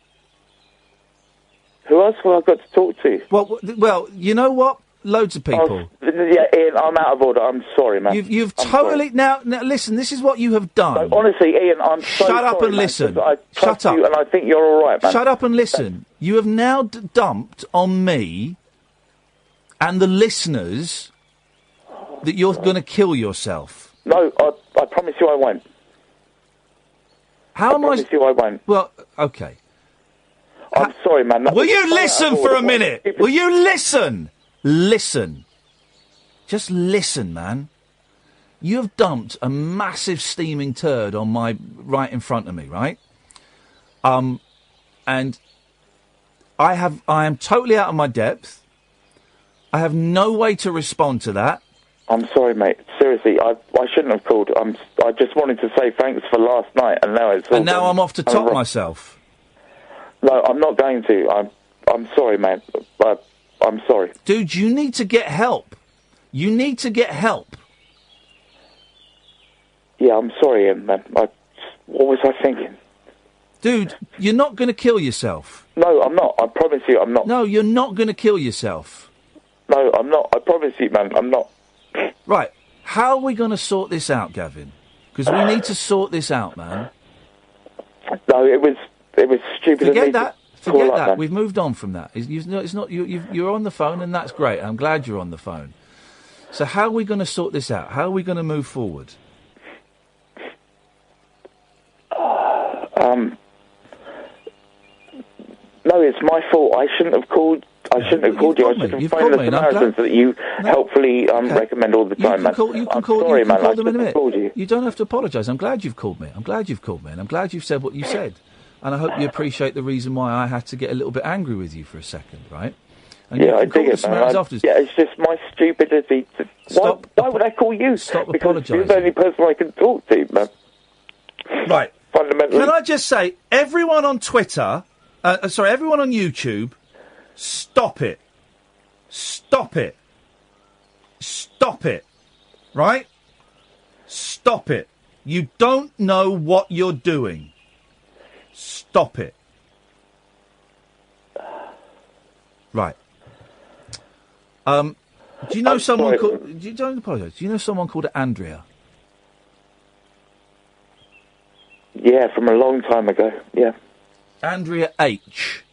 Who else have I got to talk to? Well, you know what? Loads of people. Yeah, Ian, I'm out of order. I'm sorry, man. You've totally... Now, listen, this is what you have done. No, honestly, Ian, I'm so Shut up sorry, and man, listen. 'cause I trust Shut up. you and I think you're all right, man. Shut up and listen. You have now dumped on me and the listeners that you're going to kill yourself. No, I promise you I won't. How am I... promise you I won't. Well, okay. I'm sorry, man. Will you listen for a minute? Will you listen? Listen. Just listen, man. You have dumped a massive steaming turd on my right in front of me, right? And I am totally out of my depth. I have no way to respond to that. I'm sorry, mate. Seriously, I shouldn't have called. I just wanted to say thanks for last night, and now it's all And now done. I'm off to top myself. No, I'm not going to. I'm sorry, man. I'm sorry. Dude, you need to get help. You need to get help. Yeah, I'm sorry, Ian, man. What was I thinking? Dude, you're not going to kill yourself. No, I'm not. I promise you I'm not. No, you're not going to kill yourself. No, I'm not. I promise you, man, I'm not. Right. How are we going to sort this out, Gavin? Because we need to sort this out, man. No, it was stupid. of me Forget to that. call Forget up, that. man. We've moved on from that. It's not. You're on the phone, and that's great. I'm glad you're on the phone. So how are we going to sort this out? How are we going to move forward? No, it's my fault. I shouldn't have called. I shouldn't have called you. I should have phoned the Samaritans that you helpfully recommend all the time, man. I'm sorry, man. I shouldn't have called you. You don't have to apologise. I'm glad you've called me. I'm glad you've called me, and I'm glad you've said what you said. And I hope you appreciate the reason why I had to get a little bit angry with you for a second, right? And Yeah, you I can call dig the it, man. Samaritans afterwards. Yeah, it's just my stupidity. Why would I call you? Stop because apologising. you're the only person I can talk to, man. Right. Fundamentally. Can I just say, everyone on Twitter, everyone on YouTube, stop it. Stop it. Stop it. Right? Stop it. You don't know what you're doing. Stop it. Right. Do you know someone called... Don't apologise. Do you know someone called Andrea? Yeah, from a long time ago. Yeah. Andrea H.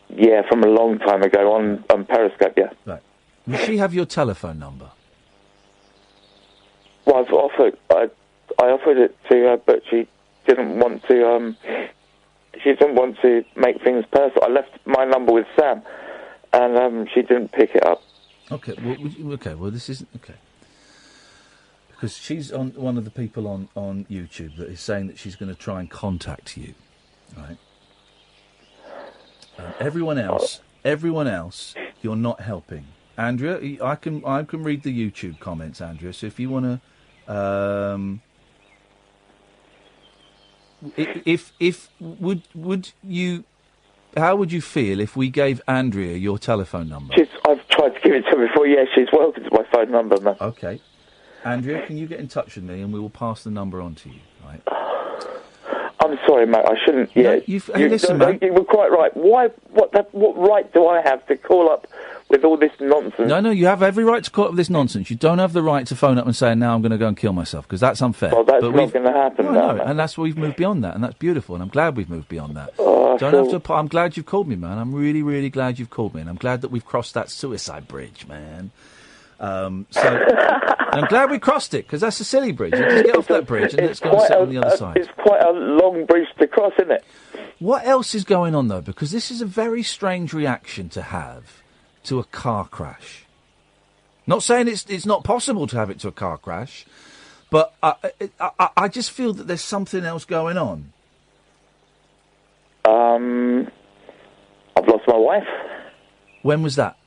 Yeah, from a long time ago on Periscope. Yeah. Right. Will she have your telephone number? Well, I offered it to her, but she didn't want to. She didn't want to make things personal. I left my number with Sam, and she didn't pick it up. Okay. Well, this isn't okay. Because she's on one of the people on YouTube that is saying that she's going to try and contact you, right? Everyone else, you're not helping. Andrea, I can read the YouTube comments, Andrea. So if you want to, would you, how would you feel if we gave Andrea your telephone number? I've tried to give it to her before. Yeah, she's welcome to my phone number, man. Okay. Andrea, can you get in touch with me and we will pass the number on to you, right? I'm sorry, mate. I shouldn't. Yeah, listen, man. You were quite right. Why? What right do I have to call up with all this nonsense? No, you have every right to call up with this nonsense. You don't have the right to phone up and say, "Now I'm going to go and kill myself," because that's unfair. Well, that's not going to happen. No, and that's we've moved beyond that, and that's beautiful, and I'm glad we've moved beyond that. I'm glad you've called me, man. I'm really, really glad you've called me, and I'm glad that we've crossed that suicide bridge, man. And I'm glad we crossed it, because that's a silly bridge. You just get off that bridge and let's go and sit on the other side. It's quite a long bridge to cross, isn't it? What else is going on, though? Because this is a very strange reaction to have to a car crash. Not saying it's not possible to have it to a car crash, but I just feel that there's something else going on. I've lost my wife. When was that?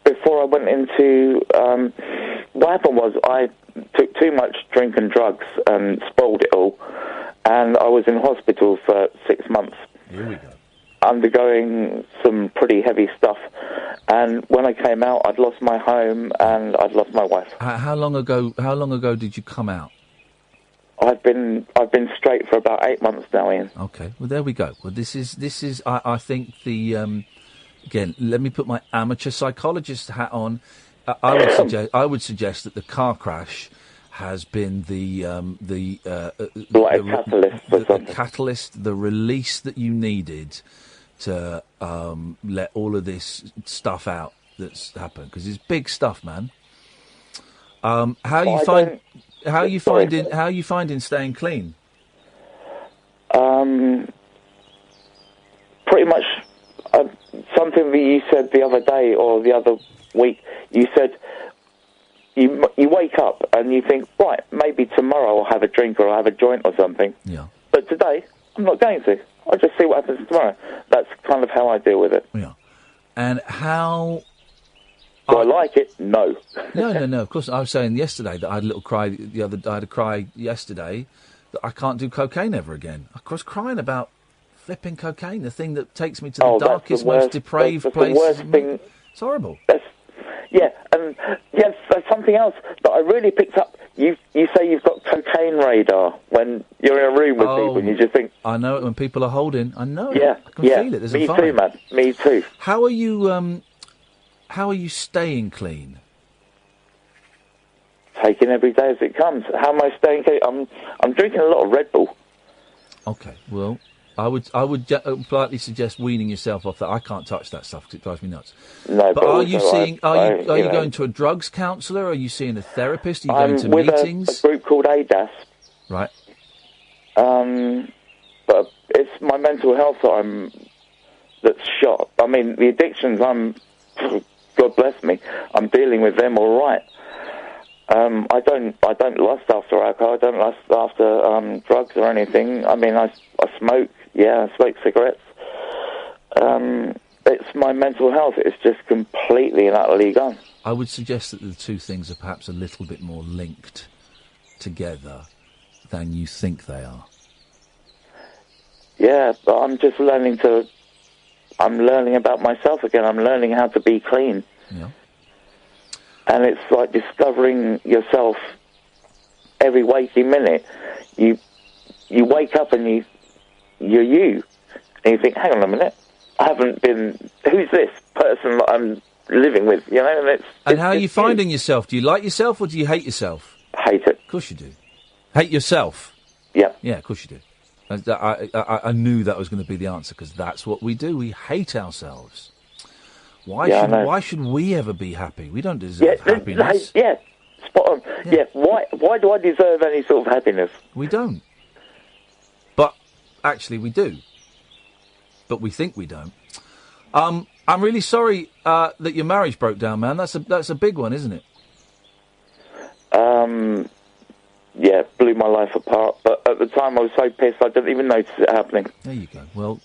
Before I went into... what happened was I took too much drink and drugs and spoiled it all. And I was in hospital for 6 months. Here we go. Undergoing some pretty heavy stuff. And when I came out, I'd lost my home and I'd lost my wife. How long ago did you come out? I've been straight for about 8 months now, Ian. Okay, well there we go. Well, this is. I think the again. Let me put my amateur psychologist hat on. I would suggest that the car crash has been the catalyst, the release that you needed to let all of this stuff out that's happened, because it's big stuff, man. How are you finding staying clean? Pretty much something that you said the other day or the other week. You said you wake up and you think, right, maybe tomorrow I'll have a drink or I'll have a joint or something. Yeah. But today I'm not going to. I'll just see what happens tomorrow. That's kind of how I deal with it. Yeah. And how... Do I like it? No. No. Of course, I was saying yesterday that I had a little cry. I had a cry yesterday that I can't do cocaine ever again. I was crying about flipping cocaine, the thing that takes me to the darkest, most depraved place. The worst thing. It's horrible. That's something else that I really picked up. You say you've got cocaine radar when you're in a room with people, and you just think. I know it when people are holding. I know it. Yeah, I can feel it. There's a fire. Me too, man. Me too. How are you? How are you staying clean? Taking every day as it comes. How am I staying clean? I'm drinking a lot of Red Bull. Okay, well, I would politely suggest weaning yourself off that. I can't touch that stuff because it drives me nuts. No, but are you seeing? Are you going to a drugs counsellor? Are you seeing a therapist? Are you going to meetings? A group called ADAS. Right. But it's my mental health that's shot. I mean, the addictions. God bless me. I'm dealing with them all right. I don't lust after alcohol. I don't lust after drugs or anything. I mean, I smoke. Yeah, I smoke cigarettes. It's my mental health. It's just completely and utterly gone. I would suggest that the two things are perhaps a little bit more linked together than you think they are. Yeah, but I'm just learning about myself again. I'm learning how to be clean. Yeah. And it's like discovering yourself every waking minute. You wake up and you're you. And you think, hang on a minute, I haven't been... Who's this person that I'm living with, you know? And how are you finding yourself? Do you like yourself or do you hate yourself? Hate it. Of course you do. Hate yourself? Yeah. Yeah, of course you do. I knew that was going to be the answer, because that's what we do. We hate ourselves. Why should we ever be happy? We don't deserve happiness. Yeah, spot on. Yeah. Why do I deserve any sort of happiness? We don't. But actually we do. But we think we don't. I'm really sorry that your marriage broke down, man. That's a big one, isn't it? Yeah, blew my life apart. But at the time I was so pissed I didn't even notice it happening. There you go. Well,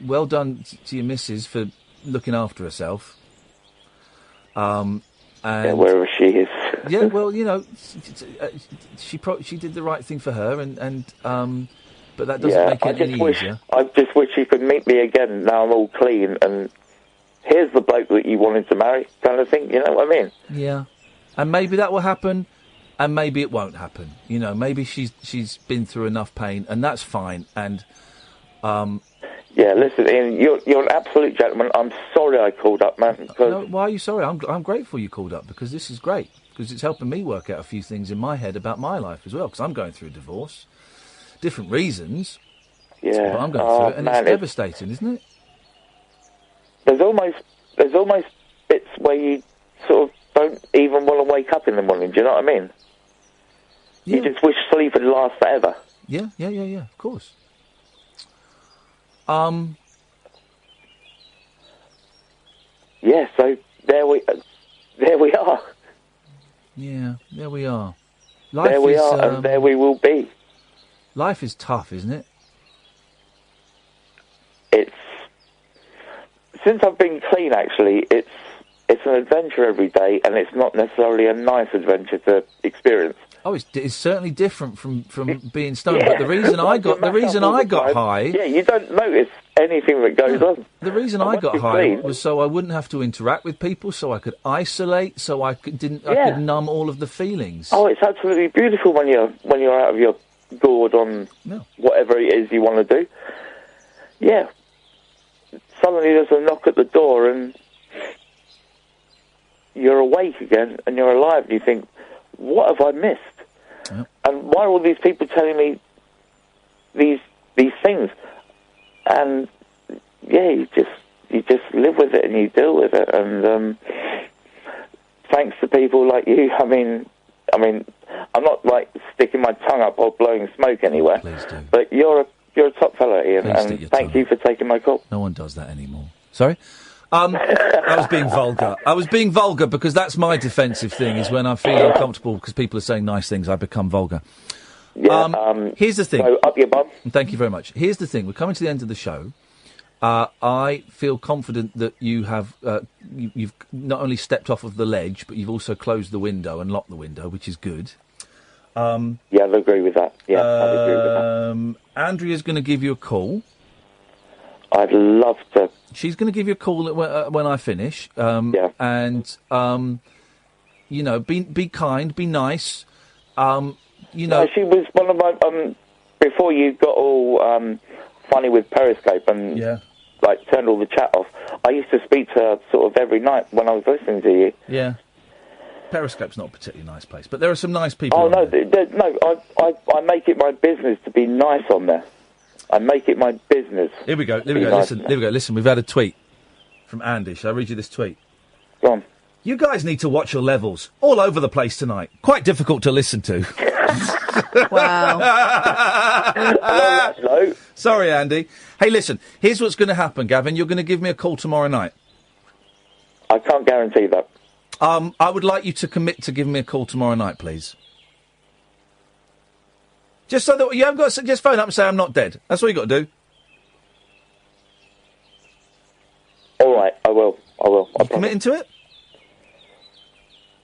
well done to your missus for looking after herself. And wherever she is. Yeah, well, she did the right thing for her, and but that doesn't make it any easier. I just wish she could meet me again. Now I'm all clean, and here's the bloke that you wanted to marry, kind of thing. You know what I mean? Yeah, and maybe that will happen, and maybe it won't happen. Maybe she's been through enough pain, and that's fine. And yeah, listen, Ian, you're an absolute gentleman. I'm sorry I called up, man. No, why are you sorry? I'm grateful you called up, because this is great, because it's helping me work out a few things in my head about my life as well, because I'm going through a divorce. Different reasons. Yeah. But I'm going through it, and it's devastating, isn't it? There's almost bits where you sort of don't even want to wake up in the morning, do you know what I mean? Yeah. You just wish sleep would last forever. Yeah, of course. Yeah, so there we are. Yeah, there we are. There we are, and there we will be. Life is tough, isn't it? Since I've been clean, actually, it's an adventure every day, and it's not necessarily a nice adventure to experience. Oh, it's certainly different from being stoned. But the reason I got high. Yeah, you don't notice anything that goes on. The reason I got high was so I wouldn't have to interact with people, so I could isolate, so I could numb all of the feelings. Oh, it's absolutely beautiful when you're out of your gourd on whatever it is you want to do. Yeah. Suddenly there's a knock at the door and you're awake again and you're alive and you think, what have I missed? Yep. And why are all these people telling me these things? And yeah, you just live with it and you deal with it. And thanks to people like you, I mean, I'm not like sticking my tongue up or blowing smoke anywhere. Please do. But you're a top fellow, Ian, and thank you for taking my call. No one does that anymore. Sorry? I was being vulgar. I was being vulgar because that's my defensive thing, is when I feel uncomfortable because people are saying nice things, I become vulgar. Yeah, here's the thing. So up your bum. Thank you very much. Here's the thing. We're coming to the end of the show. I feel confident that you have you've not only stepped off of the ledge, but you've also closed the window and locked the window, which is good. Yeah, I agree with that. Yeah, I agree with that. Andrea's going to give you a call. I'd love to. She's going to give you a call when I finish. And you know, be kind, be nice. You know, no, she was one of my before you got all funny with Periscope and like turned all the chat off. I used to speak to her sort of every night when I was listening to you. Yeah. Periscope's not a particularly nice place, but there are some nice people. Oh no, I make it my business to be nice on there. I make it my business. Here we go. Listen, we've had a tweet from Andy. Shall I read you this tweet? Go on. You guys need to watch your levels. All over the place tonight. Quite difficult to listen to. Wow. No. Sorry, Andy. Hey, listen, here's what's going to happen, Gavin. You're going to give me a call tomorrow night. I can't guarantee that. I would like you to commit to giving me a call tomorrow night, please. Just so that you haven't got to just phone up and say I'm not dead. That's all you got to do. All right, I will. You committing to it?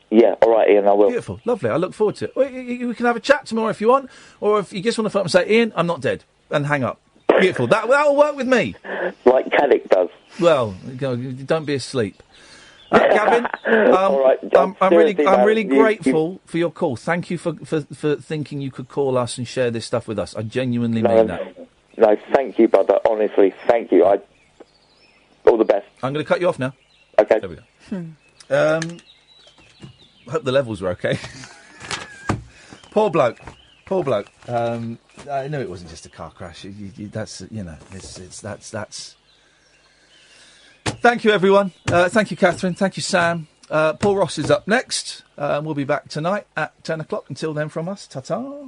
Yeah, all right, Ian, I will. Beautiful, lovely. I look forward to it. Well, we can have a chat tomorrow if you want, or if you just want to phone up and say, Ian, I'm not dead, and hang up. Beautiful. That'll work with me. Like Caddick does. Well, don't be asleep. Gavin, all right, I'm really grateful for your call. Thank you for thinking you could call us and share this stuff with us. I genuinely mean that. No, thank you, brother. Honestly, thank you. All the best. I'm going to cut you off now. Okay. There we go. Hope the levels were okay. Poor bloke. I know it wasn't just a car crash. That's that's. Thank you, everyone. Thank you, Catherine. Thank you, Sam. Paul Ross is up next. We'll be back tonight at 10 o'clock. Until then, from us, ta-ta.